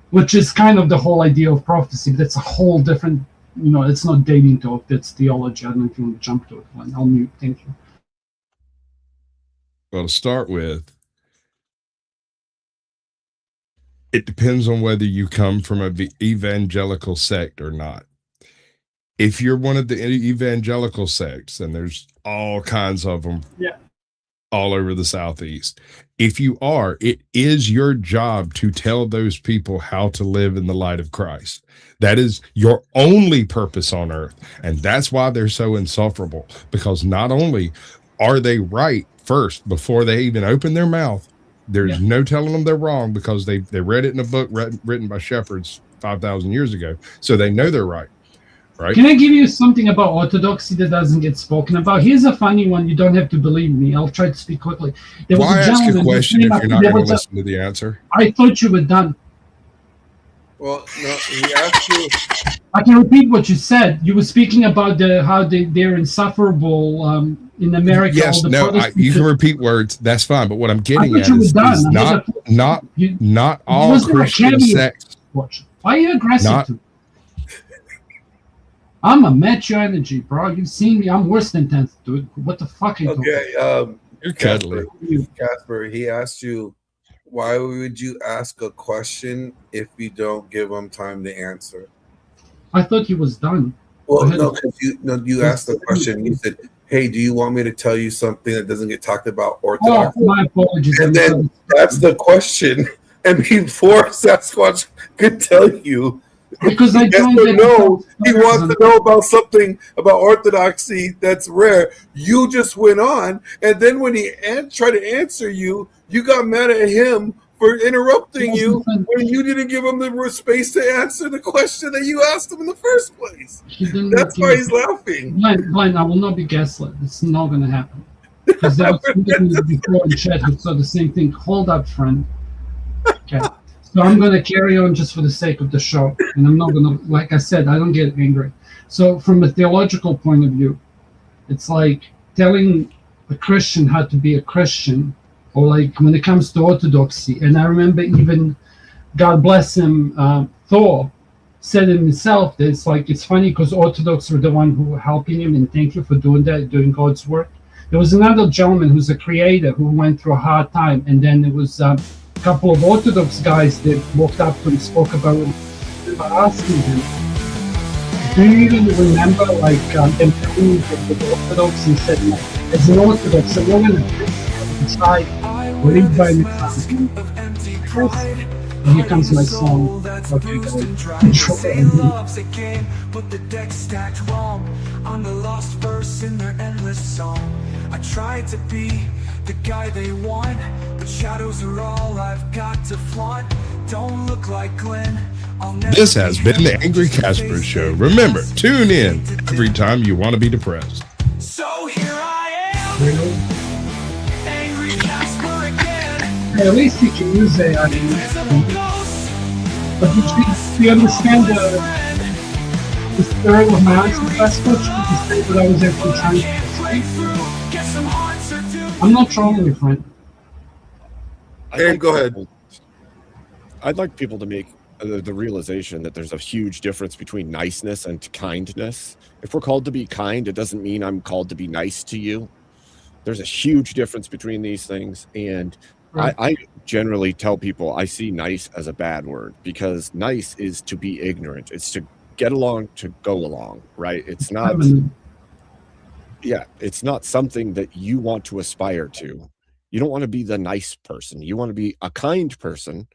which is kind of the whole idea of prophecy. That's a whole different, you know, it's not dating talk, that's theology. I don't know if you want to jump to it. I'll mute. Thank you. Well, to start with, it depends on whether you come from an evangelical sect or not. If you're one of the evangelical sects, and there's all kinds of them all over the Southeast, if you are, it is your job to tell those people how to live in the light of Christ. That is your only purpose on earth. And that's why they're so insufferable, because not only are they right first before they even open their mouth, there's no telling them they're wrong, because they read it in a book written by shepherds 5,000 years ago, so they know they're right. Can I give you something about orthodoxy that doesn't get spoken about? Here's a funny one. You don't have to believe me. I'll try to speak quickly. Why ask a question if you're not going to listen to the answer? I thought you were done. Well, no, he asked you. I can repeat what you said. You were speaking about how they're insufferable in America. Yes, you can repeat words. That's fine. But what I'm getting at is not all Christian sects. Why are you aggressive? I'm a mature energy, bro. You've seen me. I'm worse than 10th, dude. What the fuck are you talking? You're cuddly. Casper, he asked you, why would you ask a question if you don't give him time to answer? I thought he was done. Well, no, because you asked the question. You said, hey, do you want me to tell you something that doesn't get talked about orthodox? Oh, my apologies. And then that's the question. And before Sasquatch could tell you, because I don't know, he wants to know about something about orthodoxy that's rare. You just went on, and then when he tried to answer you, you got mad at him for interrupting you when you didn't give him the space to answer the question that you asked him in the first place. That's why he's laughing. Blind, I will not be gaslit. It's not going to happen. Because that was before in chat who said the same thing. Hold up, friend. Okay. So I'm going to carry on just for the sake of the show. And I'm not going to, like I said, I don't get angry. So from a theological point of view, it's like telling a Christian how to be a Christian, or like when it comes to orthodoxy. And I remember even, God bless him, Thor said himself that it's like, it's funny because Orthodox were the one who were helping him, and thank you for doing that, doing God's work. There was another gentleman who's a creator who went through a hard time, and then there was couple of Orthodox guys that walked up to him and spoke about him. They were asking him, do you even remember like them telling you that the Orthodox, and said, as an Orthodox, I'm not going to try Believed by me. Here comes my song. Okay, But the deck stacked wrong. I'm the lost verse in their endless song. I tried to be the guy they want, but shadows are all I've got to flaunt. Don't look like Glenn. This has been the Angry Casper Show. Remember, tune in every time you want to be depressed. So here I am, Angry Casper again. Hey, at least you can use AI. But do you understand the spirit of my answer last question? You say that I was actually trying to say. I'm not trolling you, friend. Hey, go ahead. I'd like people to make the realization that there's a huge difference between niceness and kindness. If we're called to be kind, it doesn't mean I'm called to be nice to you. There's a huge difference between these things. And right. I generally tell people I see nice as a bad word, because nice is to be ignorant. It's to get along, to go along, right? It's not, it's not something that you want to aspire to. You don't want to be the nice person. You want to be a kind person.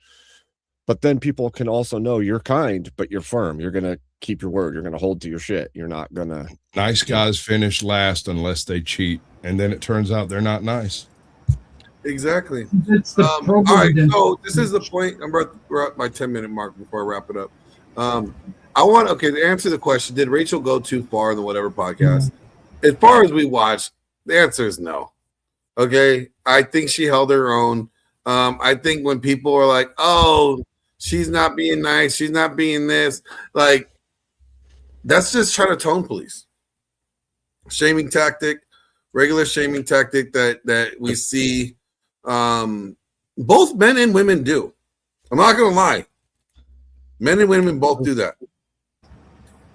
But then people can also know you're kind, but you're firm. You're going to keep your word. You're going to hold to your shit. You're not going to. Nice guys finish last unless they cheat. And then it turns out they're not nice. Exactly. That's the all right. So this is the point. We're at my 10-minute mark before I wrap it up. To answer the question, did Rachel go too far in the whatever podcast? As far as we watched, the answer is no. Okay. I think she held her own. I think when people are like, oh, she's not being nice, she's not being this, like, that's just trying to tone police. Shaming tactic, regular shaming tactic that we see both men and women do. I'm not going to lie. Men and women both do that.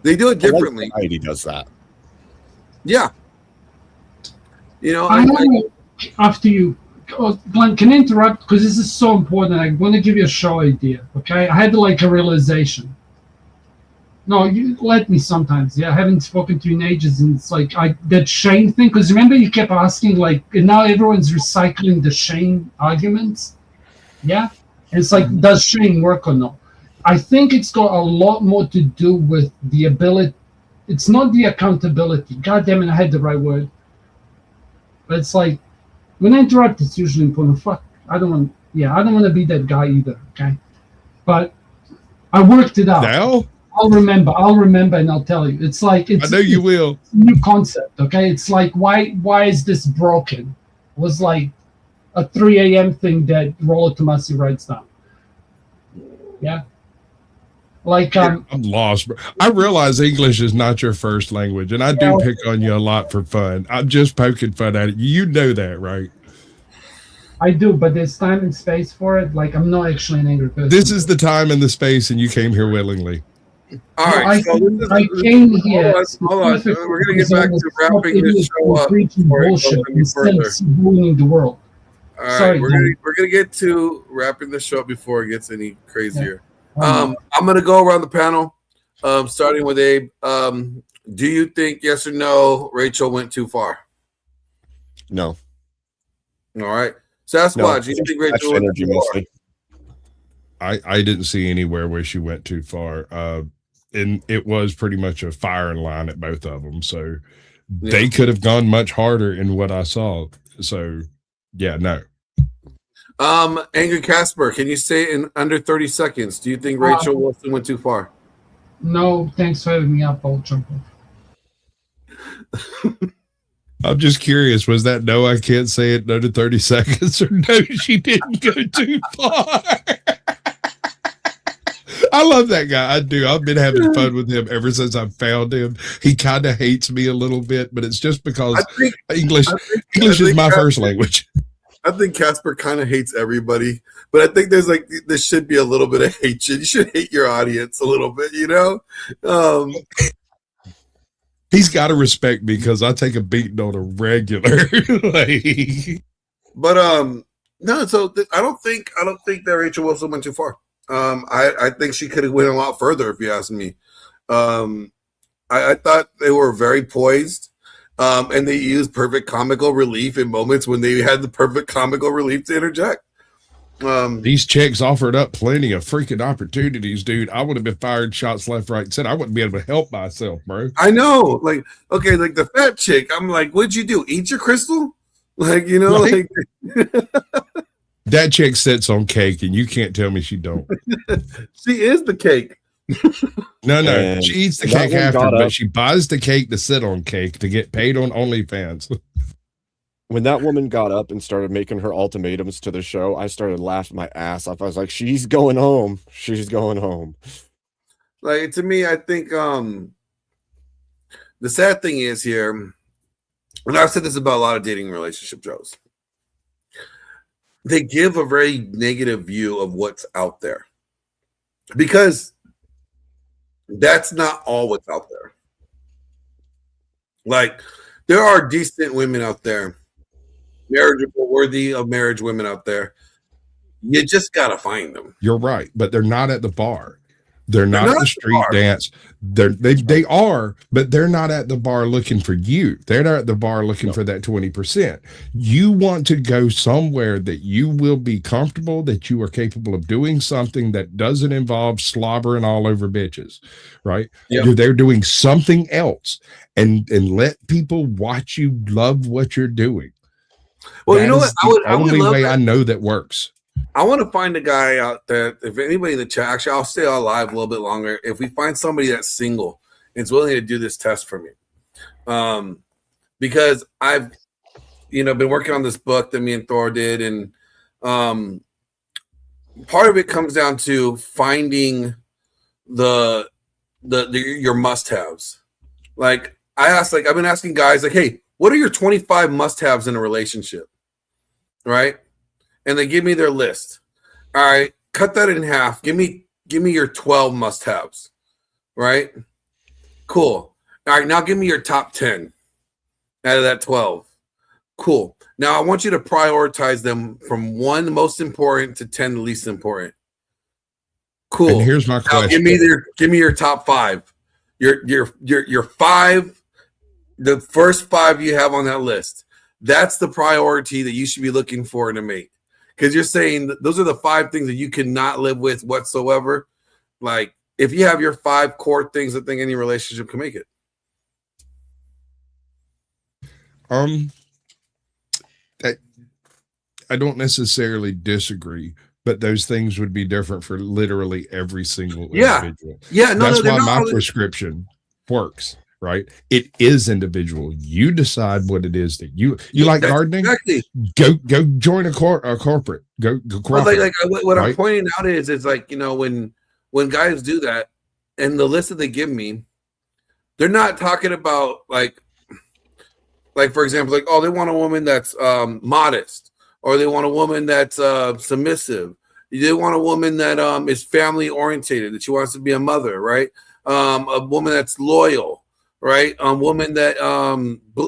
They do it differently. Society does that. Yeah. You know, after you, Glenn, can I interrupt? Because this is so important. I want to give you a show idea, okay? I had like a realization. No, you let me sometimes. Yeah, I haven't spoken to you in ages, and it's like that Shane thing. Because remember, you kept asking, like, and now everyone's recycling the Shane arguments. Yeah, and it's like, does Shane work or not? I think it's got a lot more to do with the ability. It's not the accountability. God damn it, I had the right word. But it's like, when I interrupt, it's usually important. Fuck, I don't want to be that guy either. Okay, but I worked it out. Now I'll remember, and I'll tell you. It's like I know you will. It's a new concept. Okay, it's like why is this broken? It was like a 3 a.m. thing that Rollo Tomasi writes down. Yeah. Like I'm lost, bro. I realize English is not your first language, and I do pick on you a lot for fun. I'm just poking fun at it. You know that, right? I do, but there's time and space for it. Like, I'm not actually an angry person. This is the time and the space, and you came here willingly. All right, I came here. Hold on. We're gonna get back to wrapping this show up. Bullshit instead of ruining the world. All right, sorry, we're gonna get to wrapping the show before it gets any crazier. I'm going to go around the panel, starting with Abe. Do you think, yes or no, Rachel went too far? No. All right. Sasquatch, do you think Rachel went too far? I didn't see anywhere where she went too far. And it was pretty much a firing line at both of them. So they could have gone much harder in what I saw. So, yeah, no. Angry Casper, can you say in under 30 seconds, do you think Rachel Wilson went too far? No, thanks for having me up. I'll jump off. I'm just curious, was that no, I can't say it, no to 30 seconds, or no, she didn't go too far? I love that guy. I do. I've been having fun with him ever since I found him. He kind of hates me a little bit, but it's just because English is my first language. I think Casper kind of hates everybody, but I think there should be a little bit of hatred. You should hate your audience a little bit, you know? He's got to respect me because I take a beating on a regular. But no, so I don't think that Rachel Wilson went too far. I think she could have went a lot further if you ask me. I thought they were very poised. And they use perfect comical relief in moments when they had the perfect comical relief to interject. These chicks offered up plenty of freaking opportunities, dude. I would have been fired shots left, right, and center. I wouldn't be able to help myself, bro. I know. Like, okay, like the fat chick, I'm like, what'd you do? Eat your crystal? Like, you know, Right. like That chick sits on cake, and you can't tell me she don't. she is the cake. No, And she eats the that cake one after, got but up. she buys the cake to sit on cake to get paid on OnlyFans. When that woman got up and started making her ultimatums to the show, I started laughing my ass off. I was like, she's going home. She's going home. Like, to me, I think the sad thing is here, and I've said this about a lot of dating relationship shows, they give a very negative view of what's out there because that's not all what's out there. Like, there are decent women out there, marriageable, worthy of marriage women out there. You just gotta find them. You're right, but they're not at the bar. They're not at the street dance. They are, but they're not at the bar looking for you. They're not at the bar looking for that 20%. You want to go somewhere that you will be comfortable, that you are capable of doing something that doesn't involve slobbering all over bitches, right? Yep. They're doing something else, and let people watch you love what you're doing. Well, That you know is what? the I would only love way that. I know that works. I want to find a guy out there. If anybody in the chat, actually, I'll stay alive a little bit longer. If we find somebody that's single and is willing to do this test for me, because I've, been working on this book that me and Thor did, and part of it comes down to finding your must-haves. Like I've been asking guys, like, hey, what are your 25 must-haves in a relationship, right? And they give me their list. All right, cut that in half. Give me your 12 must-haves, right? Cool. All right, now give me your top 10 out of that 12. Cool. Now I want you to prioritize them from 1 the most important to 10 the least important. Cool. And here's my Now question. give me your top 5. Your 5, the first 5 you have on that list. That's the priority that you should be looking for in a mate. Because you're saying that those are the 5 things that you cannot live with whatsoever. Like, if you have your 5 core things, I think any relationship can make it. I don't necessarily disagree, but those things would be different for literally every single individual. Yeah, that's why my prescription works, right? It is individual. You decide what it is that you like gardening. Exactly. Go join a corporate. Go corporate. What I'm pointing out is like, when guys do that, and the list that they give me, they're not talking about like for example, like, oh, they want a woman that's modest, or they want a woman that's submissive. They want a woman that is family orientated, that she wants to be a mother, right? A woman that's loyal, right? A woman that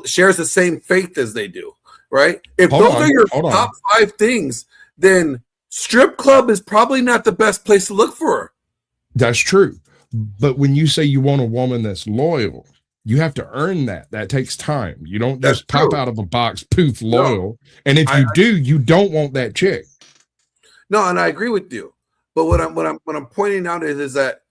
shares the same faith as they do, right? If those are your top 5 things, then strip club is probably not the best place to look for her. That's true. But when you say you want a woman that's loyal, you have to earn that. That takes time. You don't just pop out of a box, poof, loyal. No. And if you do, you don't want that chick. No, and I agree with you. But what I'm pointing out is that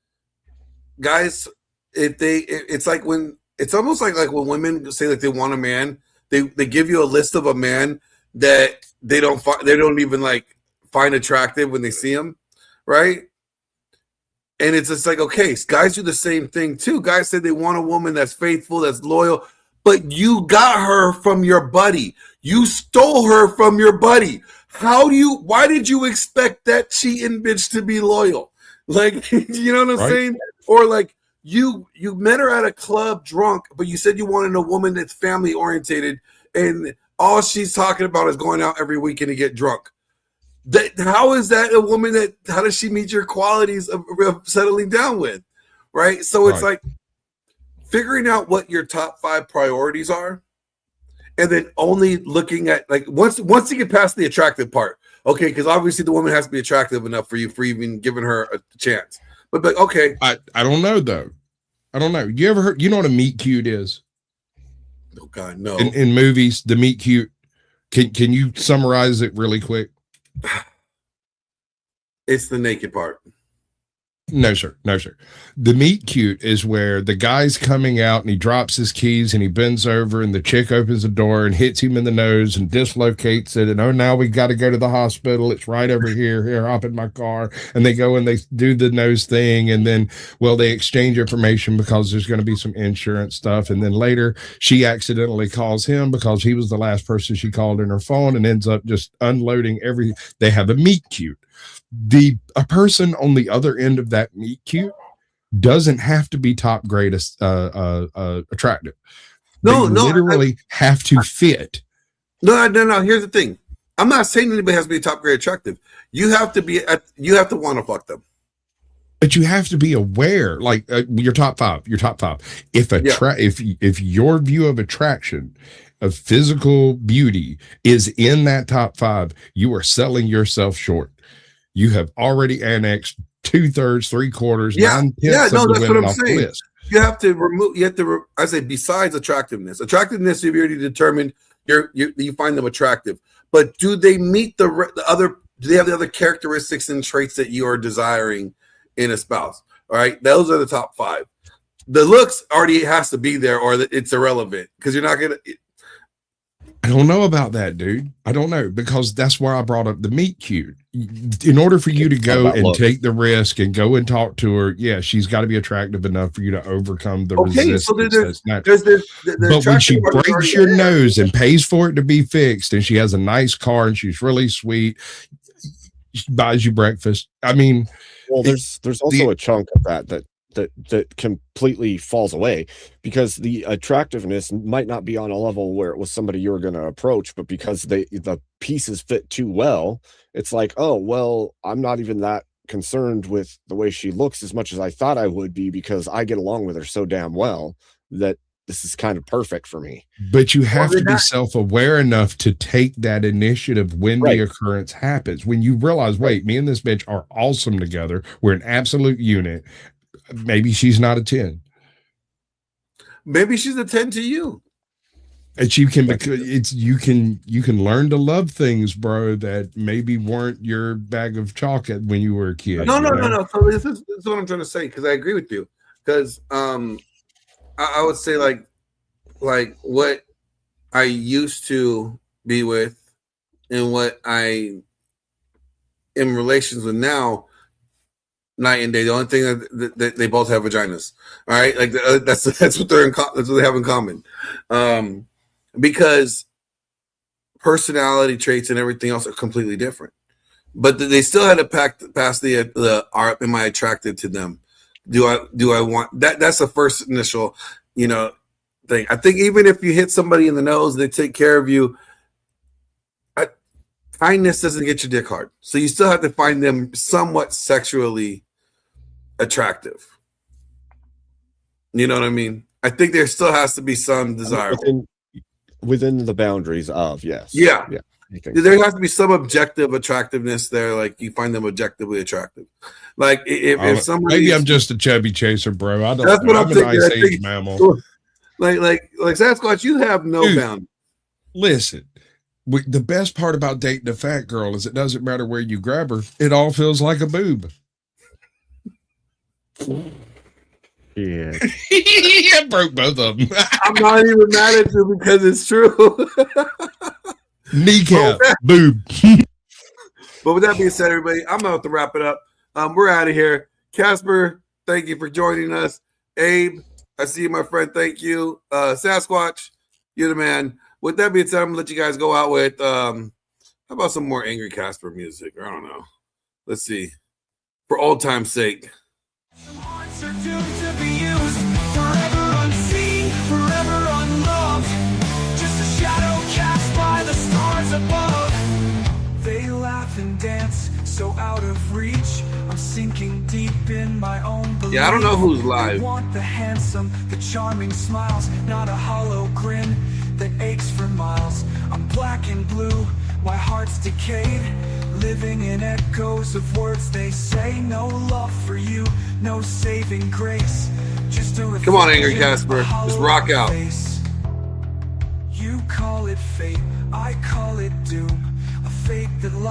guys, it's like when it's almost like when women say like they want a man, they give you a list of a man that they don't even like find attractive when they see him, right? And it's just like, okay, guys do the same thing too. Guys say they want a woman that's faithful, that's loyal, but you got her from your buddy. You stole her from your buddy. Why did you expect that cheating bitch to be loyal? Like, you know what I'm saying? Or like you met her at a club drunk, but you said you wanted a woman that's family orientated, and all she's talking about is going out every weekend to get drunk. How is that a woman how does she meet your qualities of settling down with? Right. So it's like figuring out what your top 5 priorities are, and then only looking at like once you get past the attractive part. Okay, because obviously the woman has to be attractive enough for you for even giving her a chance. But okay. I don't know though. I don't know. You ever heard, you know what a meet cute is? Oh God, no. In movies, the meet cute. Can you summarize it really quick? It's the naked part. No, sir. No, sir. The meet cute is where the guy's coming out and he drops his keys and he bends over and the chick opens the door and hits him in the nose and dislocates it. And oh, now we got to go to the hospital. It's right over here. Here, hop in my car. And they go and they do the nose thing. And then, well, they exchange information because there's going to be some insurance stuff. And then later she accidentally calls him because he was the last person she called in her phone and ends up just unloading they have a meet cute. A person on the other end of that meet cute doesn't have to be top grade attractive. No, literally have to fit. No. Here's the thing. I'm not saying anybody has to be top grade attractive. You have to want to fuck them. But you have to be aware, like your top five. If your view of attraction, of physical beauty, is in that top five, you are selling yourself short. You have already annexed 2/3, 3/4, 9/10 of the women off the list. You have to remove. I say besides attractiveness. Attractiveness, you've already determined. You find them attractive, but do they meet the other? Do they have the other characteristics and traits that you are desiring in a spouse? All right, those are the top five. The looks already has to be there, or it's irrelevant because you're not gonna. I don't know about that, dude. I don't know, because that's where I brought up the meet cute. In order for you to go and take the risk and go and talk to her, yeah, she's got to be attractive enough for you to overcome the resistance. So but when she breaks your nose and pays for it to be fixed, and she has a nice car and she's really sweet, she buys you breakfast. I mean, well, there's also a chunk of that completely falls away, because the attractiveness might not be on a level where it was somebody you were going to approach, but because the pieces fit too well, it's like, oh, well, I'm not even that concerned with the way she looks as much as I thought I would be, because I get along with her so damn well that this is kind of perfect for me. But you have to be self-aware enough to take that initiative when the occurrence happens. When you realize, wait, me and this bitch are awesome together. We're an absolute unit. Maybe she's not a 10. Maybe she's a 10 to you. And you can learn to love things, bro, that maybe weren't your bag of chocolate when you were a kid. No. So this is what I'm trying to say, because I agree with you. Because I would say like what I used to be with and what I in relations with now, night and day. The only thing that they both have vaginas. All right, like that's what that's what they have in common. Because personality traits and everything else are completely different. But they still had to pass the am I attracted to them? Do I want that? That's the first initial, thing. I think even if you hit somebody in the nose, they take care of you. Kindness doesn't get your dick hard. So you still have to find them somewhat sexually attractive. You know what I mean? I think there still has to be some desire within the boundaries of, yes. Yeah. There has to be some objective attractiveness there. Like you find them objectively attractive. Like if somebody, maybe I'm just a chubby chaser, bro. I don't. That's what I'm thinking. Ice Age mammal. Like Sasquatch, you have no boundaries. Listen. The best part about dating a fat girl is it doesn't matter where you grab her. It all feels like a boob. Yeah. I broke both of them. I'm not even mad at you because it's true. Kneecap, boob. But with that being said, everybody, I'm going to have to wrap it up. We're out of here. Casper, thank you for joining us. Abe, I see you, my friend. Thank you. Sasquatch, you're the man. With that being said, I'm going to let you guys go out with, how about some more angry Casper music? I don't know. Let's see. For old time's sake. Some hearts are doomed to be used, forever unseen, forever unloved. Just a shadow cast by the stars above. They laugh and dance, so out of reach. I'm sinking deep in my own belief. Yeah, I don't know who's live. They want the handsome, the charming smiles, not a hollow grin that aches for miles. I'm black and blue, my heart's decayed, living in echoes of words they say. No love for you, no saving grace. Just a come on, angry Casper, just rock out. You call it fate, I call it doom. A fate that lies